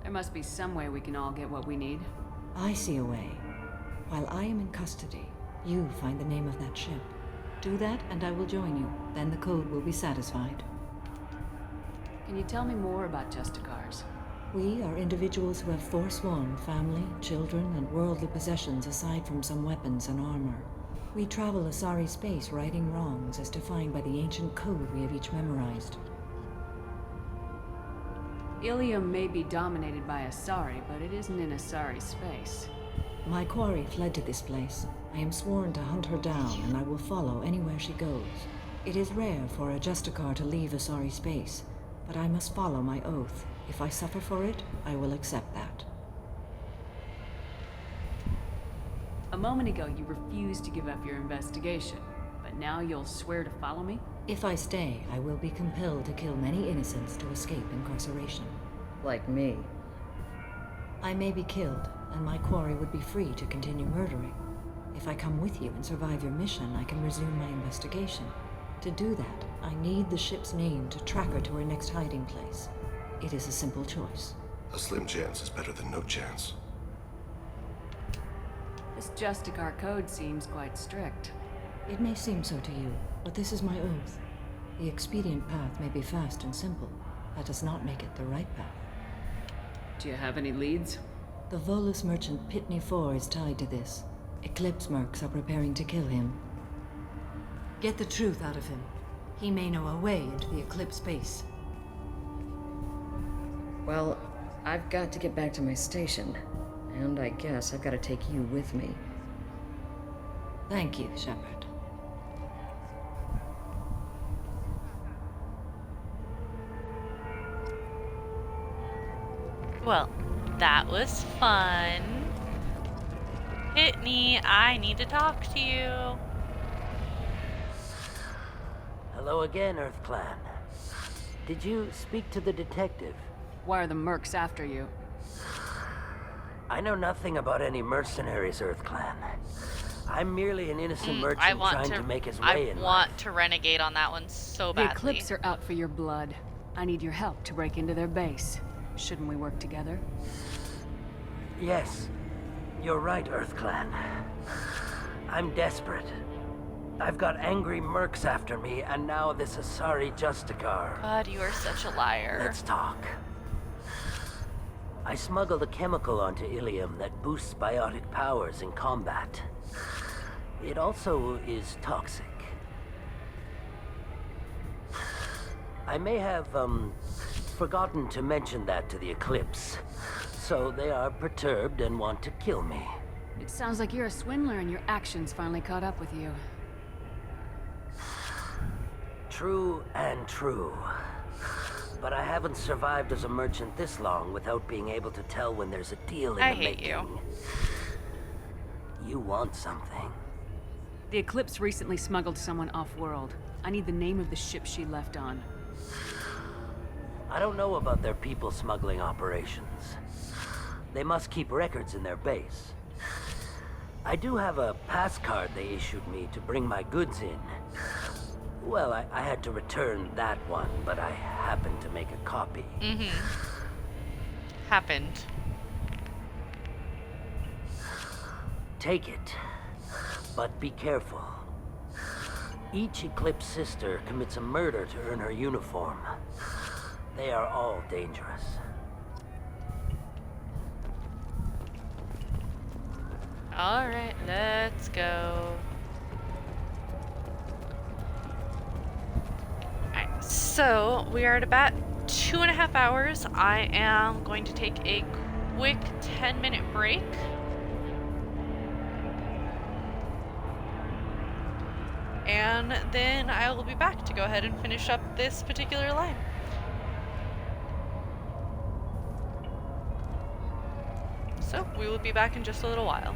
There must be some way we can all get what we need. I see a way. While I am in custody, you find the name of that ship. Do that, and I will join you. Then the code will be satisfied. Can you tell me more about Justicars? We are individuals who have forsworn family, children, and worldly possessions aside from some weapons and armor. We travel Asari space righting wrongs as defined by the ancient code we have each memorized. Ilium may be dominated by Asari, but it isn't in Asari space. My quarry fled to this place. I am sworn to hunt her down, and I will follow anywhere she goes. It is rare for a Justicar to leave Asari space, but I must follow my oath. If I suffer for it, I will accept that. A moment ago, you refused to give up your investigation, but now you'll swear to follow me? If I stay, I will be compelled to kill many innocents to escape incarceration. Like me. I may be killed, and my quarry would be free to continue murdering. If I come with you and survive your mission, I can resume my investigation. To do that, I need the ship's name to track her to her next hiding place. It is a simple choice. A slim chance is better than no chance. This Justicar code seems quite strict. It may seem so to you, but this is my oath. The expedient path may be fast and simple. That does not make it the right path. Do you have any leads? The Volus merchant Pitney 4 is tied to this. Eclipse mercs are preparing to kill him. Get the truth out of him. He may know a way into the Eclipse base. Well, I've got to get back to my station. And I guess I've got to take you with me. Thank you, Shepard. Well, that was fun. Pitney, I need to talk to you. Hello again, Earth Clan. Did you speak to the detective? Why are the mercs after you? I know nothing about any mercenaries, Earth Clan. I'm merely an innocent merchant trying to make his way in I life. want to renegade on that one so The badly. Eclipse are out for your blood. I need your help to break into their base. Shouldn't we work together? Yes, you're right, Earth Clan. I'm desperate. I've got angry mercs after me, and now this Asari Justicar. God, you are such a liar. Let's talk. I smuggled a chemical onto Ilium that boosts biotic powers in combat. It also is toxic. I may have, forgotten to mention that to the Eclipse. So they are perturbed and want to kill me. It sounds like you're a swindler and your actions finally caught up with you. True and true. But I haven't survived as a merchant this long without being able to tell when there's a deal in I the hate making. you. You want something. The Eclipse recently smuggled someone off-world. I need the name of the ship she left on. I don't know about their people smuggling operations. They must keep records in their base. I do have a pass card they issued me to bring my goods in. Well, I had to return that one, but I happened to make a copy. Happened. Take it, but be careful. Each Eclipse sister commits a murder to earn her uniform. They are all dangerous. Alright, let's go. Alright, so we are at about 2.5 hours. I am going to take a quick 10-minute break. And then I will be back to go ahead and finish up this particular line. So we will be back in just a little while.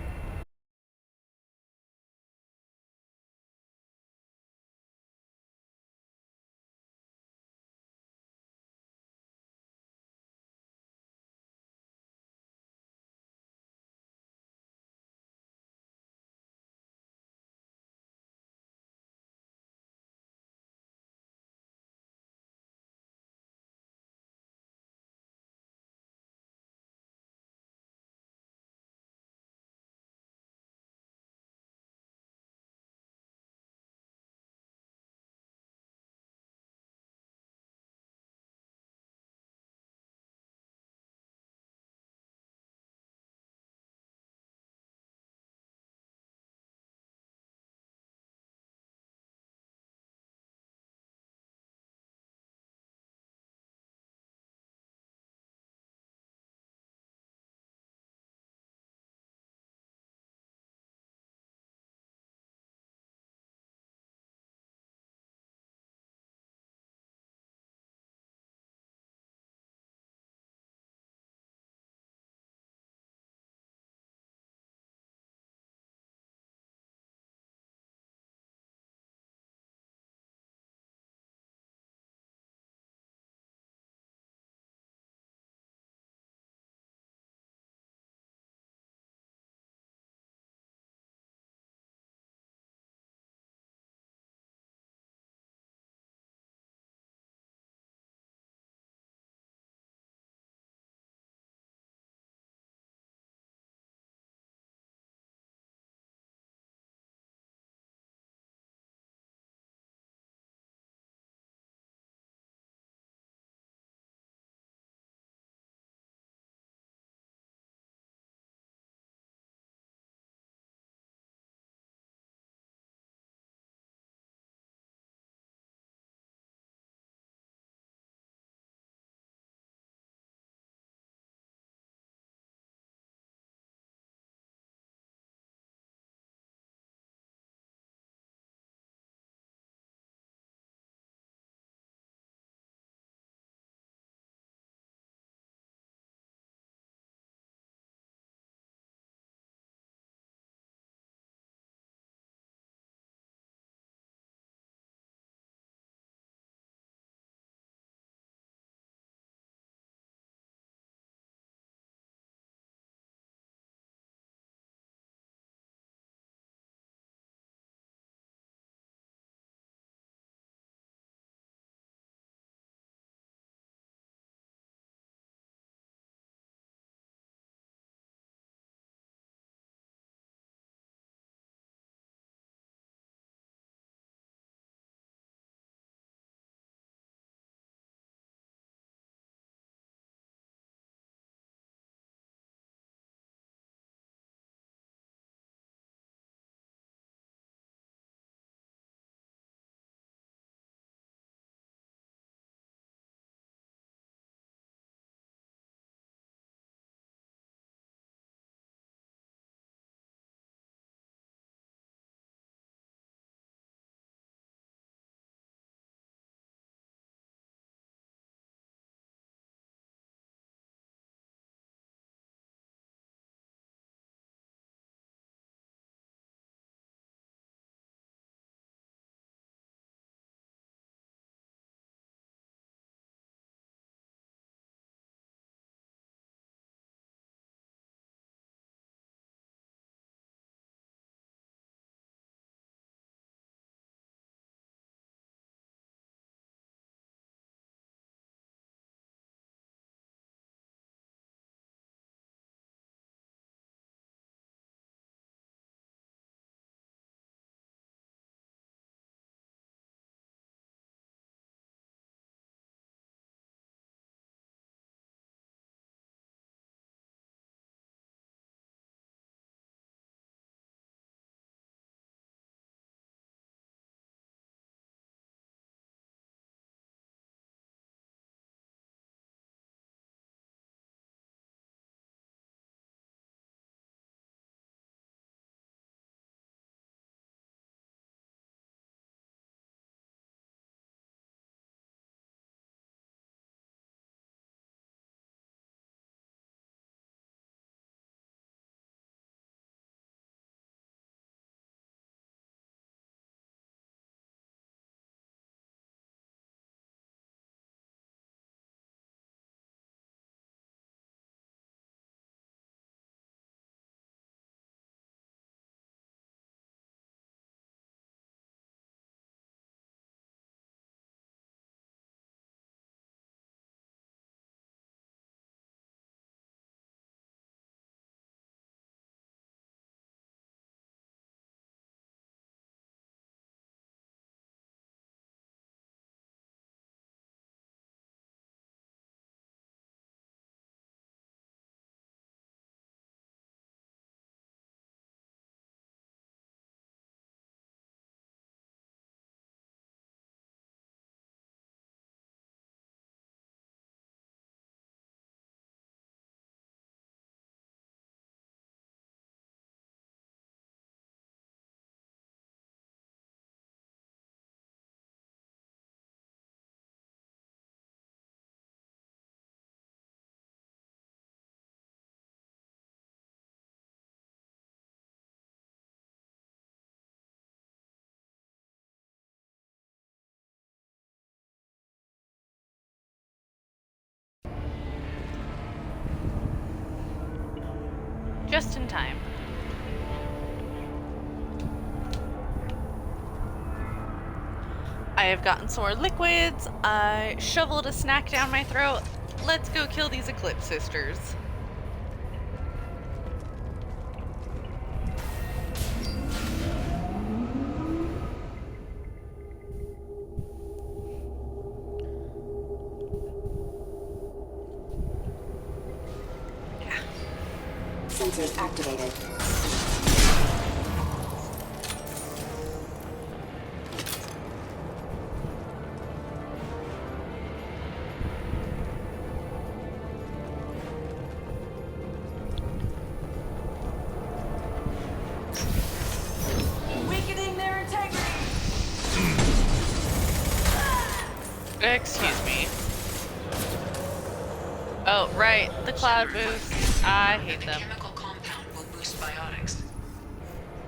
Just in time. I have gotten some more liquids. I shoveled a snack down my throat. Let's go kill these Eclipse sisters. Sensors activated. Weakening their integrity. Excuse me. Oh, right. The cloud boost. I hate them. Chemical compound will boost biotics.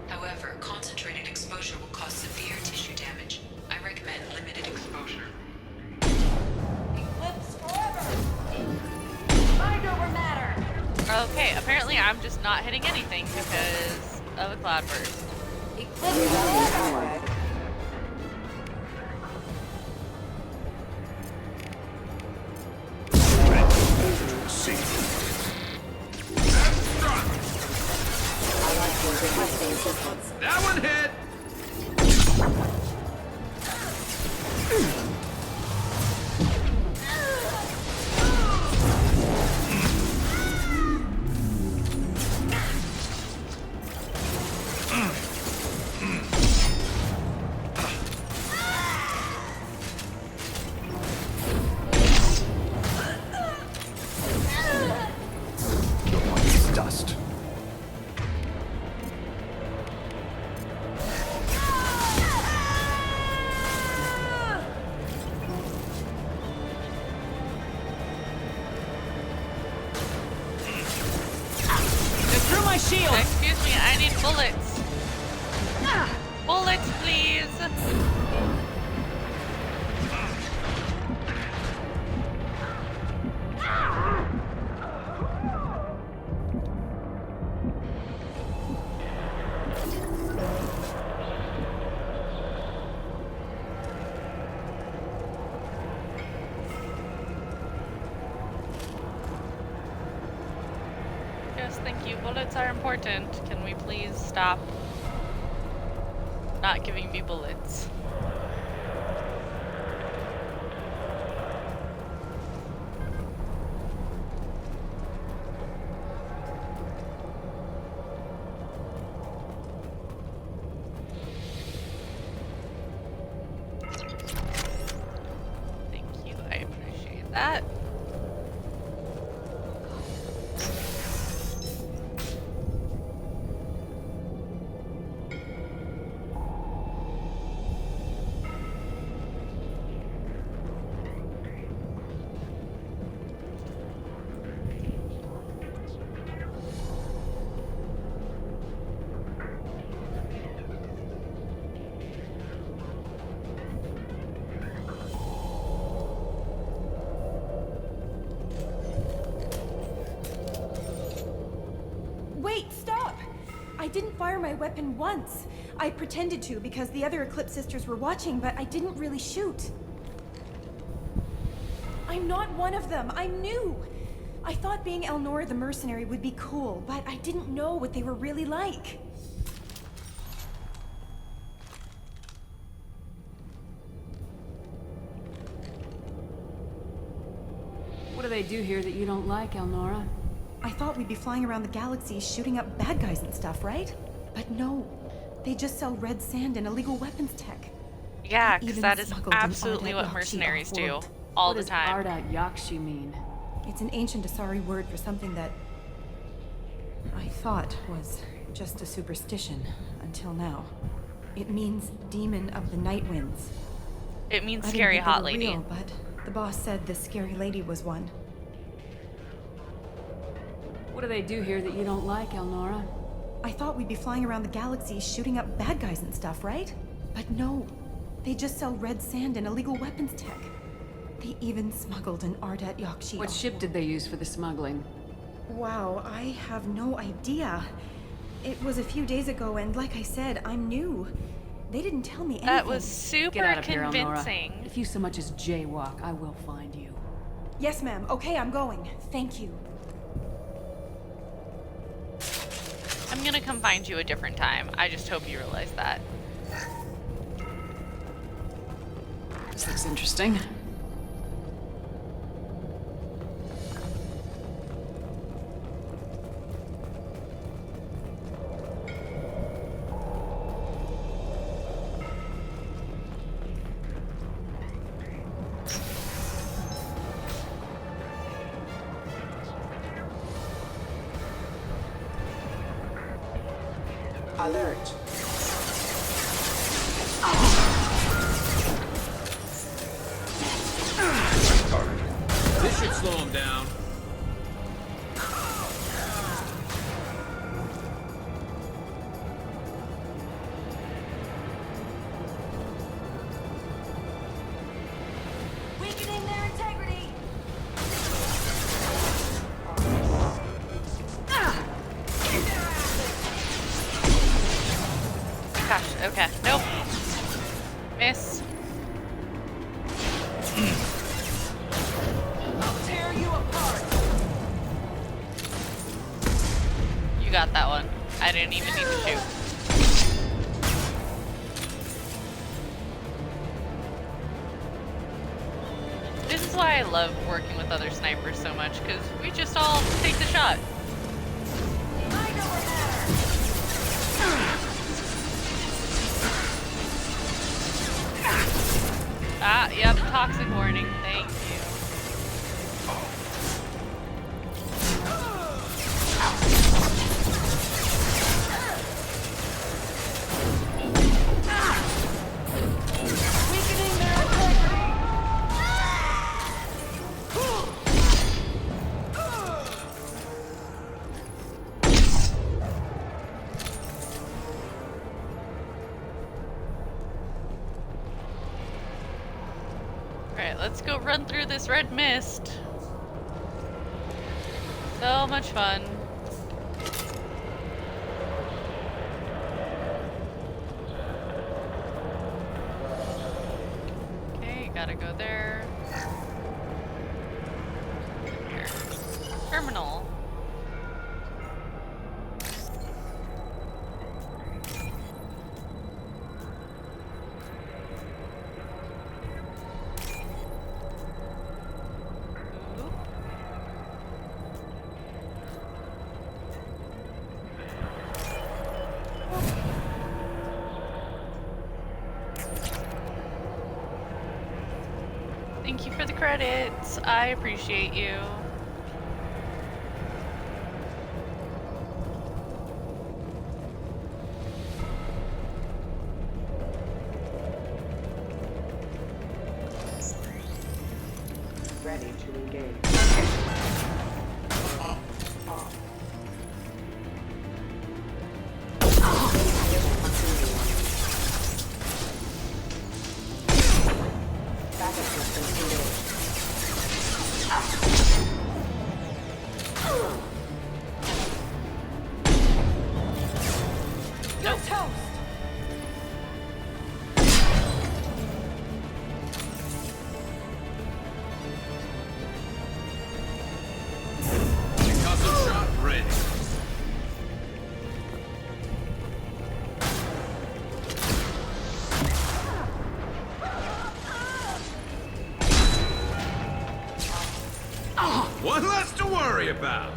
However, concentrated exposure will cause severe tissue damage. I recommend limited exposure. Eclipse forever. Mind over matter. Okay, apparently I'm just not hitting anything because of a cloud burst. Eclipse forever. That one hit! Dust. Through my shield! Excuse me, I need bullets. Bullets, please. Yes, thank you. Bullets are important. Can we please stop not giving me bullets? Thank you. I appreciate that. Wait, stop! I didn't fire my weapon once. I pretended to because the other Eclipse sisters were watching, but I didn't really shoot. I'm not one of them. I'm new. I thought being Elnora the mercenary would be cool, but I didn't know what they were really like. What do they do here that you don't like, Elnora? I thought we'd be flying around the galaxy shooting up bad guys and stuff, right? But no. They just sell red sand and illegal weapons tech. Yeah, They because even that is smuggled an absolutely Ardat what Yakshi mercenaries do off-world. all What the does time. Ardat Yakshi mean? It's an ancient Asari word for something that I thought was just a superstition until now. It means demon of the night winds. It means I didn't scary think they hot were lady. real, but the boss said this scary lady was one. What do they do here that you don't like, Elnora? I thought we'd be flying around the galaxy shooting up bad guys and stuff, right? But no. They just sell red sand and illegal weapons tech. They even smuggled an Ardat Yakshi. What ship did they use for the smuggling? Wow, I have no idea. It was a few days ago, and like I said, I'm new. They didn't tell me anything. That was super Get out of here, Elnora. convincing. If you so much as jaywalk, I will find you. Yes, ma'am. Okay, I'm going. Thank you. I'm gonna come find you a different time. I just hope you realize that. This looks interesting. Alert. This should slow him down. Weakening their integrity. Gosh, okay. Nope. Miss. I'll tear you apart. You got that one. I didn't even need to shoot. This is why I love working with other snipers so much, because we just all take the shot. Ah, yep, toxic warning. Thank you. Weakening their integrity. Alright, let's go run through this red mist. So much fun. Okay, gotta go there. Here. Terminal. Thank you for the credits. I appreciate you. Ready to engage. Backup systems engaged. You're toast. Concussive shot ready. One less to worry about.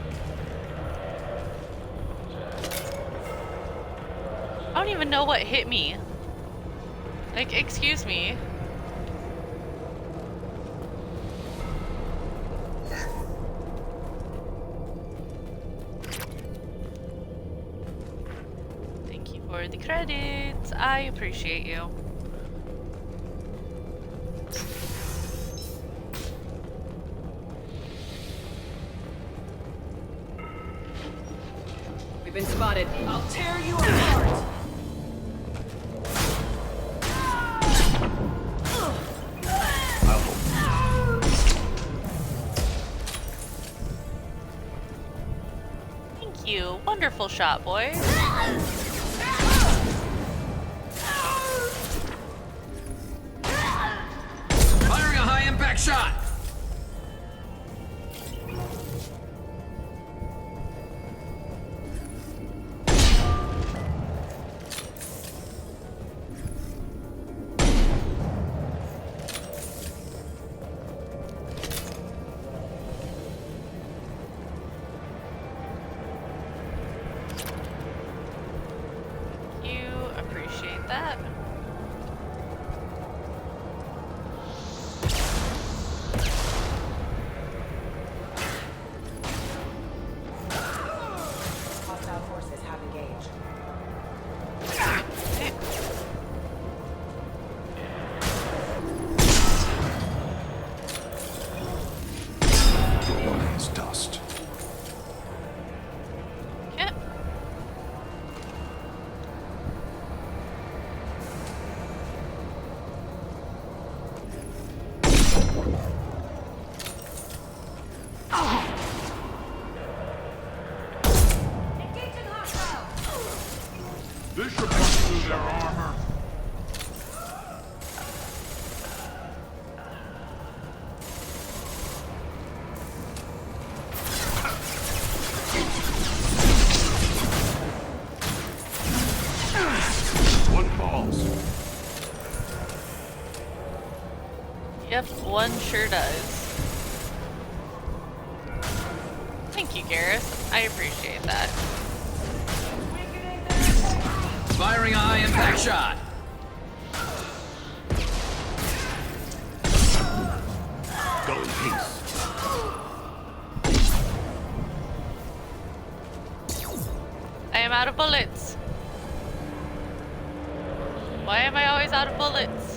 I don't even know what hit me. Like, excuse me. Thank you for the credits. I appreciate you. We've been spotted. I'll tear you apart. Wonderful shot, boys. Firing a high-impact shot! You appreciate that. Hostile forces have engaged. Remains dust. Yep. This should put through their armor. One falls. Yep, one sure does. Thank you, Garrus. I appreciate that. Firing a high-impact shot! Go in peace. I am out of bullets. Why am I always out of bullets?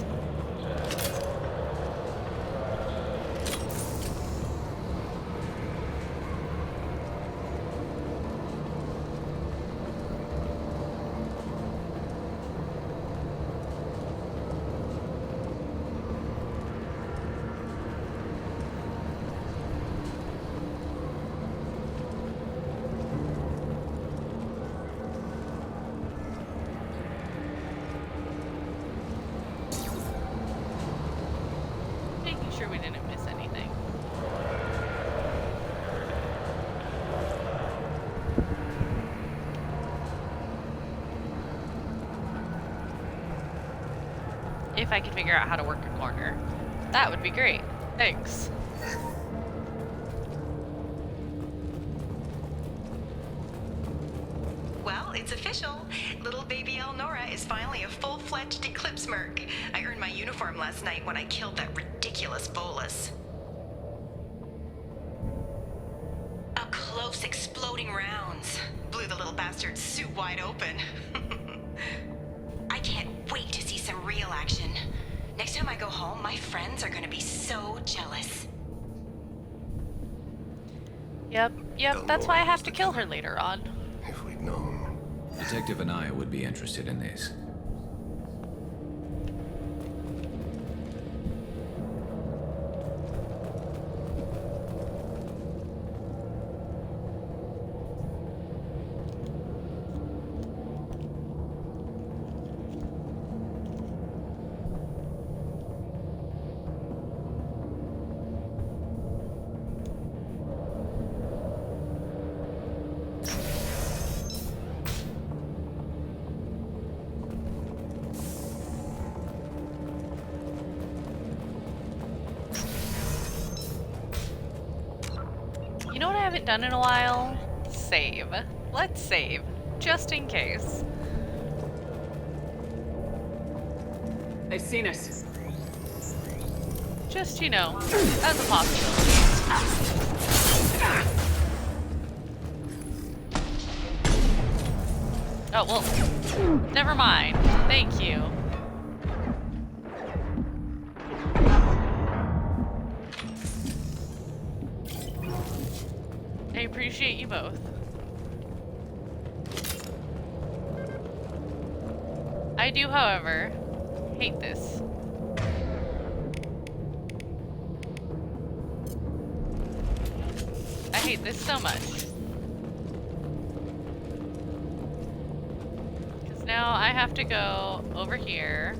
Making sure we didn't miss anything. If I could figure out how to work a corner, that would be great. Thanks. Well, it's official. Little baby Elnora is finally a full-fledged Eclipse merc. I earned my uniform last night when I killed that ridiculous bolus. Up close, exploding rounds. Blew the little bastard's suit wide open. I can't wait to see some real action. Next time I go home, my friends are gonna be so jealous. Yep, that's why I have to kill her later on. If we'd known. Detective Anaya would be interested in this. You know what I haven't done in a while? Save. Let's save. Just in case. They've seen us. Just, you know, as a possibility. Oh, well, never mind. Thank you. I appreciate you both. I do, however, hate this. I hate this so much. now I have to go over here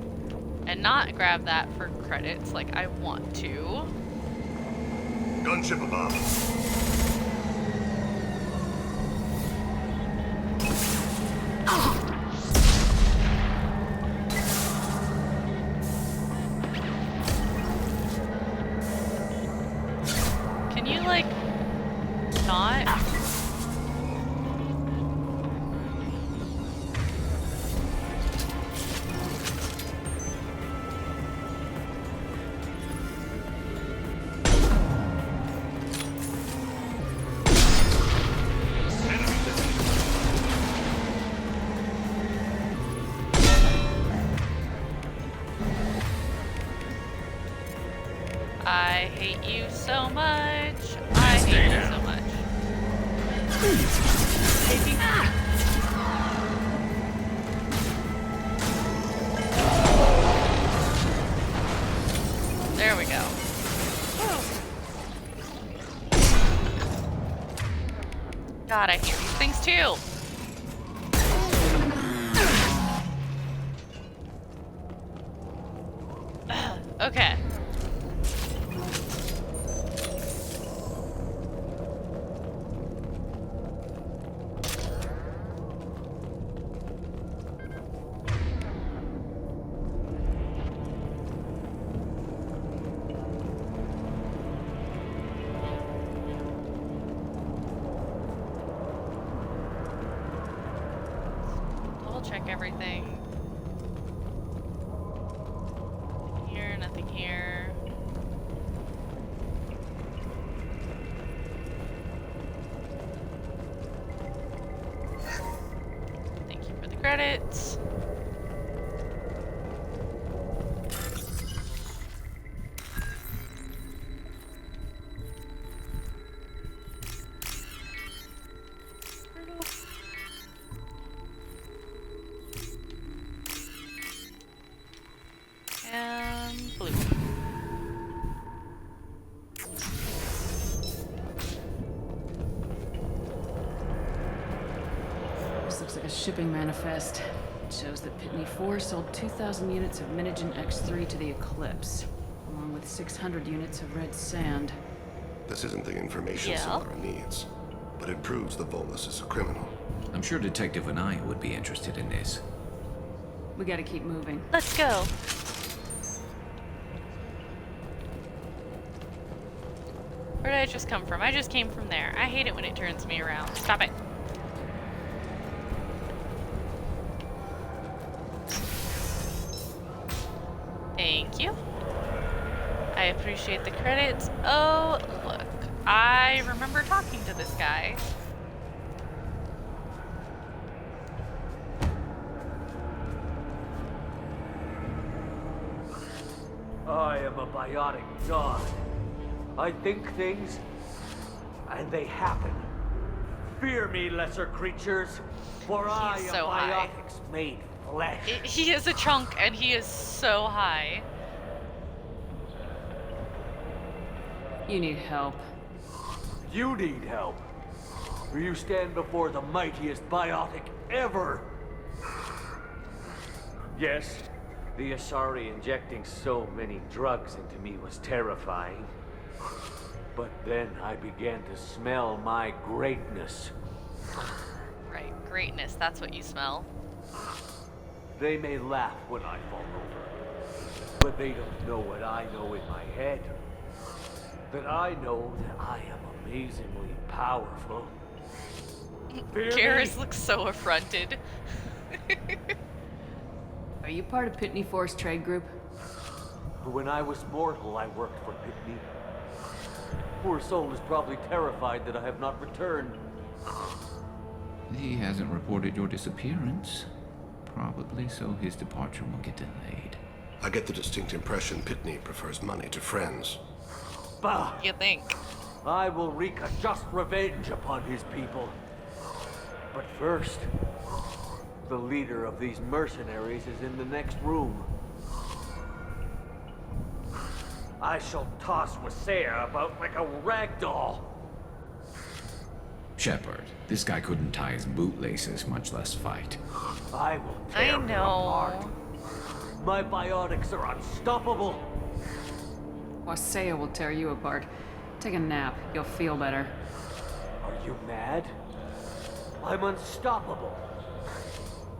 and not grab that for credits like I want to. Gunship above. Can you, like, not? I hate you so much. I hate you so much. There we go. God, I hate these things too. Okay. Double check everything. Here, nothing here. Thank you for the credits. And blue. This looks like a shipping manifest. It shows that Pitney 4 sold 2,000 units of Minigen X3 to the Eclipse, along with 600 units of red sand. This isn't the information Samara needs, but it proves the Volus is a criminal. I'm sure Detective Anaya would be interested in this. We gotta keep moving. Let's go. Where did I just come from? I just came from there. I hate it when it turns me around. Stop it. Thank you. I appreciate the credits. Oh, look. I remember talking to this guy. I am a biotic god. I think things, and they happen. Fear me, lesser creatures, for I am so high. biotics made flesh. He is a chunk, and he is so high. You need help. You need help, or you stand before the mightiest biotic ever. Yes, the Asari injecting so many drugs into me was terrifying. But then I began to smell my greatness. Right, greatness, that's what you smell. They may laugh when I fall over, but they don't know what I know in my head. That I know that I am amazingly powerful. Garrus looks so affronted. Are you part of Pitney 4's trade group? When I was mortal, I worked for Pitney. Poor soul is probably terrified that I have not returned. He hasn't reported your disappearance. Probably so his departure will get delayed. I get the distinct impression Pitney prefers money to friends. Bah! You think? I will wreak a just revenge upon his people. But first, the leader of these mercenaries is in the next room. I shall toss Wasea about like a rag doll. Shepard, this guy couldn't tie his bootlaces, much less fight. I will tear I him know. apart. My biotics are unstoppable. Wasea will tear you apart. Take a nap. You'll feel better. Are you mad? I'm unstoppable.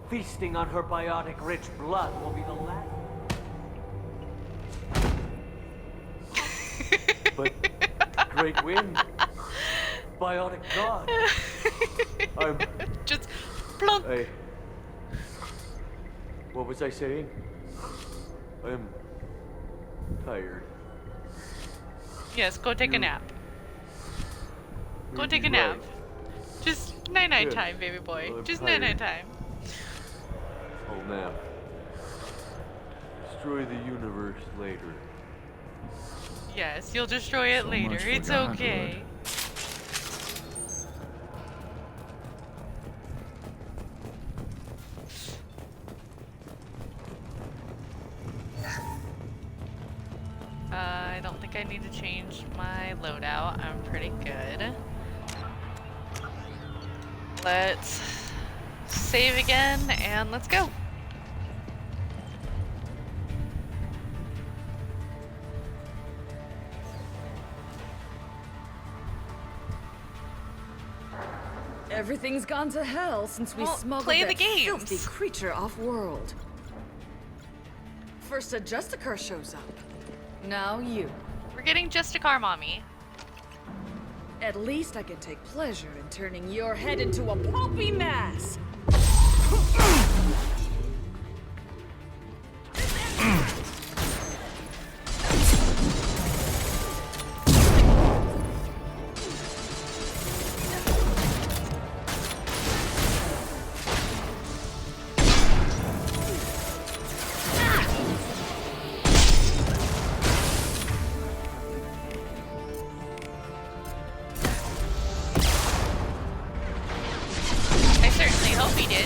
Feasting on her biotic-rich blood will be the last. But great win. Biotic god. I'm just plunk. What was I saying? I'm tired. Yes, go take a nap. Go take a nap. Just night-night time, baby boy. Just night-night time. I'll nap. Destroy the universe later. Yes, you'll destroy it So later. much for It's Godhood. okay. I don't think I need to change my loadout. I'm pretty good. Let's save again and let's go. Everything's gone to hell since we smuggled play the that games. filthy creature off-world. First a Justicar shows up. Now you. We're getting just a car, mommy. At least I can take pleasure in turning your head into a pulpy mass. I certainly hope he did.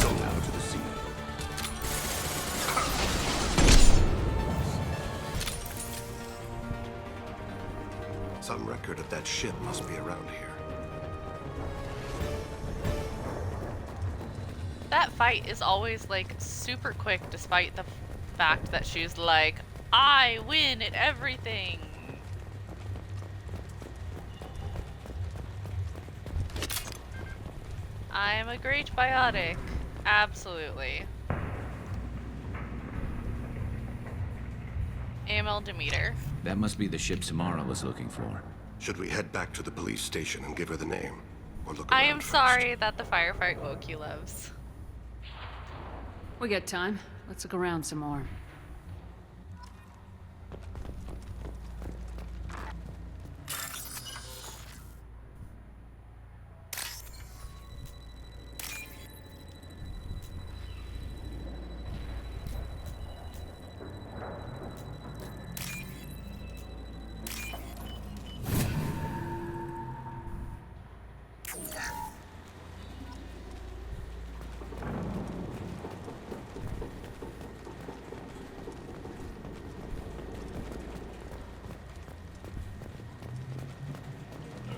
Go now to the sea. Some record of that ship must be around here. That fight is always like super quick despite the fact that she's like, I win at everything. I am a great biotic. Absolutely. AML Demeter. That must be the ship Samara was looking for. Should we head back to the police station and give her the name? Or look I around am first? sorry that the firefight woke you loves. We got time. Let's look around some more.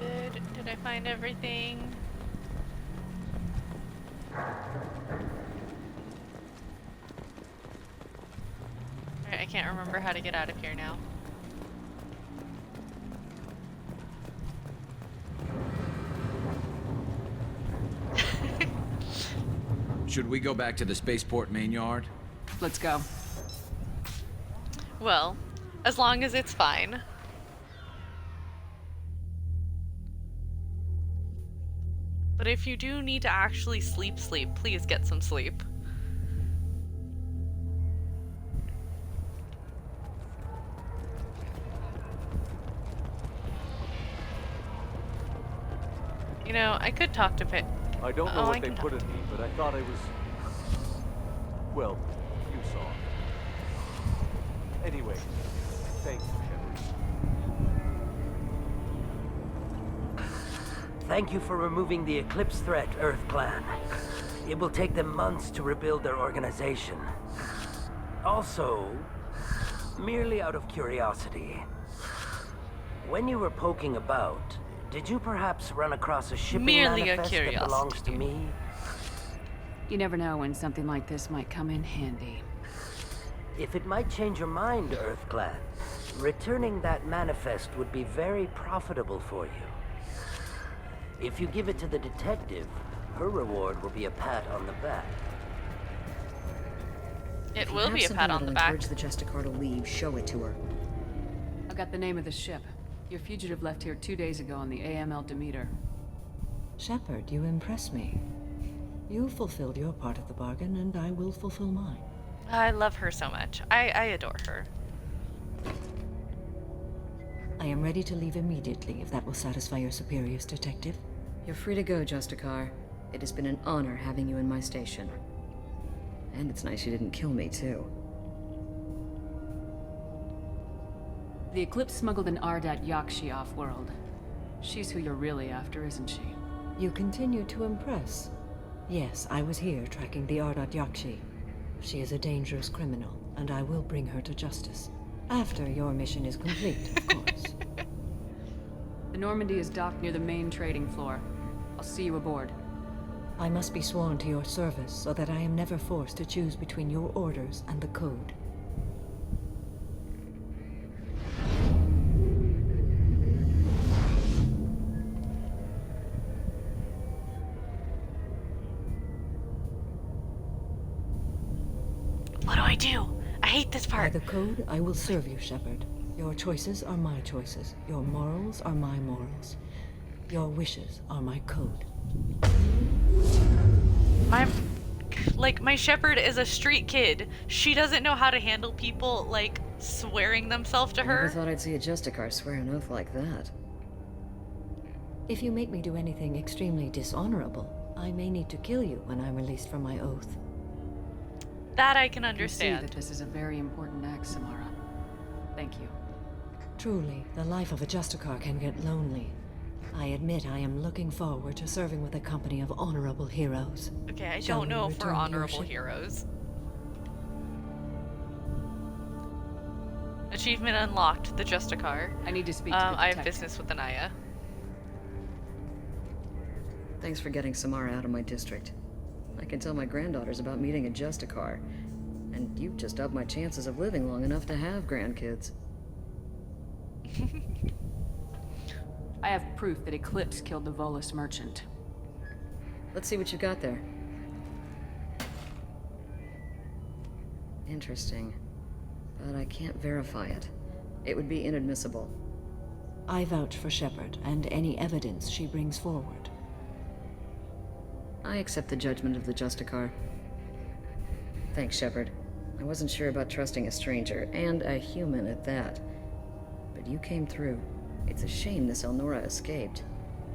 Good. Did I find everything? Alright, I can't remember how to get out of here now. Should we go back to the spaceport main yard? Let's go. Well, as long as it's fine. But if you do need to actually sleep, please get some sleep. You know, I could talk to Pit. I don't know Oh, what I they can put talk in me, but I thought I was... Well, you saw. Anyway, thanks, Shepard. Thank you for removing the Eclipse threat, Earth Clan. It will take them months to rebuild their organization. Also, merely out of curiosity, when you were poking about, did you perhaps run across a shipping manifest that belongs to me? You never know when something like this might come in handy. If it might change your mind, Earthclad, returning that manifest would be very profitable for you. If you give it to the detective, her reward will be a pat on the back. It will be a pat on the back. Encourage the Justicar to leave. Show it to her. I've got the name of the ship. Your fugitive left here 2 days ago on the AML Demeter. Shepard, you impress me. You fulfilled your part of the bargain, and I will fulfill mine. I love her so much. I adore her. I am ready to leave immediately, if that will satisfy your superiors, Detective. You're free to go, Justicar. It has been an honor having you in my station. And it's nice you didn't kill me, too. The Eclipse smuggled an Ardat Yakshi off-world. She's who you're really after, isn't she? You continue to impress. Yes, I was here tracking the Ardat Yakshi. She is a dangerous criminal, and I will bring her to justice. After your mission is complete, of course. The Normandy is docked near the main trading floor. I'll see you aboard. I must be sworn to your service so that I am never forced to choose between your orders and the code. What do I do? I hate this part. By the code, I will serve you, Shepard. Your choices are my choices. Your morals are my morals. Your wishes are my code. My Shepard is a street kid. She doesn't know how to handle people, like, swearing themselves to I never her. thought I'd see a Justicar swear an oath like that. If you make me do anything extremely dishonorable, I may need to kill you when I'm released from my oath. That I can I can see understand. that this is a very important act, Samara. Thank you. Truly, the life of a Justicar can get lonely. I admit I am looking forward to serving with a company of honorable heroes. Okay, I Shall don't we know if we're return to your honorable ship? heroes. Achievement unlocked, the Justicar. I need to speak to the I have detective. business with Anaya. Thanks for getting Samara out of my district. I can tell my granddaughters about meeting a Justicar. And you've just upped my chances of living long enough to have grandkids. I have proof that Eclipse killed the Volus merchant. Let's see what you got there. Interesting. But I can't verify it. It would be inadmissible. I vouch for Shepard and any evidence she brings forward. I accept the judgment of the Justicar. Thanks, Shepard. I wasn't sure about trusting a stranger, and a human at that. But you came through. It's a shame this Elnora escaped.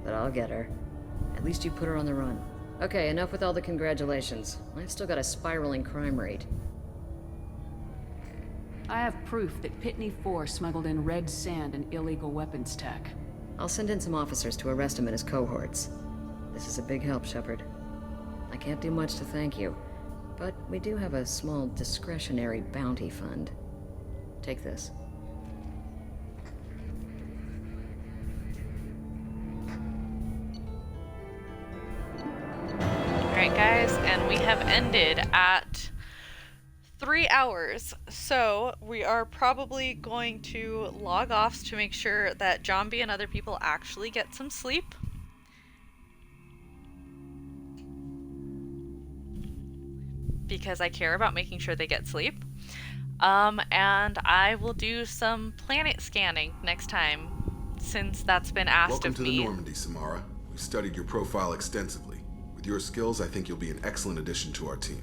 But I'll get her. At least you put her on the run. Okay, enough with all the congratulations. I've still got a spiraling crime rate. I have proof that Pitney 4 smuggled in red sand and illegal weapons tech. I'll send in some officers to arrest him and his cohorts. This is a big help, Shepard. I can't do much to thank you, but we do have a small discretionary bounty fund. Take this. Alright guys, and we have ended at 3 hours, so we are probably going to log off to make sure that Jambi and other people actually get some sleep. Because I care about making sure they get sleep. And I will do some planet scanning next time, since that's been asked Welcome of to me. the Normandy, Samara. We've studied your profile extensively. With your skills, I think you'll be an excellent addition to our team.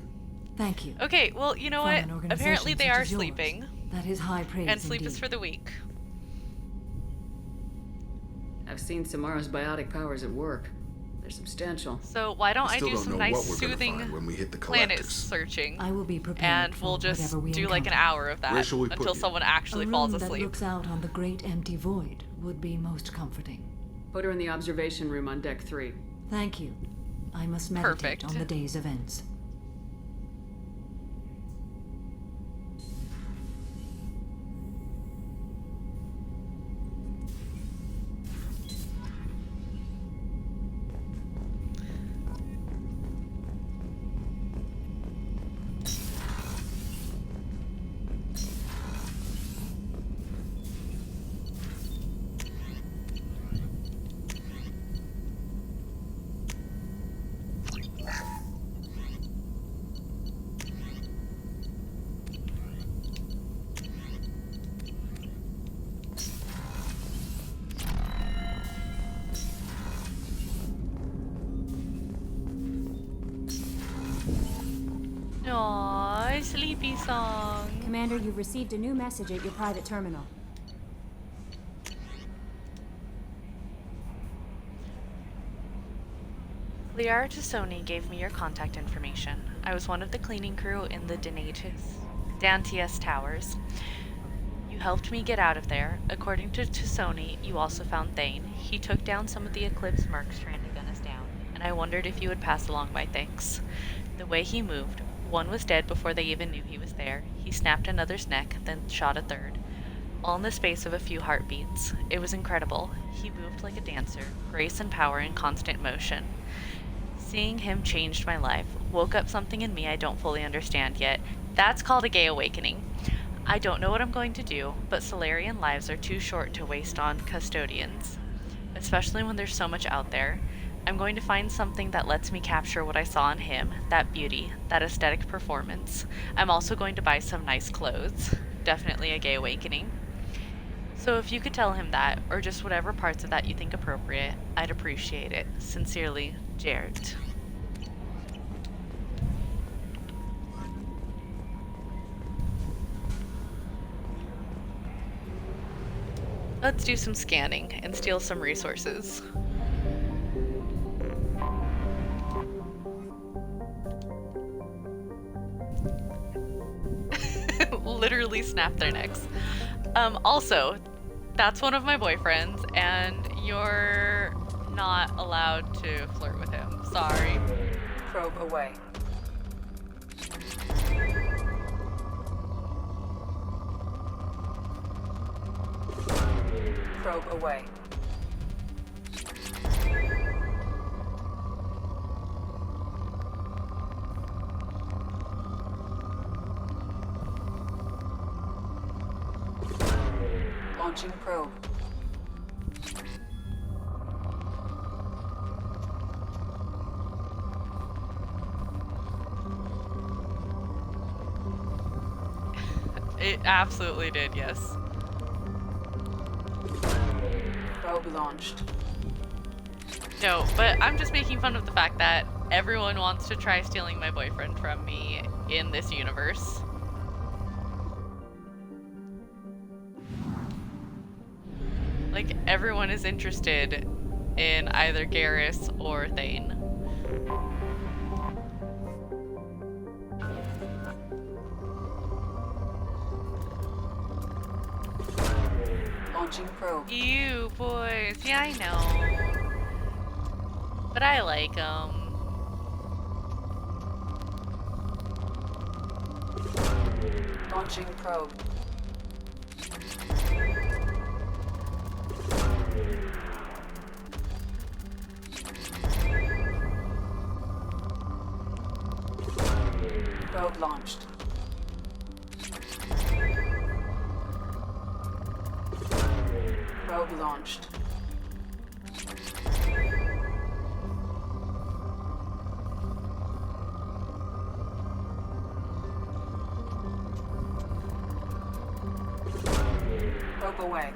Thank you. Okay, well, you know From what? an organization Apparently they such are as yours, sleeping. That is high praise And sleep is indeed. for the weak. I've seen Samara's biotic powers at work. They're substantial. So why don't We I still do don't some know nice what we're gonna soothing find when we hit the planet collectors. searching? I will be prepared And for we'll just whatever we do like an encounter. hour of that Where shall we put until you? someone actually A falls room that asleep. looks out on the great empty void would be most comforting. Put her in the observation room on deck 3. Thank you. I must meditate Perfect. on the day's events. Aww, sleepy song. Commander, you've received a new message at your private terminal. Liara Tassoni gave me your contact information. I was one of the cleaning crew in the Dantius Towers. You helped me get out of there. According to Tassoni, you also found Thane. He took down some of the Eclipse mercs trying to gun us down, and I wondered if you would pass along my thanks. The way he moved, one was dead before they even knew he was there. He snapped another's neck, then shot a third. All in the space of a few heartbeats. It was incredible. He moved like a dancer, grace and power in constant motion. Seeing him changed my life, woke up something in me I don't fully understand yet. That's called a gay awakening. I don't know what I'm going to do, but Solarian lives are too short to waste on custodians, especially when there's so much out there. I'm going to find something that lets me capture what I saw in him, that beauty, that aesthetic performance. I'm also going to buy some nice clothes. Definitely a gay awakening. So if you could tell him that, or just whatever parts of that you think appropriate, I'd appreciate it. Sincerely, Jared. Let's do some scanning and steal some resources. Literally snap their necks. Also, that's one of my boyfriends, and you're not allowed to flirt with him. Sorry. Probe away. Probe away. Launching probe. It absolutely did, yes. Probe launched. No, but I'm just making fun of the fact that everyone wants to try stealing my boyfriend from me in this universe. Like, everyone is interested in either Garrus or Thane. Launching probe. Ew, boys. Yeah, I know. But I like them. Launching probe. Probe launched. Probe launched. Probe away.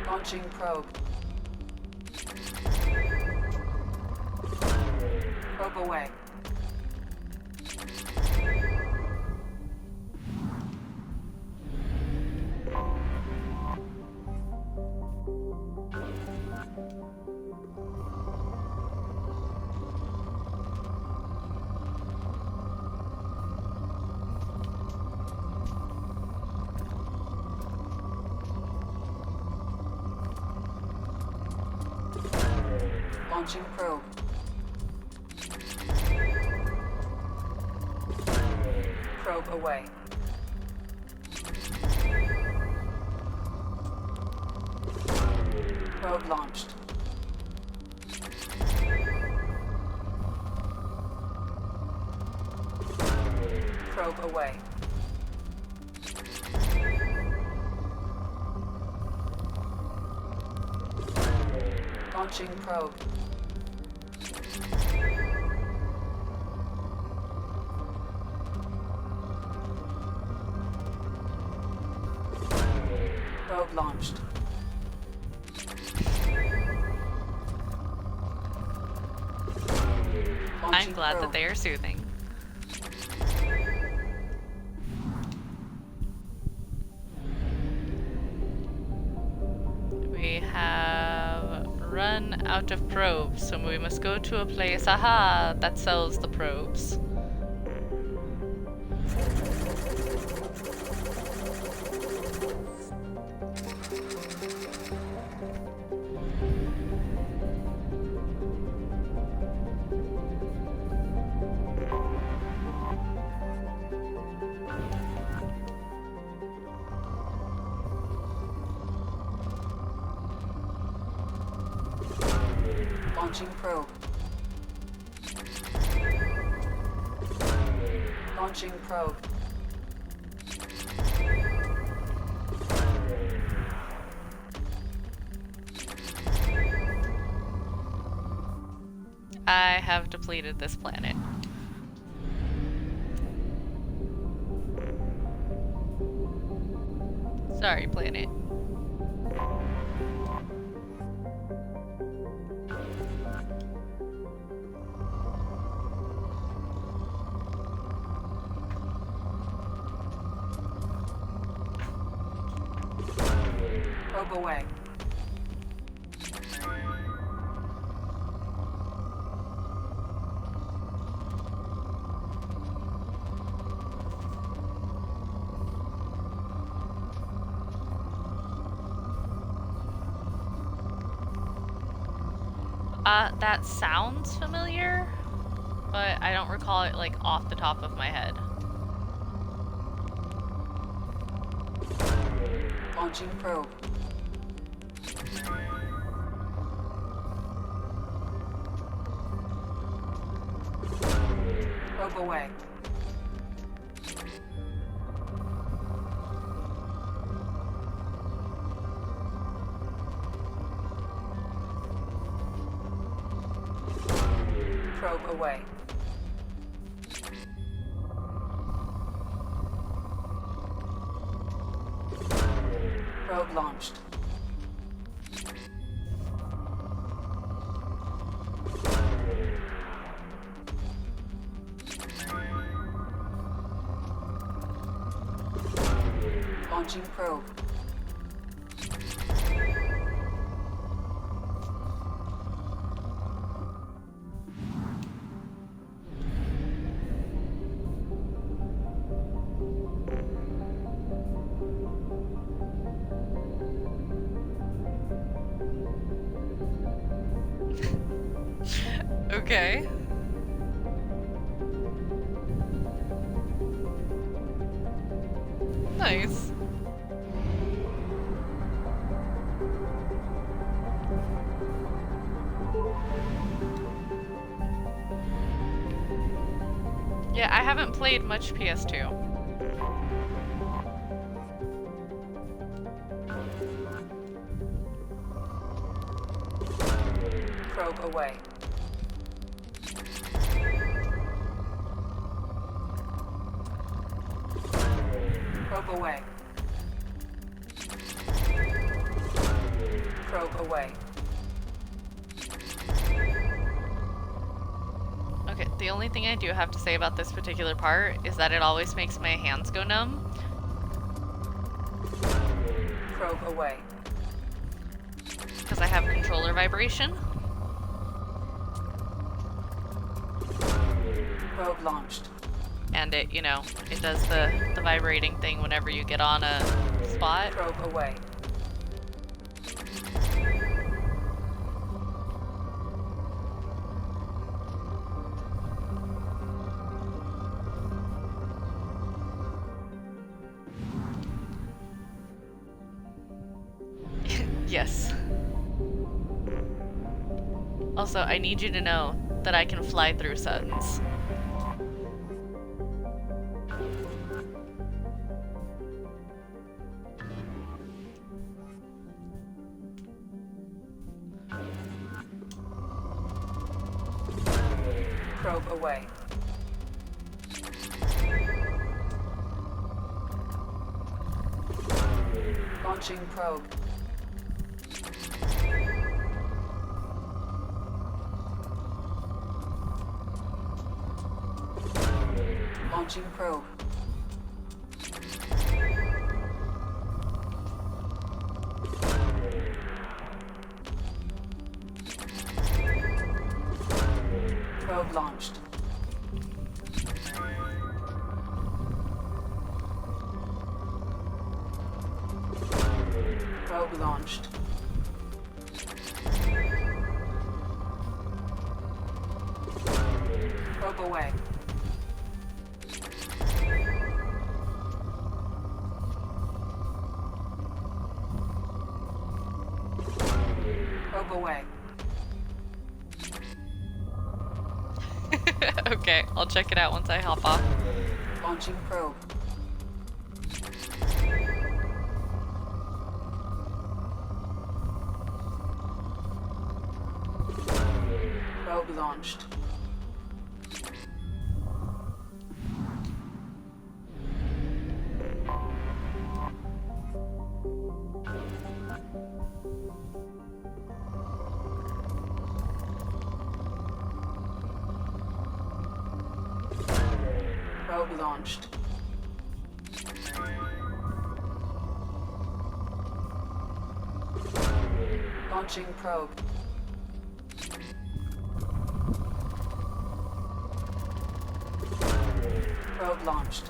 Launching probe. Probe away. Launching probe. Probe away. Probe launched. Probe away. Launching probe. Probe launched. I'm glad that they are soothing. We have run out of probes, so we must go to a place, aha, that sells the probes. Launching probe. Launching probe. I have depleted this planet. Sorry, planet. Probe away. That sounds familiar, but I don't recall it like off the top of my head. Launching probe. Probe away. Probe away. Probe launched. Launching probe. Okay. Nice. Yeah, I haven't played much PS2. Probe away. Probe away. Probe away. Okay, the only thing I do have to say about this particular part is that it always makes my hands go numb. Probe away. Because I have controller vibration. Probe launched. And it, you know, it does the vibrating thing whenever you get on a spot. Probe away. Yes. Also, I need you to know that I can fly through suns. Probe away. Launching probe. Launching probe. Probe launched. Probe launched. Probe away. Probe away. Okay, I'll check it out once I hop off. Launching probe. Probe launched. Probe launched. Launching probe. Probe launched.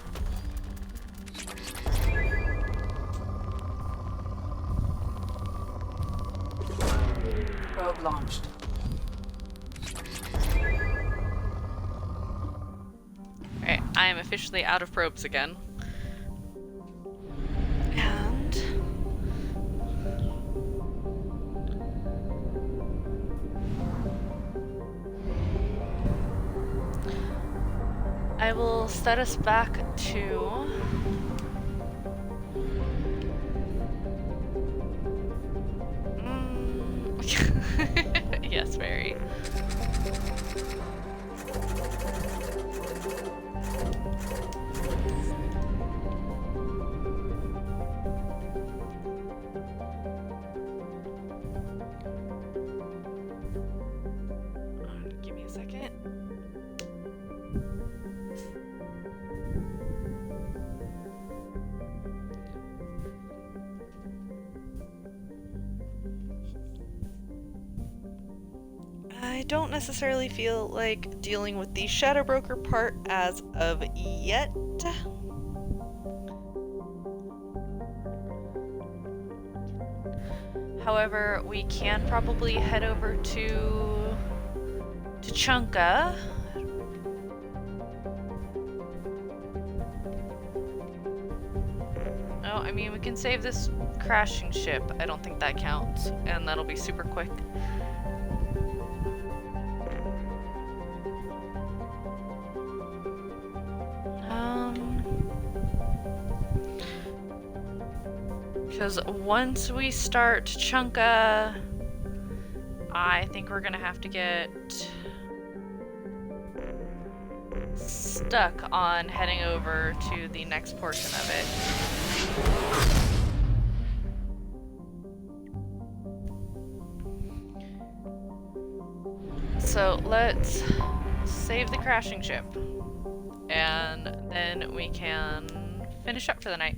Probe launched. Alright, I am officially out of probes again. And I will set us back to yes, very. Give me a second. I don't necessarily feel like dealing with the Shadow Broker part as of yet. However, we can probably head over to Chunka. Oh, I mean, we can save this crashing ship. I don't think that counts, and that'll be super quick. Because once we start Chunka, I think we're gonna have to get stuck on heading over to the next portion of it. So let's save the crashing ship, and then we can finish up for the night.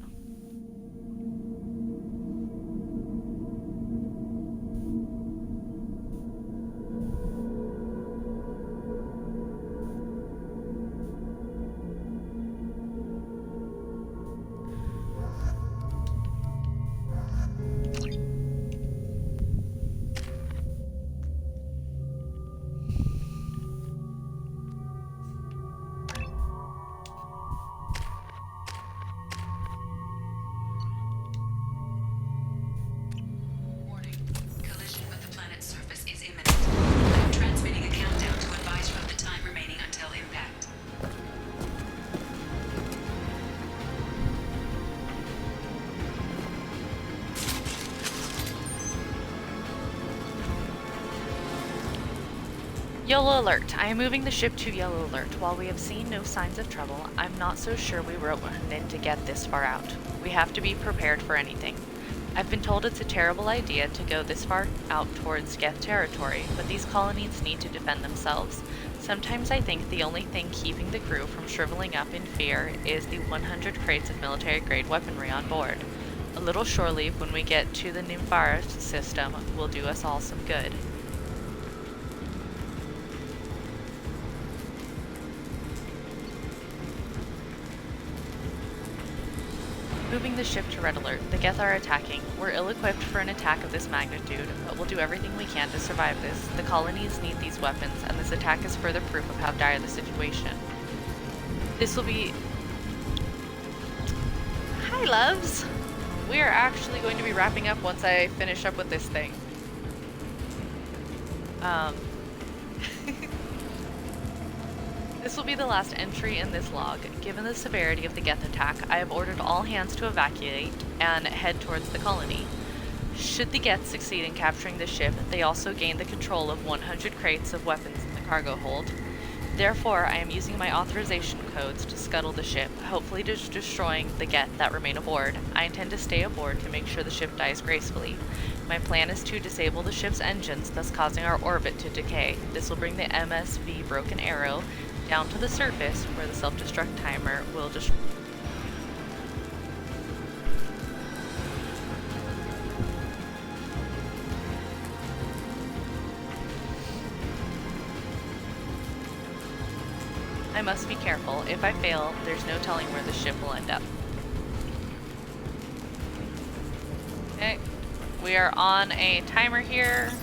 Yellow alert. I am moving the ship to yellow alert. While we have seen no signs of trouble, I'm not so sure we were meant to get this far out. We have to be prepared for anything. I've been told it's a terrible idea to go this far out towards Geth territory, but these colonies need to defend themselves. Sometimes I think the only thing keeping the crew from shriveling up in fear is the 100 crates of military-grade weaponry on board. A little shore leave when we get to the Nymphara system will do us all some good. Moving the ship to red alert. The Geth are attacking. We're ill-equipped for an attack of this magnitude, but we'll do everything we can to survive this. The colonies need these weapons, and this attack is further proof of how dire the situation. This will be... Hi, loves! We are actually going to be wrapping up once I finish up with this thing. This will be the last entry in this log. Given the severity of the Geth attack, I have ordered all hands to evacuate and head towards the colony. Should the Geth succeed in capturing the ship, they also gain the control of 100 crates of weapons in the cargo hold. Therefore, I am using my authorization codes to scuttle the ship, hopefully destroying the Geth that remain aboard. I intend to stay aboard to make sure the ship dies gracefully. My plan is to disable the ship's engines, thus causing our orbit to decay. This will bring the MSV Broken Arrow down to the surface, where the self-destruct timer will just... I must be careful. If I fail, there's no telling where the ship will end up. Okay, we are on a timer here.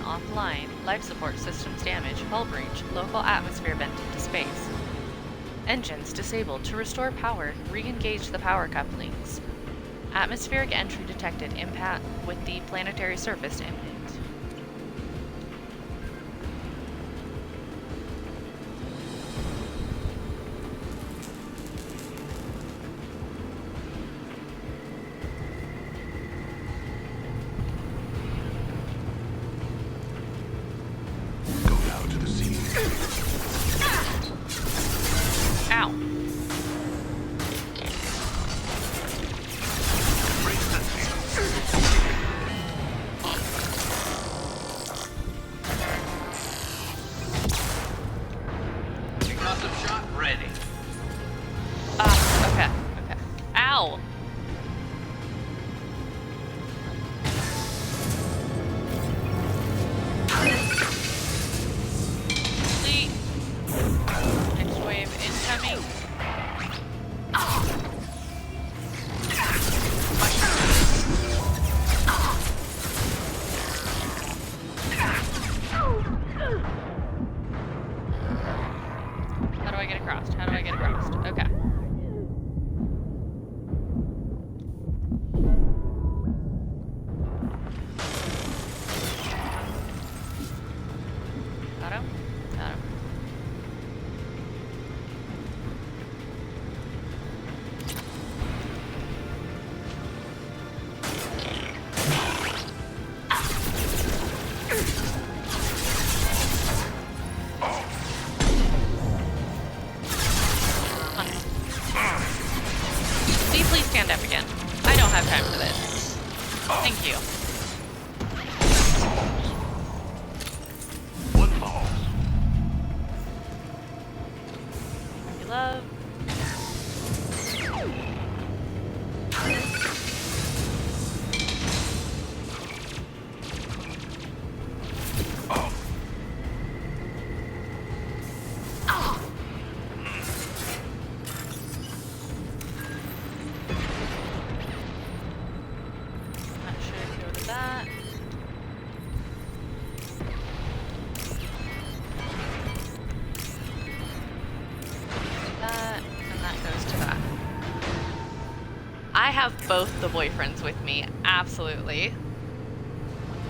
Offline. Life support systems damaged. Hull breach. Local atmosphere vented to space. Engines disabled. To restore power, re-engage the power couplings. Atmospheric entry detected. Impact with the planetary surface imminent. Ow. Concussive shot ready. Okay, okay. Ow! Complete. Next wave incoming. How do I get across? How do I get across? Okay. Got him? Got him. Will you please stand up again? I don't have time for this. Thank you. You love. Toast to that. I have both the boyfriends with me, absolutely.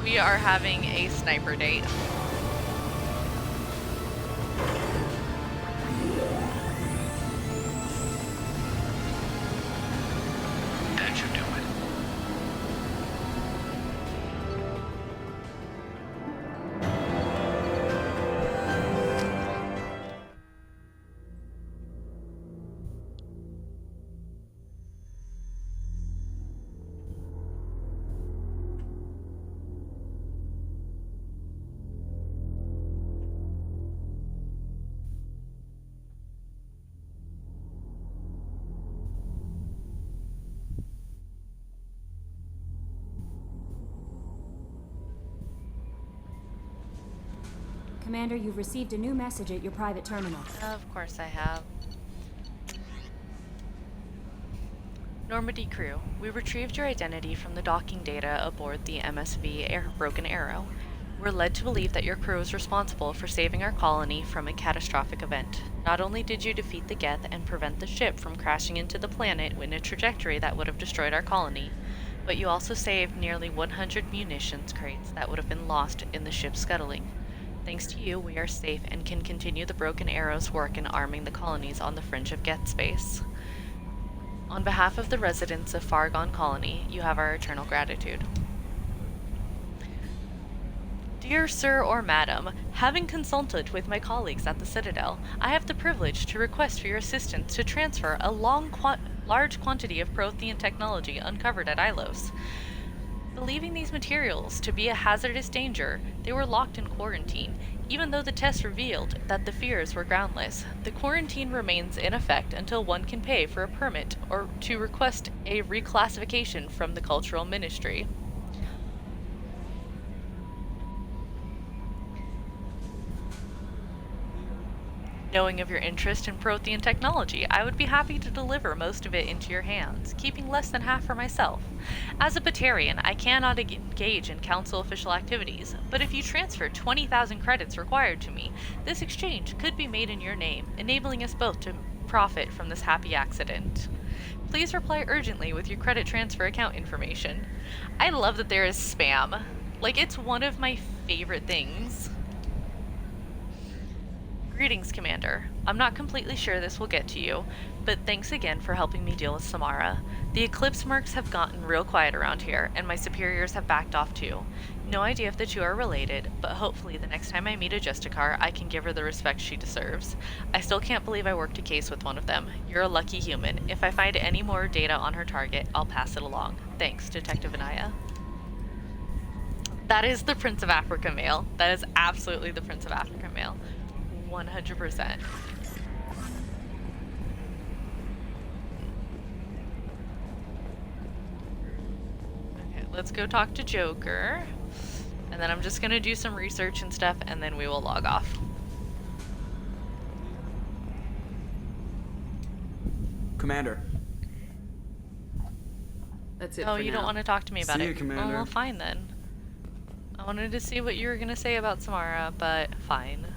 We are having a sniper date. That should do it. Commander, you've received a new message at your private terminal. Of course I have. Normandy crew, we retrieved your identity from the docking data aboard the MSV Broken Arrow. We're led to believe that your crew is responsible for saving our colony from a catastrophic event. Not only did you defeat the Geth and prevent the ship from crashing into the planet in a trajectory that would have destroyed our colony, but you also saved nearly 100 munitions crates that would have been lost in the ship scuttling. Thanks to you, we are safe and can continue the Broken Arrow's work in arming the colonies on the fringe of Geth space. On behalf of the residents of Far Gone Colony, you have our eternal gratitude. Dear Sir or Madam, having consulted with my colleagues at the Citadel, I have the privilege to request for your assistance to transfer a large quantity of Prothean technology uncovered at Ilos. Believing these materials to be a hazardous danger, they were locked in quarantine. Even though the tests revealed that the fears were groundless, the quarantine remains in effect until one can pay for a permit or to request a reclassification from the Cultural Ministry. Knowing of your interest in Prothean technology, I would be happy to deliver most of it into your hands, keeping less than half for myself. As a Batarian, I cannot engage in Council official activities, but if you transfer 20,000 credits required to me, this exchange could be made in your name, enabling us both to profit from this happy accident. Please reply urgently with your credit transfer account information. I love that there is spam. Like, it's one of my favorite things. Greetings, Commander. I'm not completely sure this will get to you, but thanks again for helping me deal with Samara. The Eclipse mercs have gotten real quiet around here, and my superiors have backed off too. No idea if the two are related, but hopefully the next time I meet a Justicar, I can give her the respect she deserves. I still can't believe I worked a case with one of them. You're a lucky human. If I find any more data on her target, I'll pass it along. Thanks, Detective Anaya. That is the Prince of Africa mail. That is absolutely the Prince of Africa mail. 100%. Okay, let's go talk to Joker. And then I'm just gonna do some research and stuff, and then we will log off. Commander. That's it Oh, for you now. don't want to talk to me about See it? you, Commander. Oh, well, fine then. I wanted to see what you were gonna say about Samara, but fine.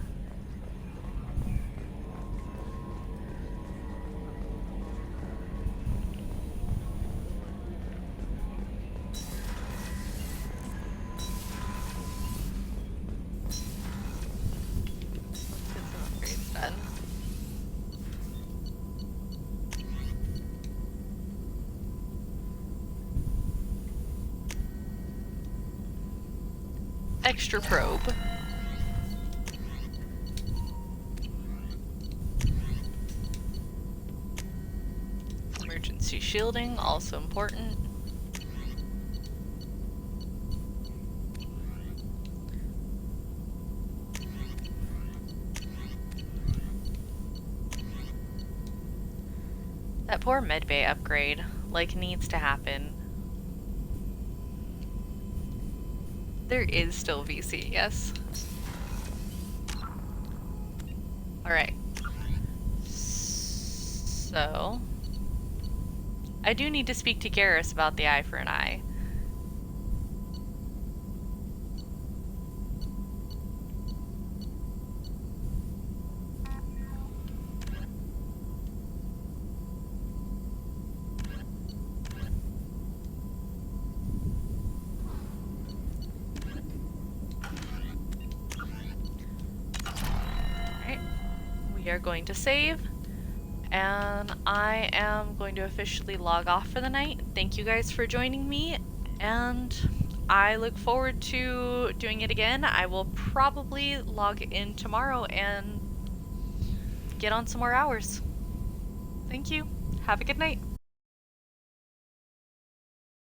Done. Extra probe. Emergency shielding, also important. That poor medbay upgrade, like, needs to happen. There is still VC, yes. Alright. So... I do need to speak to Garrus about the eye for an eye. We are going to save, and I am going to officially log off for the night. Thank you guys for joining me, and I look forward to doing it again. I will probably log in tomorrow and get on some more hours. Thank you. Have a good night.